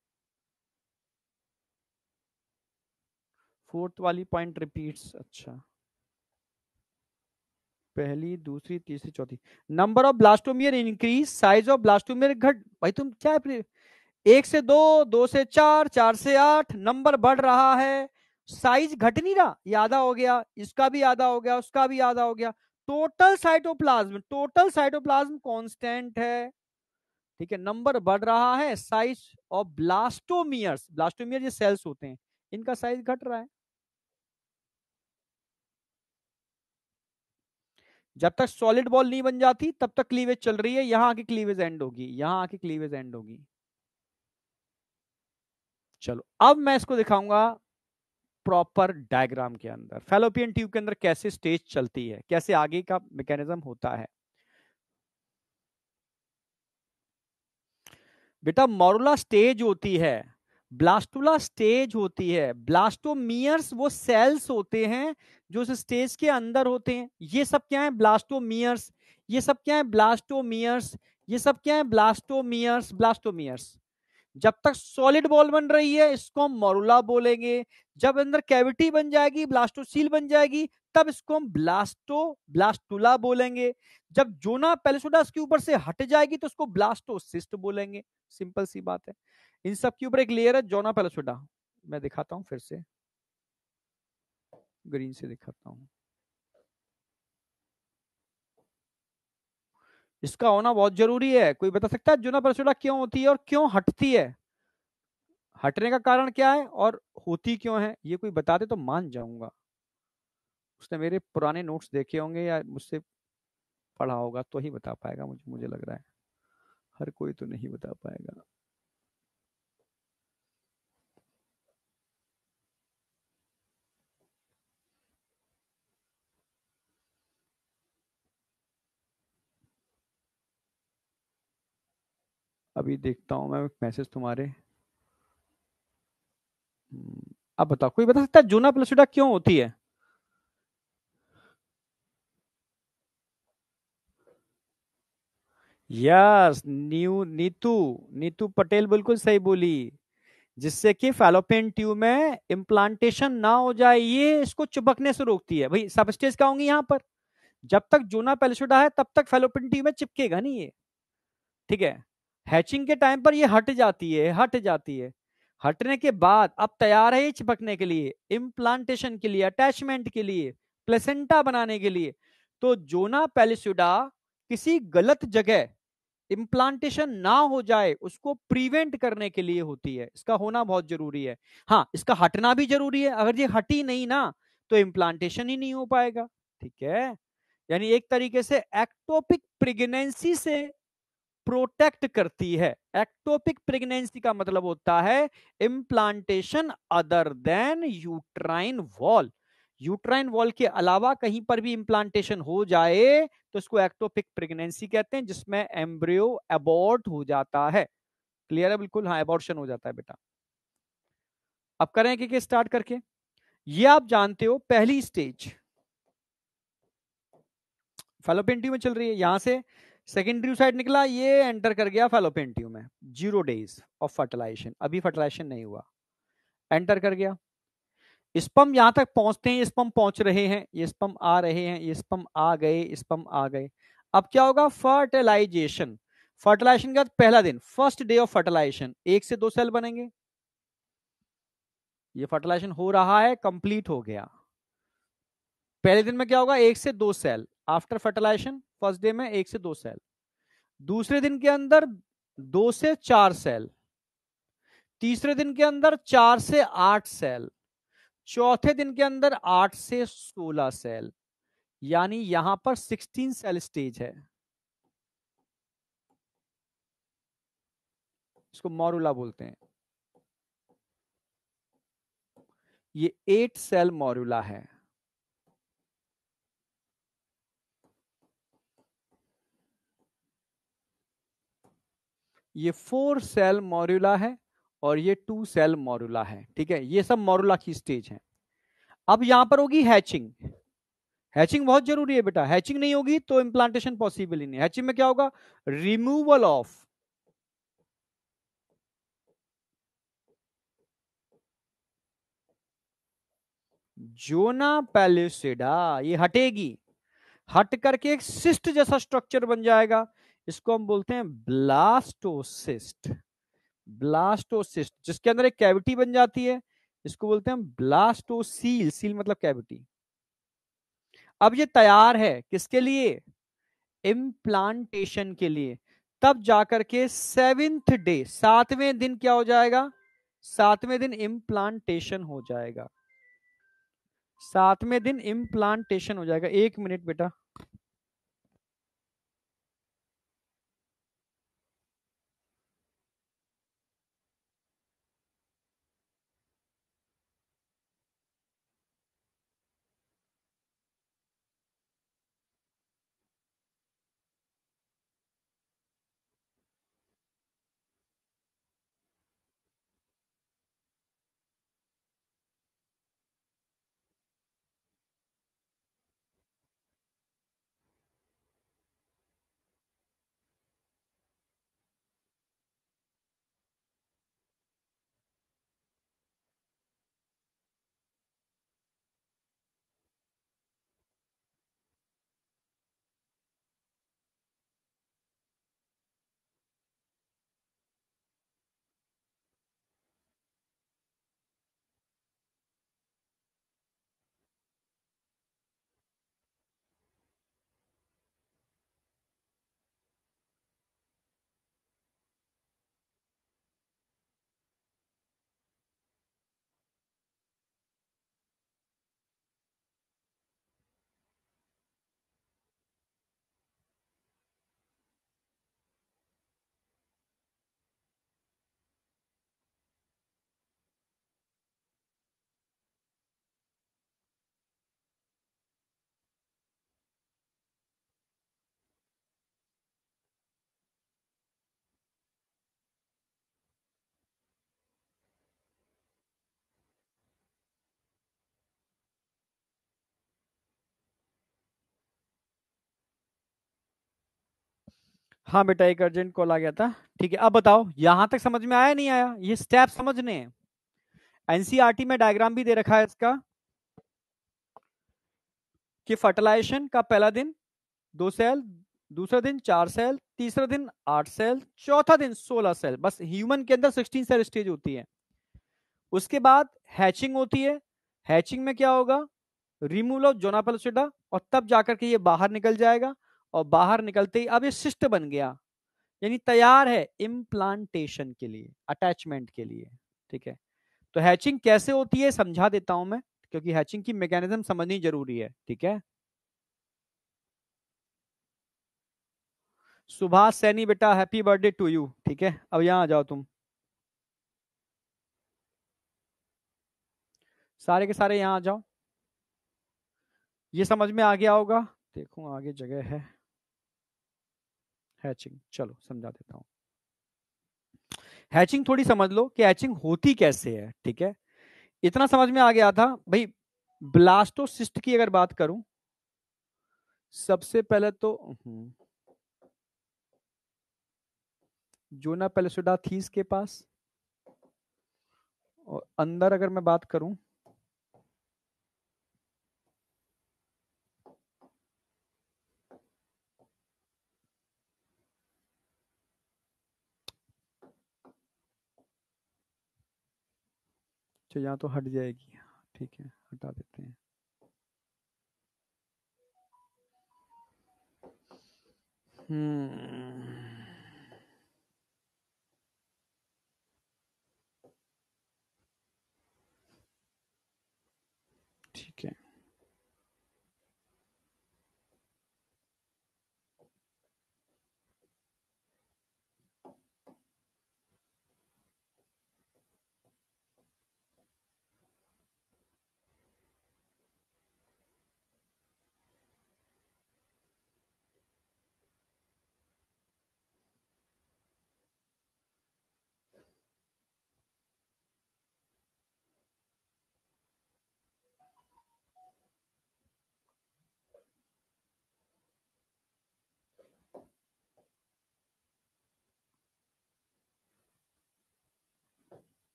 फोर्थ वाली पॉइंट रिपीट्स, अच्छा, पहली दूसरी तीसरी चौथी। Number of blastomere increase, size of blastomere घट, भाई तुम क्या 1 से 2, 2 से 4, 4 से 8, नंबर बढ़ रहा है, साइज घट नहीं रहा, ये आधा हो गया, इसका भी आधा हो गया, उसका भी आधा हो गया, टोटल साइटोप्लाज्म कांस्टेंट है। ठीक है, नंबर बढ़ रहा है, साइज ऑफ ब्लास्टोमियर्स, ब्लास्टोमियर ये सेल्स होते हैं, इनका साइज घट रहा है। जब तक सॉलिड बॉल नहीं बन जाती तब तक क्लीवेज चल रही है, यहां आके क्लीवेज एंड होगी, यहां आके क्लीवेज एंड होगी। चलो अब मैं इसको दिखाऊंगा प्रॉपर डायग्राम के अंदर, फैलोपियन ट्यूब के अंदर कैसे स्टेज चलती है, कैसे आगे का मैकेनिज्म होता है। बेटा मोरुला स्टेज होती है, ब्लास्टुला स्टेज होती है, ब्लास्टोमियर्स वो सेल्स होते हैं जो उस स्टेज के अंदर होते हैं। ये सब क्या है? ब्लास्टोमियर्स। ये सब क्या है? ब्लास्टोमियर्स। ये सब क्या है? Blastomeres, blastomeres. जब तक सॉलिड बॉल बन रही है इसको हम मोरुला बोलेंगे, जब अंदर कैविटी बन जाएगी, ब्लास्टोसील बन जाएगी, तब इसको हम ब्लास्टुला बोलेंगे। जब जोना पेलिसोडा इसके ऊपर से हट जाएगी तो उसको ब्लास्टोसिस्ट बोलेंगे। सिंपल सी बात है। इन सब के ऊपर एक लेयर है जोना पेलिसोडा, मैं दिखाता हूं फिर से, ग्रीन से दिखाता हूं। इसका होना बहुत जरूरी है। कोई बता सकता है जोना पेलिसोडा क्यों होती है और क्यों हटती है? हटने का कारण क्या है और होती क्यों है? ये कोई बता दे तो मान जाऊंगा। उसने मेरे पुराने नोट्स देखे होंगे या मुझसे पढ़ा होगा तो ही बता पाएगा, मुझे मुझे लग रहा है हर कोई तो नहीं बता पाएगा। अभी देखता हूं मैं मैसेज तुम्हारे। अब बताओ, कोई बता सकता है जूना प्लसिडा क्यों होती है? यस, नीतू नीतू पटेल बिल्कुल सही बोली। जिससे कि फैलोपियन ट्यूब में इम्प्लांटेशन ना हो जाए, ये इसको चिपकने से रोकती है। भाई सबस्टेज क्या होंगी यहां पर? जब तक जोना पेलिसोडा है तब तक फैलोपियन ट्यूब में चिपकेगा नहीं ये। ठीक है, हैचिंग के टाइम पर ये हट जाती है। हटने के बाद अब तैयार है ये चिपकने के लिए, इम्प्लांटेशन के लिए, अटैचमेंट के लिए, प्लेसेंटा बनाने के लिए। तो जोना पेलिसोडा किसी गलत जगह इम्प्लांटेशन ना हो जाए उसको प्रिवेंट करने के लिए होती है। इसका होना बहुत जरूरी है। हाँ, इसका हटना भी जरूरी है, अगर ये हटी नहीं ना तो इम्प्लांटेशन ही नहीं हो पाएगा। ठीक है, यानी एक तरीके से एक्टोपिक प्रेगनेंसी से प्रोटेक्ट करती है। एक्टोपिक प्रेगनेंसी का मतलब होता है implantation other than uterine wall. Uterine wall के अलावा कहीं पर भी इम्प्लांटेशन हो जाए तो इसको एक्टोपिक प्रेगनेंसी कहते हैं, जिसमें एम्ब्रियो अबॉर्ट हो जाता है। क्लियर है बिल्कुल? हाँ, अबॉर्शन हो जाता है बेटा। अब करें कि स्टार्ट करके, ये आप जानते हो पहली स्टेज फैलोपियन ट्यूब में चल रही है, यहां से सेकेंडरी साइड निकला, ये एंटर कर गया फैलोपियन ट्यूब में। 0 days ऑफ फर्टिलाइजेशन, अभी फर्टिलाइजेशन नहीं हुआ, एंटर कर गया। स्पर्म यहां तक पहुंचते हैं, स्पर्म पहुंच रहे हैं, ये स्पर्म आ रहे हैं, ये स्पर्म आ गए, स्पर्म आ गए। अब क्या होगा? फर्टिलाइजेशन। फर्टिलाइजेशन के बाद पहला दिन, फर्स्ट डे ऑफ फर्टिलाइजेशन, 1 से 2 सेल बनेंगे। ये फर्टिलाइजेशन हो रहा है, कंप्लीट हो गया। पहले दिन में क्या होगा? 1 से 2 cell. After fertilisation first day में 1 से 2 सेल। दूसरे दिन के अंदर 2 से 4 सेल। तीसरे दिन के अंदर 4 से 8 सेल। चौथे दिन के अंदर 8 से 16 सेल। यानी यहां पर 16 सेल स्टेज है। इसको मॉरुला बोलते हैं। ये 8 सेल मॉरुला है। ये 4 सेल मॉरुला है और ये 2 सेल मॉरुला है। ठीक है, ये सब मॉरुला की स्टेज है। अब यहां पर होगी हैचिंग। हैचिंग बहुत जरूरी है बेटा, हैचिंग नहीं होगी तो इंप्लांटेशन पॉसिबल ही नहीं। हैचिंग में क्या होगा? रिमूवल ऑफ जोना पैलिसेडा, ये हटेगी, हट करके एक सिस्ट जैसा स्ट्रक्चर बन जाएगा, इसको हम बोलते हैं ब्लास्टोसिस्ट। ब्लास्टोसिस्ट, जिसके अंदर एक कैविटी बन जाती है, इसको बोलते हैं ब्लास्टोसील, सील मतलब कैविटी। अब ये तैयार है किसके लिए? इम्प्लांटेशन के लिए। तब जाकर के सेवेंथ डे, सातवें दिन क्या हो जाएगा? सातवें दिन इम्प्लांटेशन हो जाएगा। सातवें दिन इम्प्लांटेशन हो जाएगा। एक मिनट बेटा। हाँ बेटा, एक अर्जेंट कॉल आ गया था। ठीक है, अब बताओ यहां तक समझ में आया नहीं आया? ये स्टेप समझने हैं। एनसीईआरटी में डायग्राम भी दे रखा है इसका, कि फर्टिलाइजेशन का पहला दिन 2 सेल, दूसरा दिन 4 सेल, तीसरा दिन 8 सेल, चौथा दिन 16 सेल। बस ह्यूमन के अंदर 16 सेल स्टेज होती है। उसके बाद हैचिंग होती है। हैचिंग में क्या होगा? रिमूवल ऑफ जोना पेलोसिडा, और तब जाकर के ये बाहर निकल जाएगा। और बाहर निकलते ही अब ये सिस्ट बन गया, यानी तैयार है इम्प्लांटेशन के लिए, अटैचमेंट के लिए। ठीक है, तो हैचिंग कैसे होती है समझा देता हूं मैं, क्योंकि हैचिंग की मैकेनिज्म समझनी जरूरी है। ठीक है, सुभाष सैनी बेटा, हैप्पी बर्थडे टू यू। ठीक है, अब यहां आ जाओ तुम, सारे के सारे यहां आ जाओ। ये समझ में आ गया होगा? देखो आगे जगह है। हैचिंग, चलो समझा देता हूँ। हैचिंग थोड़ी समझ लो कि हैचिंग होती कैसे है। ठीक है, इतना समझ में आ गया था भाई। ब्लास्टोसिस्ट की अगर बात करूं, सबसे पहले तो जोना पेलोसिडा थी इसके पास। और अंदर अगर मैं बात करूं, तो यहाँ तो हट जाएगी। ठीक है, हटा देते हैं। ठीक है,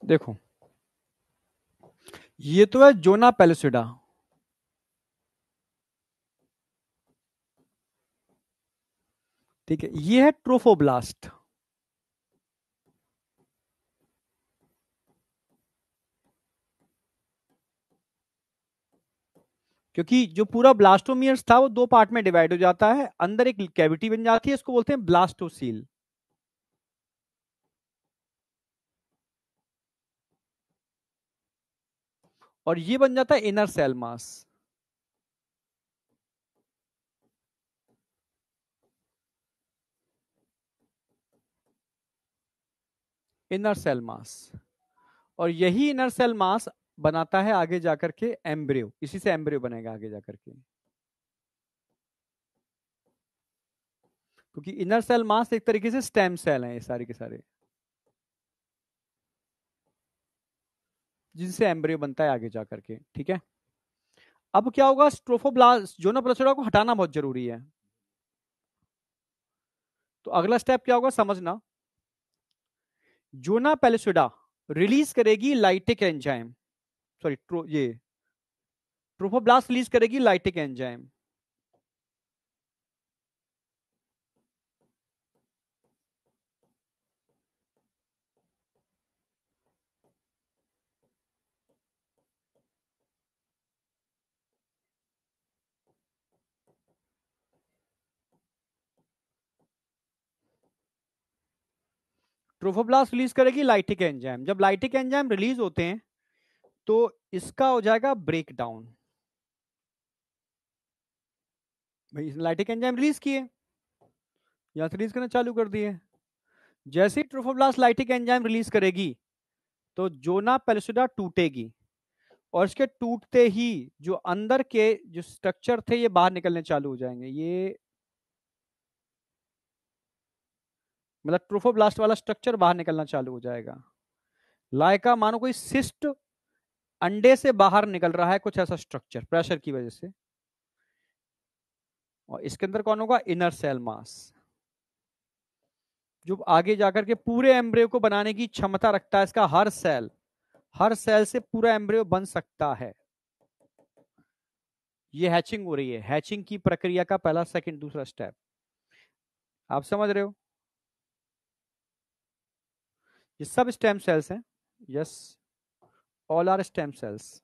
देखो, ये तो है जोना पेलिसिडा, ठीक है। ये है ट्रोफोब्लास्ट। क्योंकि जो पूरा ब्लास्टोमियर्स था वो दो पार्ट में डिवाइड हो जाता है, अंदर एक कैविटी बन जाती है, इसको बोलते हैं ब्लास्टोसील। और ये बन जाता है inner cell mass. Inner cell mass. और यही इनर सेल मास बनाता है आगे जाकर के एम्ब्रियो, इसी से एम्ब्रियो बनेगा आगे जाकर के। क्योंकि इनर सेल मास एक तरीके से स्टेम सेल है ये सारे के सारे, जिनसे एम्ब्रियो बनता है आगे जाकर के, ठीक है। अब क्या होगा, स्ट्रोफोब्लास्ट जोना प्रोसेडा को हटाना बहुत जरूरी है। तो अगला स्टेप क्या होगा समझना, जोना पेलिसिडा रिलीज करेगी लाइटिक एंजाइम, सॉरी ये ट्रोफोब्लास्ट रिलीज करेगी लाइटिक एंजाइम। ट्रोफोब्लास्ट रिलीज करेगी लाइटिक एंजाइम। जब लाइटिक एंजाइम रिलीज होते हैं तो इसका हो जाएगा ब्रेक डाउन। भाई इसने लाइटिक एंजाइम रिलीज किए, यहां से रिलीज करना चालू कर दिए। जैसे ही ट्रोफोब्लास्ट लाइटिक एंजाइम रिलीज करेगी तो जोना पेलिसिडा टूटेगी, और इसके टूटते ही जो अंदर के जो स्ट्रक्चर थे ये बाहर निकलने चालू हो जाएंगे। ये मतलब ट्रोफोब्लास्ट वाला स्ट्रक्चर बाहर निकलना चालू हो जाएगा। लाइका मानो कोई सिस्ट अंडे से बाहर निकल रहा है, कुछ ऐसा स्ट्रक्चर प्रेशर की वजह से। और इसके अंदर कौन होगा, इनर सेल मास, जो आगे जाकर के पूरे एम्ब्रियो को बनाने की क्षमता रखता है। इसका हर सेल से पूरा एम्ब्रियो बन सकता है। ये हैचिंग हो रही है, हैचिंग की प्रक्रिया का पहला सेकंड दूसरा स्टेप, आप समझ रहे हो। ये सब स्टेम सेल्स हैं, yes, all are stem cells.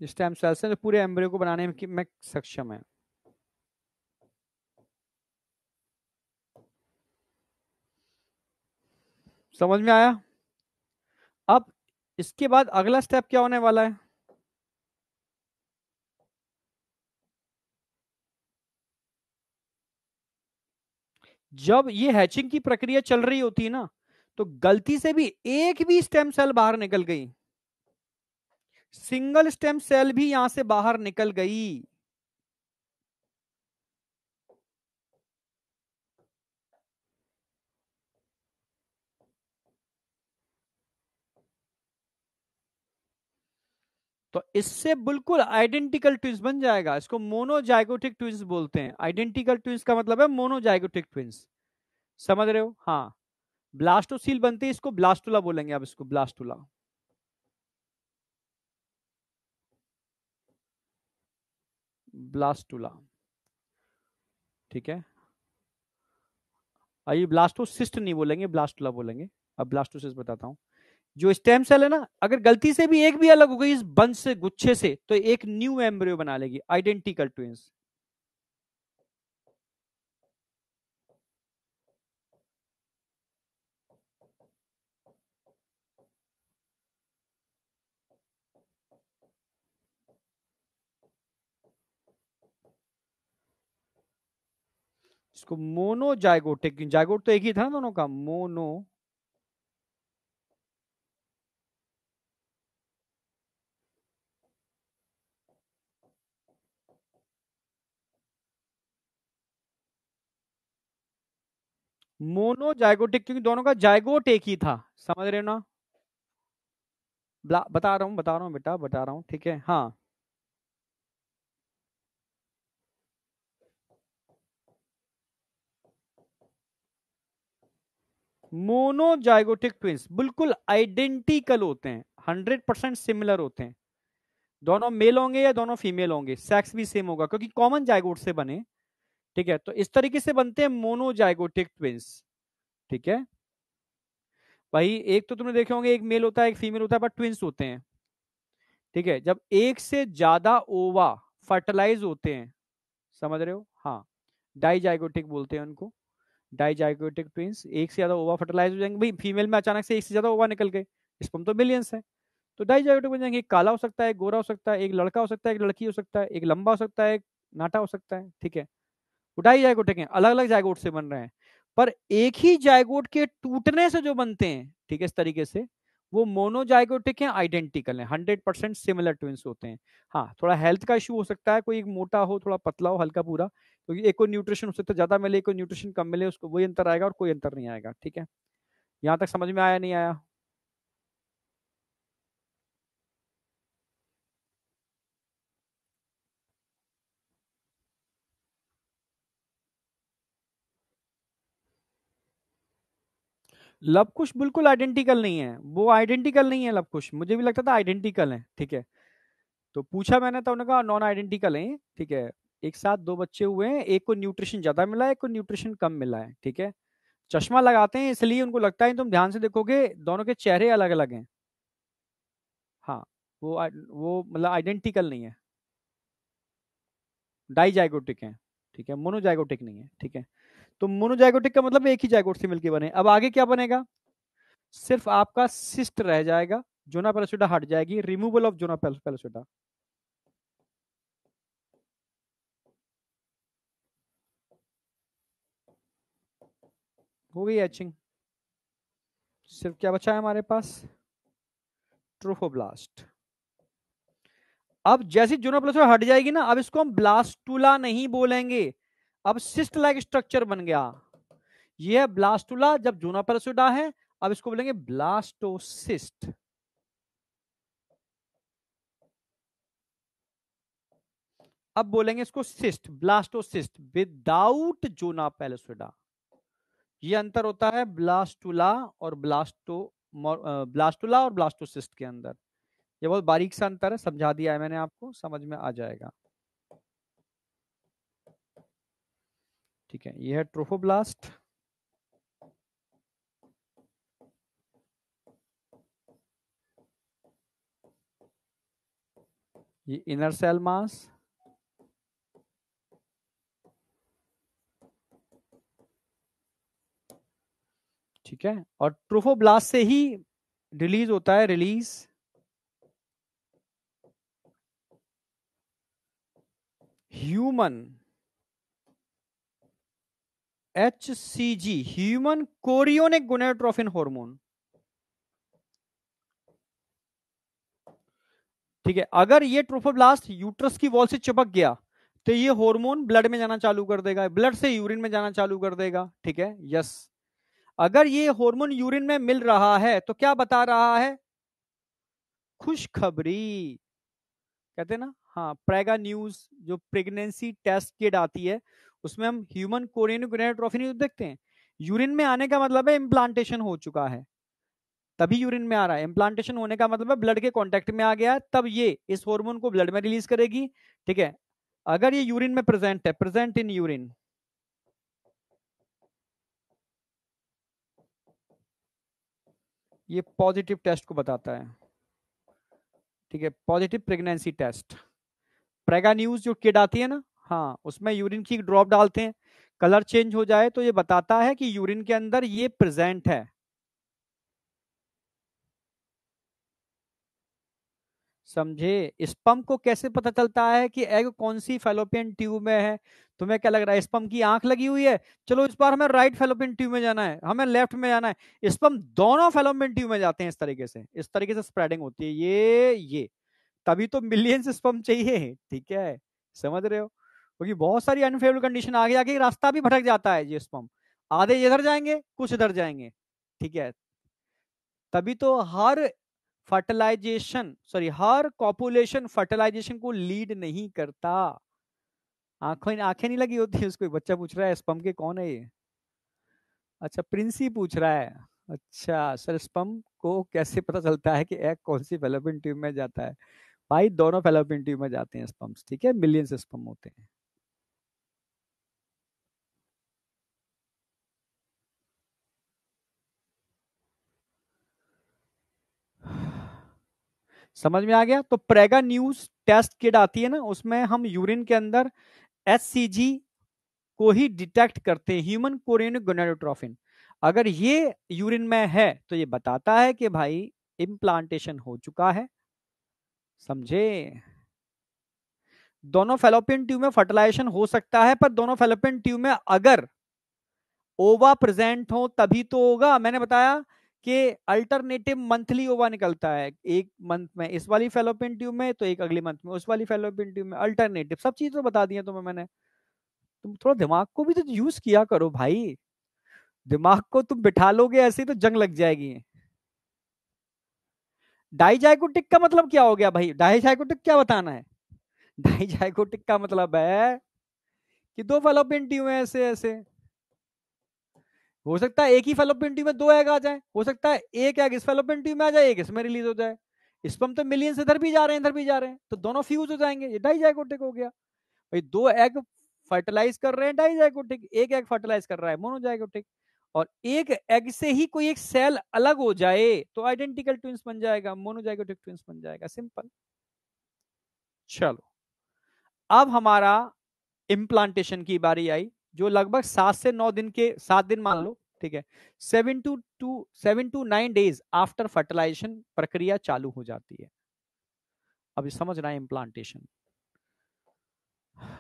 Stem cells हैं जो पूरे एम्ब्रियो को बनाने में सक्षम है। समझ में आया। अब इसके बाद अगला स्टेप क्या होने वाला है, जब ये हैचिंग की प्रक्रिया चल रही होती है ना, तो गलती से भी एक भी स्टेम सेल बाहर निकल गई, सिंगल स्टेम सेल भी यहां से बाहर निकल गई, तो इससे बिल्कुल आइडेंटिकल ट्विंस बन जाएगा। इसको मोनोजाइगोटिक ट्विंस बोलते हैं। आइडेंटिकल ट्विंस का मतलब है मोनोजाइगोटिक ट्विंस, समझ रहे हो। हाँ, ब्लास्टोसील बनते हैं, इसको ब्लास्टुला बोलेंगे, अब इसको ब्लास्टुला, ब्लास्टुला, ठीक है। ये ब्लास्टोसिस्ट नहीं बोलेंगे, ब्लास्टुला बोलेंगे। अब ब्लास्टोसिस्ट बताता हूं। जो स्टेम सेल है ना, अगर गलती से भी एक भी अलग हो गई इस बंच से, गुच्छे से, तो एक न्यू एम्ब्रियो बना लेगी, आइडेंटिकल ट्विंस। इसको मोनोजाइगोटिक, जाइगोट तो एक ही था ना दोनों का, मोनो मोनोजाइगोटिक, क्योंकि दोनों का जाइगोट एक ही था, समझ रहे हो ना। बता रहा हूँ बेटा, बता रहा हूँ, ठीक है। हाँ, मोनोजाइगोटिक ट्विंस बिल्कुल आइडेंटिकल होते हैं, 100% सिमिलर होते हैं। दोनों मेल होंगे या दोनों फीमेल होंगे, सेक्स भी सेम होगा क्योंकि कॉमन जाइगोट से बने। ठीक है, तो इस तरीके से बनते हैं मोनोजाइगोटिक ट्विंस। ठीक है भाई, एक तो तुमने देखे होंगे एक मेल होता है एक फीमेल होता है, बट ट्विंस होते हैं। ठीक है, जब एक से ज्यादा ओवा फर्टिलाइज होते हैं, समझ रहे हो, हाँ, डाइजाइगोटिक बोलते हैं उनको। डाइजाइगोटिक ट्विंस, एक से ज्यादा ओवा फर्टिलाइज हो जाएंगे भाई, फीमेल में अचानक से एक से ज्यादा ओवा निकल गए, स्पर्म तो मिलियंस है, तो डाइजाइगोटिक बन जाएंगे। एक काला हो सकता है, एक गोरा हो सकता है, एक लड़का हो सकता है, एक लड़की हो सकता है, एक लंबा हो सकता है, एक नाटा हो सकता है। ठीक है, वो डाइजाइगोटिक हैं, अलग अलग जाइगोट से बन रहे हैं, पर एक ही जाइगोट के टूटने से जो बनते हैं, ठीक है, इस तरीके से वो मोनोजाइगोटिक हैं, आइडेंटिकल हैं, 100% सिमिलर ट्विंस होते हैं। हाँ, थोड़ा हेल्थ का इशू हो सकता है, कोई एक मोटा हो, थोड़ा पतला हो, हल्का पूरा, क्योंकि एक को न्यूट्रिशन हो सकता है ज्यादा मिले, एक को न्यूट्रिशन कम मिले, उसको वही अंतर आएगा और कोई अंतर नहीं आएगा। ठीक है, यहाँ तक समझ में आया नहीं आया? लव कुश बिल्कुल आइडेंटिकल नहीं है, वो आइडेंटिकल नहीं है, लव कुश मुझे भी लगता था आइडेंटिकल है। ठीक है, तो पूछा मैंने तो उन्होंने कहा नॉन आइडेंटिकल है। ठीक है, एक साथ दो बच्चे हुए हैं, एक को न्यूट्रिशन ज्यादा मिला है, एक को न्यूट्रिशन कम मिला है। ठीक है, चश्मा लगाते हैं इसलिए उनको लगता है, तुम ध्यान से देखोगे दोनों के चेहरे अलग अलग हैं। हाँ, वो मतलब आइडेंटिकल नहीं है, डाइजाइगोटिक है। ठीक है, मोनोजाइगोटिक नहीं है। ठीक है, तो मोनोजाइगोटिक का मतलब एक ही जाइगोट से मिलके बने। अब आगे क्या बनेगा? सिर्फ आपका सिस्ट रह जाएगा, जोना पेलोसिडा हट जाएगी, रिमूवल ऑफ जोना पेलोसिडा। हो गई एचिंग। सिर्फ क्या बचा है हमारे पास? ट्रोफोब्लास्ट। अब जैसी जोना पेलोसिडा हट जाएगी ना, अब इसको हम ब्लास्टुला नहीं बोलेंगे, अब सिस्ट लाइक स्ट्रक्चर बन गया। ये है ब्लास्टुला जब जोना पेलोसिडा है, अब इसको बोलेंगे ब्लास्टोसिस्ट। अब बोलेंगे इसको cyst, blastocyst without zona pellucida. ये अंतर होता है ब्लास्टुला और ब्लास्टुला और ब्लास्टोसिस्ट के अंदर। ये बहुत बारीक सा अंतर है, समझा दिया है मैंने आपको, समझ में आ जाएगा। ठीक है, ये है ट्रोफोब्लास्ट, ये इनर सेल मास, ठीक है, और ट्रोफोब्लास्ट से ही रिलीज होता है, release human HCG, human chorionic gonadotrophin hormone. ठीक है, अगर ये ट्रोफोब्लास्ट यूट्रस की वॉल से चिपक गया तो ये हार्मोन ब्लड में जाना चालू कर देगा, ब्लड से यूरिन में जाना चालू कर देगा। ठीक है, यस। अगर ये हार्मोन यूरिन में मिल रहा है तो क्या बता रहा है? खुशखबरी, कहते हैं ना, हाँ, प्रेगा न्यूज जो प्रेगनेंसी टेस्ट किट आती है, उसमें हम ह्यूमन कोरियन गोनेडोट्रोफिन नहीं देखते हैं। यूरिन में आने का मतलब है इम्प्लांटेशन हो चुका है, तभी यूरिन में आ रहा है। इम्प्लांटेशन होने का मतलब है ब्लड के कांटेक्ट में आ गया है, तब ये इस हार्मोन को ब्लड में रिलीज करेगी। ठीक है, अगर ये यूरिन में प्रेजेंट है, प्रेजेंट इन यूरिन, ये पॉजिटिव टेस्ट को बताता है। ठीक है, positive pregnancy test, Prega News जो किट आती है ना, हाँ, उसमें यूरिन की ड्रॉप डालते हैं, कलर चेंज हो जाए तो ये बताता है कि यूरिन के अंदर ये प्रेजेंट है। समझे? स्पर्म को कैसे पता चलता है कि एग कौन सी फेलोपियन ट्यूब में है? तुम्हें क्या लग रहा है स्पर्म की आंख लगी हुई है? चलो इस बार हमें राइट फेलोपियन ट्यूब में जाना है, हमें लेफ्ट में जाना है, स्पर्म दोनों फेलोपियन ट्यूब में जाते हैं। इस तरीके से स्प्रेडिंग होती है ये तभी तो मिलियंस स्पर्म चाहिए। ठीक है, समझ रहे हो? क्योंकि बहुत सारी अनफेवरेबल कंडीशन आगे आगे रास्ता भी भटक जाता है ये स्पर्म, आधे इधर जाएंगे कुछ इधर जाएंगे। ठीक है, तभी तो हर कॉपुलेशन फर्टिलाइजेशन को लीड नहीं करता। आंखें आंखें नहीं लगी होती है उसको, बच्चा पूछ रहा है स्पर्म के कौन है ये? अच्छा, प्रिंसी पूछ रहा है। अच्छा सर, स्पर्म को कैसे पता चलता है कि एग कौन सी फेलोपियन ट्यूब में जाता है? भाई दोनों फेलोपियन ट्यूब में जाते हैं स्पर्म्स, ठीक है, मिलियंस स्पर्म होते हैं। समझ में आ गया? तो प्रेगा न्यूज टेस्ट किट आती है ना, उसमें हम यूरिन के अंदर एचसीजी को ही डिटेक्ट करते हैं, ह्यूमन कोरियोनिक गोनाडोट्रोफिन। अगर ये यूरिन में है तो ये बताता है कि भाई इम्प्लांटेशन हो चुका है। समझे? दोनों फेलोपियन ट्यूब में फर्टिलाइजेशन हो सकता है, पर दोनों फेलोपियन ट्यूब में अगर ओवा प्रेजेंट हो तभी तो होगा। मैंने बताया कि अल्टरनेटिव मंथली ओवा निकलता है, एक मंथ में इस वाली फेलोपियन ट्यूब में, तो एक अगले मंथ में उस वाली फेलोपियन ट्यूब में, अल्टरनेटिव सब चीज तो बता दिया तुम्हें मैंने। तुम थोड़ा दिमाग को भी तो यूज किया करो भाई। दिमाग को तुम बिठा लोगे ऐसे ही तो जंग लग जाएगी। डाइजाइगोटिक का मतलब क्या हो गया भाई? डाइजाइगोटिक क्या बताना है? डाइजाइगोटिक का मतलब है कि दो फेलोपियन ट्यूब है ऐसे ऐसे। हो सकता है एक ही फेलोपियन ट्यूब में दो एग आ जाए, हो सकता है एक एग इस फेलोपियन ट्यूब में आ जाए, एक इसमें रिलीज हो जाए। स्पर्म तो मिलियंस इधर भी जा रहे हैं इधर भी जा रहे हैं, तो दोनों फ्यूज हो जाएंगे, ये डाइजाइगोटिक हो गया। भाई दो एग फर्टिलाइज कर रहे हैं डाइजाइगोटिक, एक एग फर्टिलाइज कर रहा है मोनोजाइगोटिक। और एक एग से ही कोई एक सेल अलग हो जाए तो आइडेंटिकल ट्विंस बन जाएगा, मोनोजाइगोटिक ट्विंस बन जाएगा, सिंपल। चलो, अब हमारा इम्प्लांटेशन की बारी आई, जो लगभग 7 से 9 दिन के, 7 दिन मान लो, ठीक है। 7 to 9 days आफ्टर फर्टिलाइजेशन प्रक्रिया चालू हो जाती है। अभी समझ रहे हैं इम्प्लांटेशन?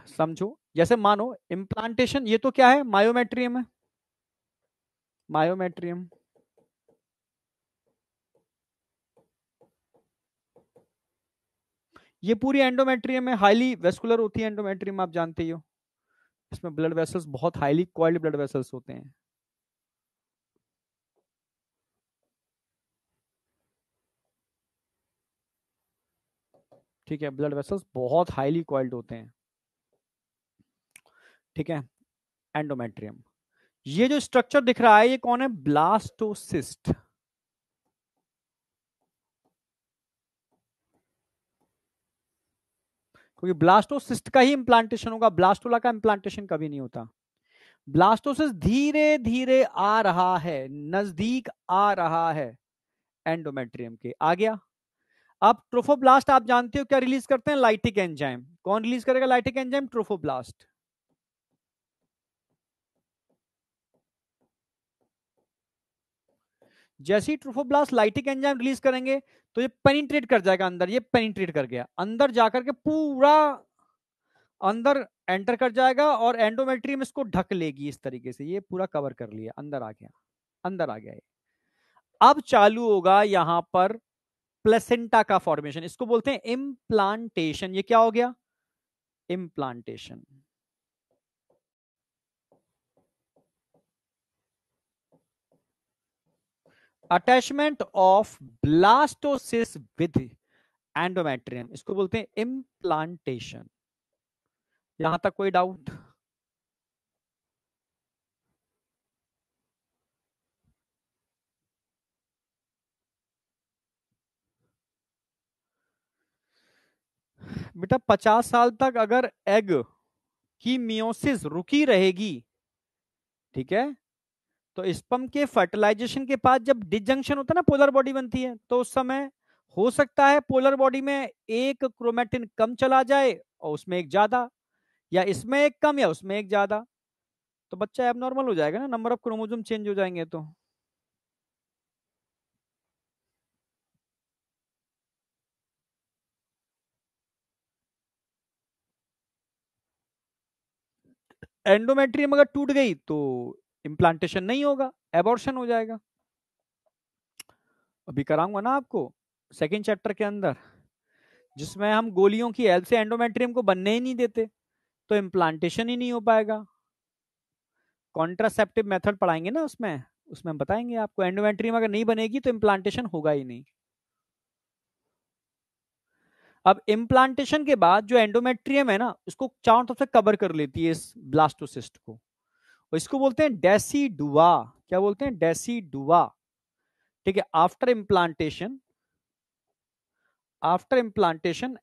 समझो, जैसे मानो इम्प्लांटेशन, ये तो क्या है, मायोमेट्रियम है, मायोमेट्रियम। ये पूरी एंडोमेट्रियम है, हाईली वेस्कुलर होती है एंडोमेट्रियम, आप जानते ही हो। इसमें ब्लड वेसल्स बहुत हाईली कॉइल्ड ब्लड वेसल्स होते हैं, ठीक है, ब्लड वेसल्स बहुत हाईली कॉइल्ड होते हैं, ठीक है, एंडोमेट्रियम। ये जो स्ट्रक्चर दिख रहा है ये कौन है? ब्लास्टोसिस्ट। क्योंकि ब्लास्टोसिस्ट का ही इंप्लांटेशन होगा, ब्लास्टोला का इंप्लांटेशन कभी नहीं होता। ब्लास्टोसिस्ट धीरे धीरे आ रहा है, नजदीक आ रहा है एंडोमेट्रियम के, आ गया। अब ट्रोफोब्लास्ट आप जानते हो क्या रिलीज करते हैं? Lytic enzyme. कौन रिलीज करेगा लाइटिक एंजाइम? ट्रोफोब्लास्ट। जैसे ही ट्रोफोब्लास्ट लाइटिक एंजाइम रिलीज करेंगे तो ये पेनिट्रेट कर जाएगा अंदर, ये पेनिट्रेट कर गया अंदर जाकर के, पूरा अंदर एंटर कर जाएगा और एंडोमेट्रियम इसको ढक लेगी इस तरीके से, ये पूरा कवर कर लिया, अंदर आ गया, अंदर आ गया ये। अब चालू होगा यहां पर प्लेसेंटा का फॉर्मेशन, इसको बोलते हैं इम्प्लांटेशन। ये क्या हो गया? Implantation. Attachment of blastocyst with endometrium, इसको बोलते हैं इम्प्लांटेशन। यहां तक कोई डाउट? बेटा 50 साल तक अगर एग की मियोसिस रुकी रहेगी, ठीक है, तो स्पर्म के फर्टिलाइजेशन के बाद जब डिसजंक्शन होता है ना, पोलर बॉडी बनती है, तो उस समय हो सकता है पोलर बॉडी में एक क्रोमेटिन कम चला जाए और उसमें एक ज्यादा, या इसमें एक कम या उसमें एक ज्यादा, तो बच्चा एबनॉर्मल हो जाएगा ना, नंबर ऑफ क्रोमोसोम चेंज हो जाएंगे तो। एंडोमेट्रियम अगर टूट गई तो इम्प्लांटेशन नहीं होगा, एबॉर्शन हो जाएगा। अभी कराऊंगा ना आपको सेकेंड चैप्टर के अंदर, जिसमें हम गोलियों की हेल्प से एंडोमेट्रियम को बनने ही नहीं देते, तो इम्प्लांटेशन ही नहीं हो पाएगा। कॉन्ट्रासेप्टिव मेथड पढ़ाएंगे ना उसमें, उसमें हम बताएंगे आपको एंडोमेट्रियम अगर नहीं बनेगी तो इम्प्लांटेशन होगा ही नहीं। अब इम्प्लांटेशन के बाद जो एंडोमेट्रियम है ना, उसको चारों तरफ से कवर कर लेती है इस ब्लास्टोसिस्ट को, और इसको बोलते हैं डेसिडुआ। क्या बोलते हैं? डेसिडुआ। ठीक है, after implantation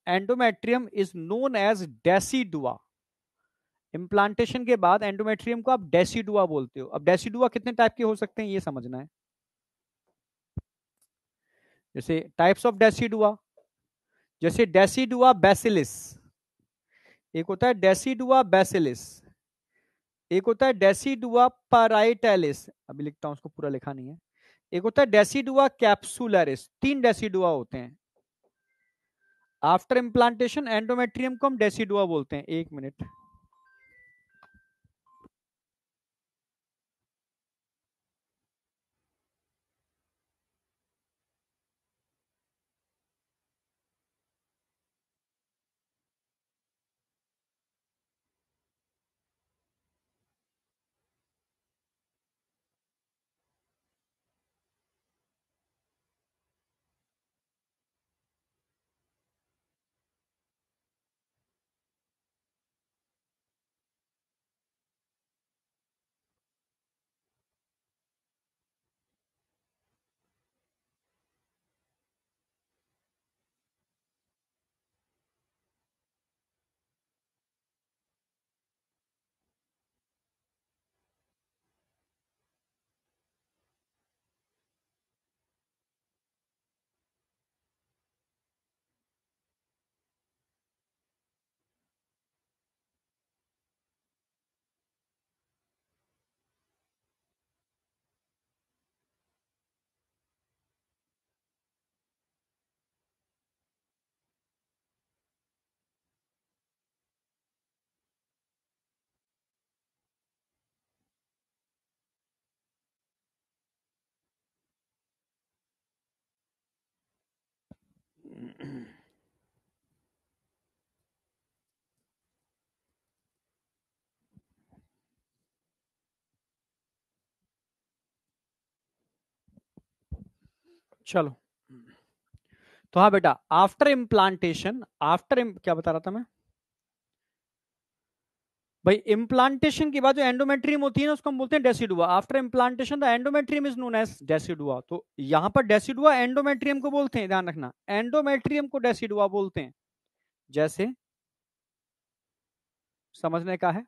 endometrium is known as decidua. Implantation के बाद एंडोमेट्रियम को आप डेसिडुआ बोलते हो। अब डेसिडुआ कितने टाइप के हो सकते हैं ये समझना है। जैसे टाइप्स ऑफ डेसिडुआ, जैसे डेसिडुआ बैसिलिस, एक होता है डेसिडुआ बैसिलिस, एक होता है डेसिडुआ पैराइटैलिस, अभी लिखता हूं, उसको पूरा लिखा नहीं है। एक होता है डेसिडुआ कैप्सुलरिस। तीन डेसिडुआ होते हैं। आफ्टर इम्प्लांटेशन एंडोमेट्रियम को हम डेसिडुआ बोलते हैं। एक मिनट। चलो, तो हाँ बेटा, आफ्टर इम्प्लांटेशन, क्या बता रहा था मैं भाई? इम्प्लांटेशन के बाद जो एंडोमेट्रियम होती है ना, उसको हम बोलते हैं decidua. After implantation the endometrium is known as decidua. तो यहां पर डेसिडुआ एंडोमेट्रियम को बोलते हैं, ध्यान रखना, एंडोमेट्रियम को डेसिडुआ बोलते हैं। जैसे समझने का है,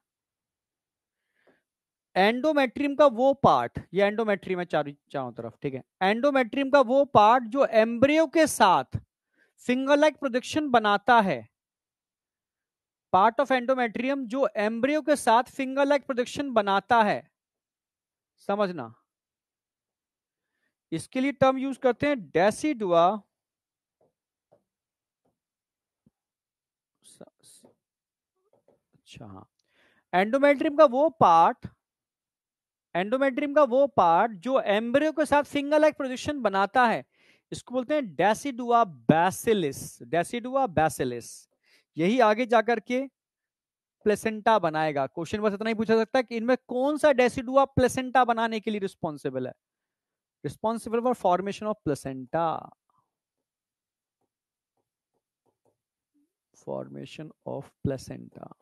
एंडोमेट्रियम का वो पार्ट, ये एंडोमेट्रियम है चारों चारों तरफ, ठीक है। एंडोमेट्रियम का वो पार्ट जो एम्ब्रियो के साथ फिंगर लाइक प्रोजेक्शन बनाता है, पार्ट ऑफ एंडोमेट्रियम जो एम्ब्रियो के साथ फिंगर लाइक प्रोजेक्शन बनाता है, समझना। इसके लिए टर्म यूज करते हैं डेसिडुआ। अच्छा हाँ, एंडोमेट्रियम का वो पार्ट, एंडोमेट्रियम का वो पार्ट जो एम्ब्रियो के साथ फिंगर लाइक प्रोजेक्शन बनाता है, इसको बोलते हैं डेसिडुआ बैसिलिस। डेसिडुआ बैसिलिस यही आगे जाकर के प्लेसेंटा बनाएगा। क्वेश्चन बस इतना ही पूछा सकता है कि इनमें कौन सा डेसिडुआ प्लेसेंटा बनाने के लिए रिस्पॉन्सिबल है? Responsible for formation of placenta, formation of placenta,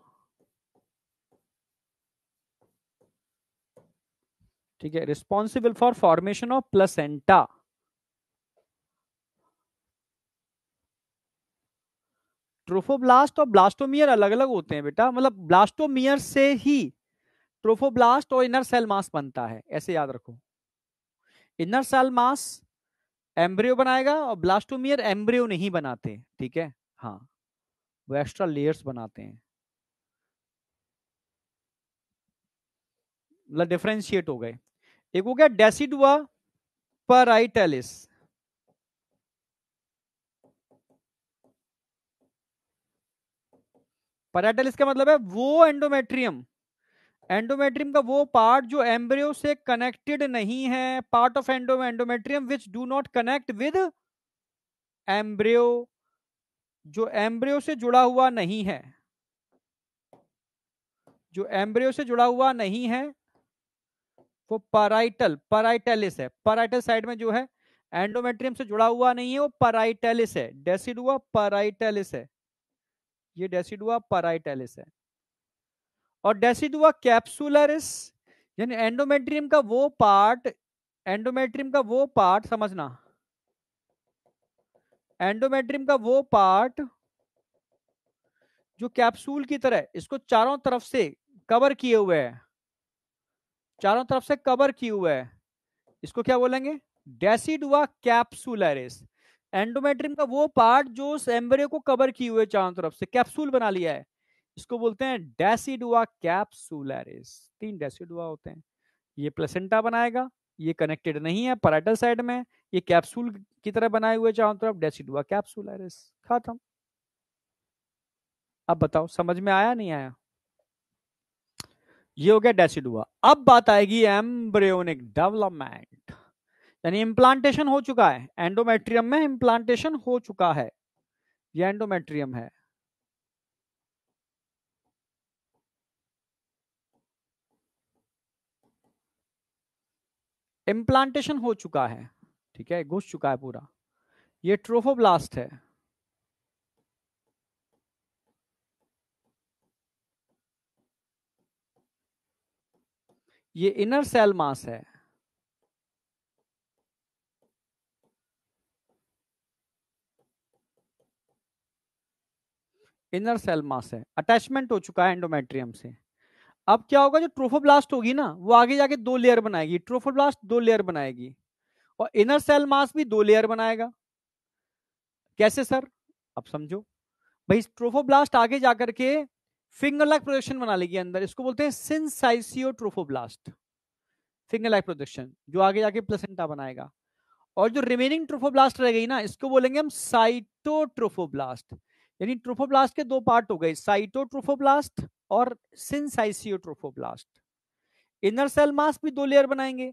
ठीक है, responsible for formation of placenta. Trophoblast और ब्लास्टोमियर अलग अलग होते हैं बेटा, मतलब ब्लास्टोमियर से ही ट्रोफोब्लास्ट और इनर सेल मास बनता है, ऐसे याद रखो। इनर सेल मास एम्ब्रियो बनाएगा और ब्लास्टोमियर एम्ब्रियो नहीं बनाते, ठीक है। हाँ, वो एक्स्ट्रा लेयर्स बनाते हैं, मतलब डिफरेंशिएट हो गए। एक हो गया डेसिडुआ पैराइटैलिस। पैराइटैलिस का मतलब है वो एंडोमेट्रियम, एंडोमेट्रियम का वो पार्ट जो एम्ब्रियो से कनेक्टेड नहीं है, part of endometrium which do not connect with embryo, जो एम्ब्रियो से जुड़ा हुआ नहीं है, जो एम्ब्रियो से जुड़ा हुआ नहीं है, वो पैराइटैलिस है। पैराइटल साइड में जो है एंडोमेट्रियम से जुड़ा हुआ नहीं है, वो पैराइटैलिस है, डेसिडुआ पैराइटैलिस है, ये डेसिडुआ पैराइटैलिस है। और डेसिडुआ कैप्सुलरिस, यानी एंडोमेट्रियम का वो पार्ट समझना, एंडोमेट्रियम का वो पार्ट जो कैप्सूल की तरह इसको चारों तरफ से कवर किए हुए है, चारों तरफ से कवर किए हुए है, इसको क्या बोलेंगे? Decidua capsularis. एंडोमेट्रियम का वो पार्ट जो उस एम्ब्रियो को कवर किए हुए चारों तरफ से कैप्सूल बना लिया है, इसको बोलते हैं डेसिडुआ कैप्सुलरिस। 3 डेसिडुआ होते हैं, ये प्लेसेंटा बनाएगा, ये कनेक्टेड नहीं है पैराइटल साइड में, ये कैप्सूल की तरह बनाए हुए चारों तरफ, डेसिडुआ कैप्सुलरिस। खत्म। अब बताओ समझ में आया नहीं आया? ये हो गया डेसिडुआ। अब बात आएगी एम्ब्रियोनिक डेवलपमेंट, यानी इम्प्लांटेशन हो चुका है एंडोमेट्रियम में, इम्प्लांटेशन हो चुका है, ये एंडोमेट्रियम है। इम्प्लांटेशन हो चुका है, ठीक है, घुस चुका है पूरा। ये ट्रोफोब्लास्ट है, ये इनर सेल मास है, इनर सेल मास है, अटैचमेंट हो चुका है एंडोमेट्रियम से। अब क्या होगा, जो ट्रोफोब्लास्ट होगी ना वो आगे जाके 2 लेयर बनाएगी, ट्रोफोब्लास्ट 2 लेयर बनाएगी, और इनर सेल मास भी 2 लेयर बनाएगा। कैसे सर? अब समझो भाई, ट्रोफोब्लास्ट आगे जाकर के फिंगर लाइक प्रोजेक्शन बना लेगी अंदर, इसको बोलते हैं सिंसाइसियो ट्रोफोब्लास्ट, फिंगर लाइक प्रोजेक्शन, जो आगे जाके प्लेसेंटा बनाएगा। और जो रिमेनिंग ट्रोफोब्लास्ट रह गई ना, इसको बोलेंगे हम साइटोट्रोफोब्लास्ट। यानी ट्रोफोब्लास्ट के 2 पार्ट हो गए, साइटोट्रोफोब्लास्ट और सिंसाइसियोट्रोफोब्लास्ट। इनर सेल मास भी 2 लेयर बनाएंगे,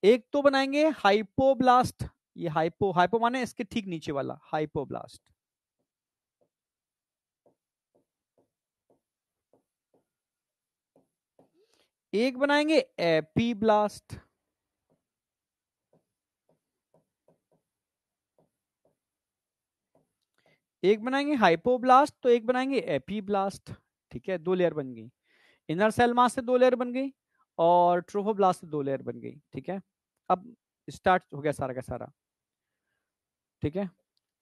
एक तो बनाएंगे हाइपोब्लास्ट, ये हाइपो, हाइपो माने इसके ठीक नीचे वाला हाइपोब्लास्ट। एक बनाएंगे एपीब्लास्ट, एक बनाएंगे हाइपोब्लास्ट, तो एक बनाएंगे एपीब्लास्ट। ठीक है, 2 लेयर बन गई, इनर सेल मास से 2 लेयर बन गई और ट्रोफोब्लास्ट से 2 लेयर बन गई। ठीक है, अब स्टार्ट हो गया सारा का सारा। ठीक है,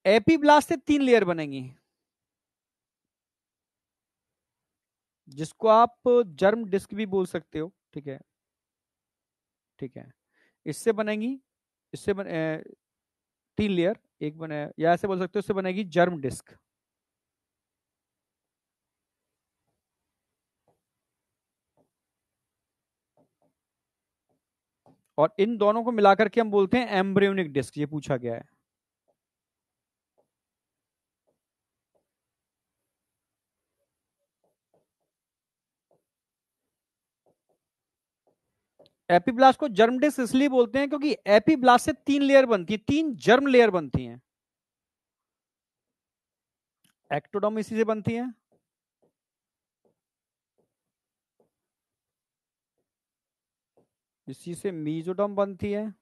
एपीब्लास्ट से 3 लेयर बनेंगी, जिसको आप जर्म डिस्क भी बोल सकते हो। ठीक है, ठीक है, इससे बनेगी, इससे 3 लेयर, एक बने, या ऐसे बोल सकते हो इससे बनेगी जर्म डिस्क। और इन दोनों को मिलाकर के हम बोलते हैं एम्ब्रियोनिक डिस्क, ये पूछा गया है। एपीब्लास्ट को जर्म डिस्क इसलिए बोलते हैं क्योंकि एपीब्लास्ट से 3 लेयर बनती है, 3 जर्म लेयर बनती हैं। एक्टोडर्म इसी से बनती है, इसी से मीजोडर्म बनती है,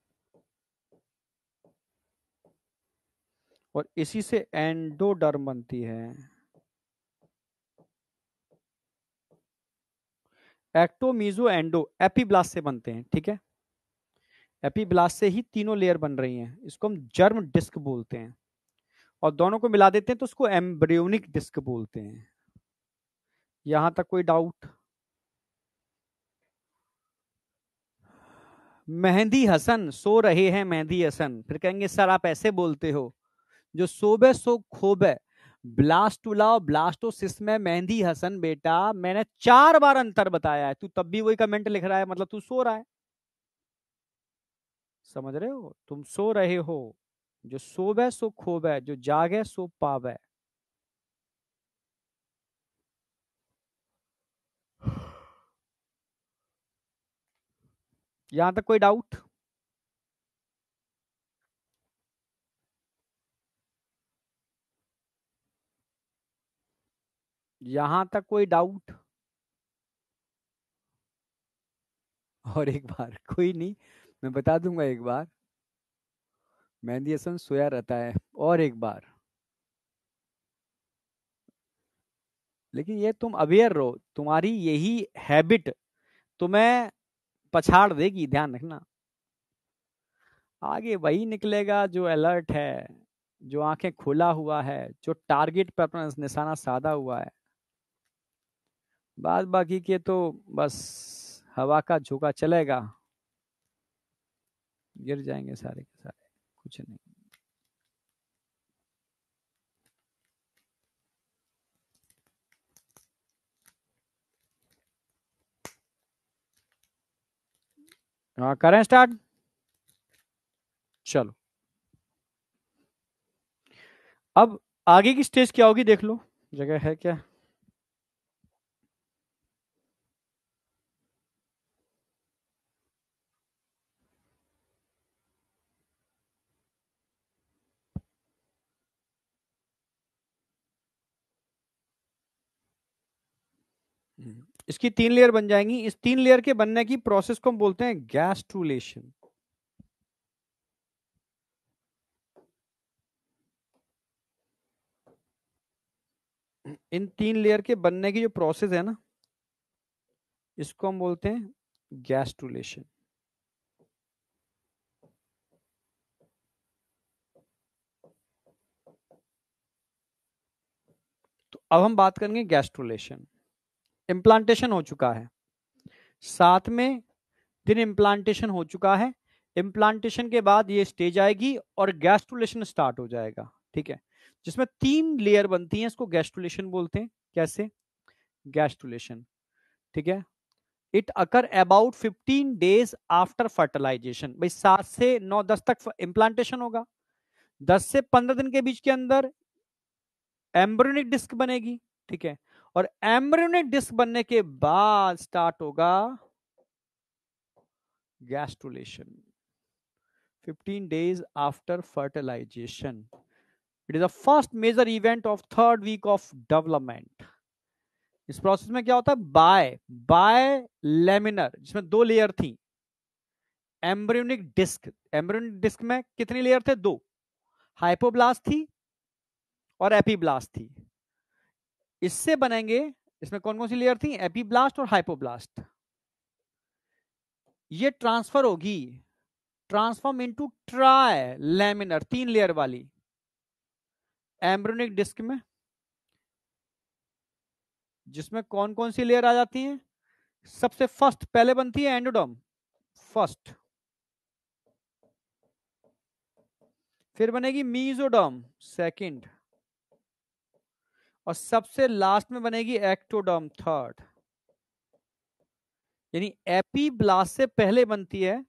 और इसी से एंडोडर्म बनती है। एक्टो, मीजो, एंडो एपीब्लास्ट से बनते हैं। ठीक है, एपीब्लास्ट से ही तीनों लेयर बन रही हैं, इसको हम जर्म डिस्क बोलते हैं, और दोनों को मिला देते हैं तो उसको एम्ब्रियोनिक डिस्क बोलते हैं। यहां तक कोई डाउट? मेहंदी हसन सो रहे हैं, मेहंदी हसन फिर कहेंगे सर आप ऐसे बोलते हो, जो सोबे सो खोबे, ब्लास्टुला और ब्लास्टोसिस में मेहंदी हसन बेटा मैंने 4 बार अंतर बताया है, तू तब भी वही कमेंट लिख रहा है, मतलब तू सो रहा है। समझ रहे हो, तुम सो रहे हो, जो सोबे सो खोबे, जो जागे सो पावे। यहां तक कोई डाउट? यहां तक कोई डाउट? और एक बार, कोई नहीं, मैं बता दूंगा एक बार, मेहंदी हसन सोया रहता है, और एक बार। लेकिन ये तुम अवेयर रहो, तुम्हारी यही हैबिट तुम्हें पछाड़ देगी, ध्यान रखना। आगे वही निकलेगा जो अलर्ट है, जो आंखें खुला हुआ है, जो टारगेट पर अपना निशाना साधा हुआ है। बाद बाकी के तो बस हवा का झोंका चलेगा, गिर जाएंगे सारे के सारे, कुछ नहीं। हाँ करें स्टार्ट, चलो। अब आगे की स्टेज क्या होगी देख लो, जगह है क्या? इसकी 3 लेयर बन जाएंगी। इस 3 लेयर के बनने की प्रोसेस को हम बोलते हैं गैस्ट्रुलेशन। इन 3 लेयर के बनने की जो प्रोसेस है ना, इसको हम बोलते हैं गैस्ट्रुलेशन। तो अब हम बात करेंगे गैस्ट्रुलेशन। इम्प्लांटेशन हो चुका है, 7वें दिन इम्प्लांटेशन हो चुका है। इम्प्लांटेशन के बाद ये स्टेज आएगी और गैस्ट्रुलेशन स्टार्ट हो जाएगा, ठीक है। जिसमें 3 लेयर बनती हैं, इसको गैस्ट्रुलेशन बोलते हैं। कैसे? गैस्ट्रुलेशन, ठीक है। It occur about 15 days after fertilisation. भाई 7 से 9 10 तक इम्प्लांटेशन होगा, 10 से 15 दिन के बीच के अंदर एम्ब्रियोनिक डिस्क बनेगी, ठीक है। और एम्ब्रियोनिक डिस्क बनने के बाद स्टार्ट होगा gastrulation, 15 days after fertilisation. It is the first major event of 3rd week of development. इस प्रोसेस में क्या होता है? बाय लेमिनर, जिसमें 2 लेयर थी। एम्ब्रियोनिक डिस्क, एम्ब्रियोनिक डिस्क में कितनी लेयर थे? 2। हाइपोब्लास्ट थी और एपीब्लास्ट थी। इससे बनेंगे, इसमें कौन कौन सी लेयर थी? एपीब्लास्ट और हाइपोब्लास्ट। ये ट्रांसफर होगी, transform into try laminar, 3 layer वाली एम्ब्रियोनिक डिस्क में, जिसमें कौन कौन सी लेयर आ जाती हैं? सबसे फर्स्ट पहले बनती है एंडोडर्म, फर्स्ट। फिर बनेगी मीजोडर्म, सेकंड। और सबसे लास्ट में बनेगी एक्टोडर्म, थर्ड। यानी एपीब्लास्ट से पहले बनती है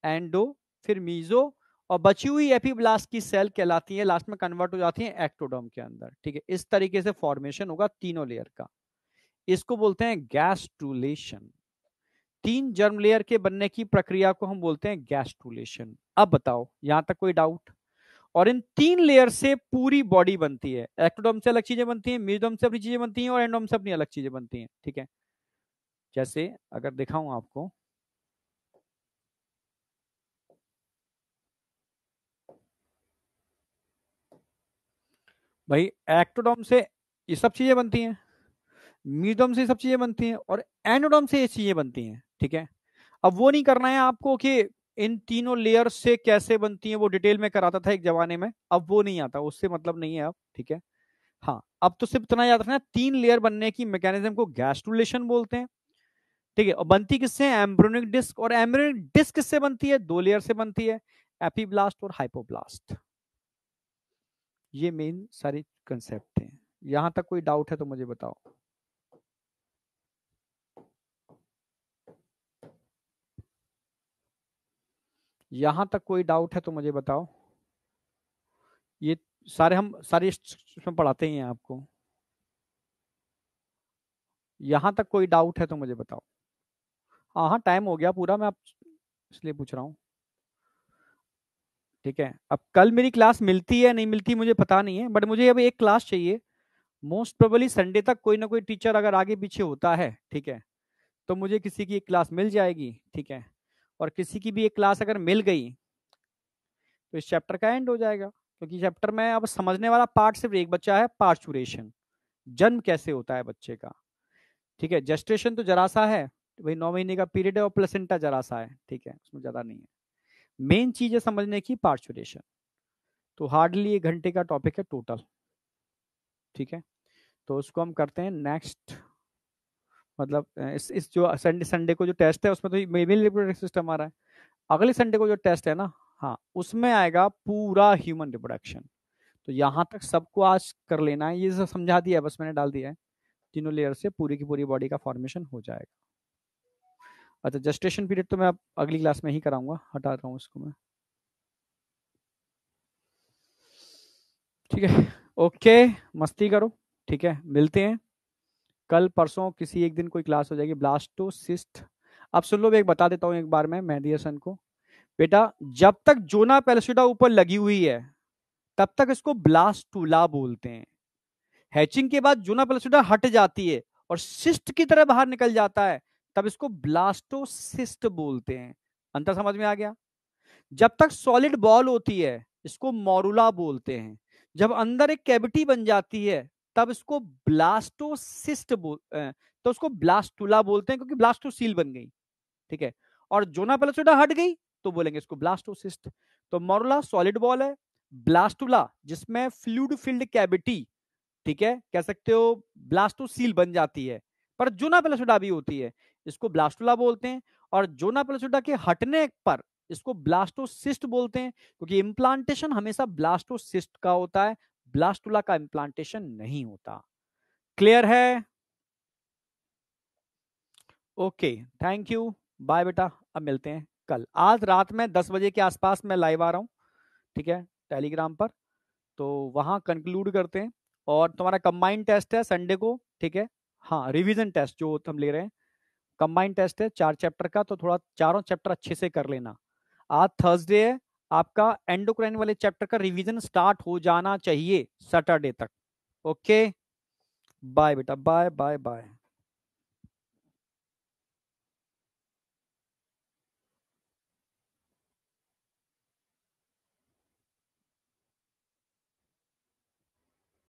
एंडो, फिर मीजो, और बची हुई एपीब्लास्ट की सेल कहलाती है, लास्ट में कन्वर्ट हो जाती है एक्टोडर्म के अंदर, ठीक है। इस तरीके से फॉर्मेशन होगा तीनों लेयर का। इसको बोलते हैं गैस्ट्रुलेशन। 3 जर्म लेयर के बनने की प्रक्रिया को हम बोलते हैं गैस्ट्रुलेशन। अब बताओ, यहां तक कोई डाउट? और इन 3 लेयर से पूरी बॉडी बनती है। एक्टोडर्म से अलग चीजें बनती हैं, मेसोडर्म से अपनी चीजें बनती हैं, और एंडोडर्म से अपनी अलग चीजें बनती हैं, ठीक है। जैसे अगर दिखाऊं आपको, भाई एक्टोडर्म से ये सब चीजें बनती हैं, मेसोडर्म से ये सब चीजें बनती हैं, और एंडोडर्म से ये चीजें बनती हैं, ठीक है। अब वो नहीं करना है आपको कि इन तीनों लेयर से कैसे बनती हैं, वो डिटेल में कराता था एक जमाने में, अब वो नहीं आता, उससे मतलब नहीं है अब, ठीक है। हाँ, अब तो सिर्फ इतना याद रखना, 3 लेयर बनने की मैकेनिज्म को गैस्ट्रुलेशन बोलते हैं, ठीक है। और बनती किससे? Embryonic disc. और एम्ब्रियोनिक डिस्क किससे बनती है? 2 लेयर से बनती है, एपीब्लास्ट और हाइपोब्लास्ट। ये मेन सारी कंसेप्ट है। यहां तक कोई डाउट है तो मुझे बताओ। यहां तक कोई डाउट है तो मुझे बताओ। ये सारे हम सारे इसमें पढ़ाते ही हैं आपको। यहां तक कोई डाउट है तो मुझे बताओ। हाँ हाँ, टाइम हो गया पूरा, मैं आप इसलिए पूछ रहा हूँ, ठीक है। अब कल मेरी क्लास मिलती है नहीं मिलती मुझे पता नहीं है, बट मुझे अब एक क्लास चाहिए। मोस्ट प्रोबेबली संडे तक कोई ना कोई टीचर अगर आगे पीछे होता है, ठीक है, तो मुझे किसी की एक क्लास मिल जाएगी, ठीक है। और किसी की भी एक क्लास अगर मिल गई तो इस चैप्टर का एंड हो जाएगा, क्योंकि चैप्टर में अब समझने वाला पार्ट सिर्फ एक बच्चा है, पार्चुरेशन, जन्म कैसे होता है बच्चे का, ठीक है। जेस्टेशन तो जरा सा है, वही 9 महीने का पीरियड है और प्लेसेंटा जरा सा है, ठीक है, उसमें ज्यादा नहीं है। मेन चीज है समझने की पार्चुरेशन। तो हार्डली 1 घंटे का टॉपिक है टोटल, ठीक है। तो उसको हम करते हैं नेक्स्ट, मतलब इस जो संडे संडे को जो टेस्ट है उसमें तो मेल रिप्रोडक्टिव सिस्टम आ रहा है। अगले संडे को जो टेस्ट है ना, हाँ, उसमें आएगा पूरा ह्यूमन रिप्रोडक्शन। तो यहाँ तक सबको आज कर लेना है, ये सब समझा दिया है, बस मैंने डाल दिया है। तीनों लेयर से पूरी की पूरी बॉडी का फॉर्मेशन हो जाएगा। अच्छा, जेस्टेशन पीरियड तो मैं अब अगली क्लास में ही कराऊंगा, हटा रहा हूँ इसको मैं, ठीक है। ओके, मस्ती करो, ठीक है, मिलते हैं कल परसों किसी एक दिन, कोई क्लास हो जाएगी ब्लास्टोसिस्ट। अब सुन लो, मैं एक बता देता हूँ एक बार, मैं मेहदी हसन को, बेटा जब तक जोना पेलसिडा ऊपर लगी हुई है तब तक इसको ब्लास्टुला बोलते हैं। हैचिंग के बाद जोना पेलसिडा हट जाती है और सिस्ट की तरह बाहर निकल जाता है, तब इसको ब्लास्टोसिस्ट बोलते हैं। अंतर समझ में आ गया? जब तक सॉलिड बॉल होती है इसको मोरुला बोलते हैं। जब अंदर एक कैविटी बन जाती है तब इसको ब्लास्टोसिस्ट तो उसको ब्लास्टुला बोलते हैं, क्योंकि ब्लास्टोसील बन गई, ठीक है। और जोना पेलसिडा हट गई तो बोलेंगे इसको ब्लास्टोसिस्ट। तो मोरुला सॉलिड बॉल है, ब्लास्टुला जिसमें फ्लूइड फिल्ड कैविटी, ठीक है, कह सकते हो ब्लास्टोसील बन जाती है, पर जोना पेलसिडा भी होती है, इसको ब्लास्टुला बोलते हैं। और जोना पेलसिडा के हटने पर इसको ब्लास्टोसिस्ट बोलते हैं, क्योंकि इम्प्लांटेशन हमेशा ब्लास्टोसिस्ट का होता है, ब्लास्टुला का इम्प्लांटेशन नहीं होता। क्लियर है? ओके, थैंक यू, बाय बेटा। अब मिलते हैं कल, आज रात में 10 बजे के आसपास मैं लाइव आ रहा हूँ, ठीक है, टेलीग्राम पर। तो वहां कंक्लूड करते हैं। और तुम्हारा कंबाइंड टेस्ट है संडे को, ठीक है। हाँ, रिवीजन टेस्ट जो हम ले रहे हैं, कंबाइंड टेस्ट है 4 चैप्टर का, तो थोड़ा चारों चैप्टर अच्छे से कर लेना। आज थर्सडे है, आपका एंडोक्राइन वाले चैप्टर का रिवीजन स्टार्ट हो जाना चाहिए सैटरडे तक। ओके, बाय बेटा, बाय बाय बाय।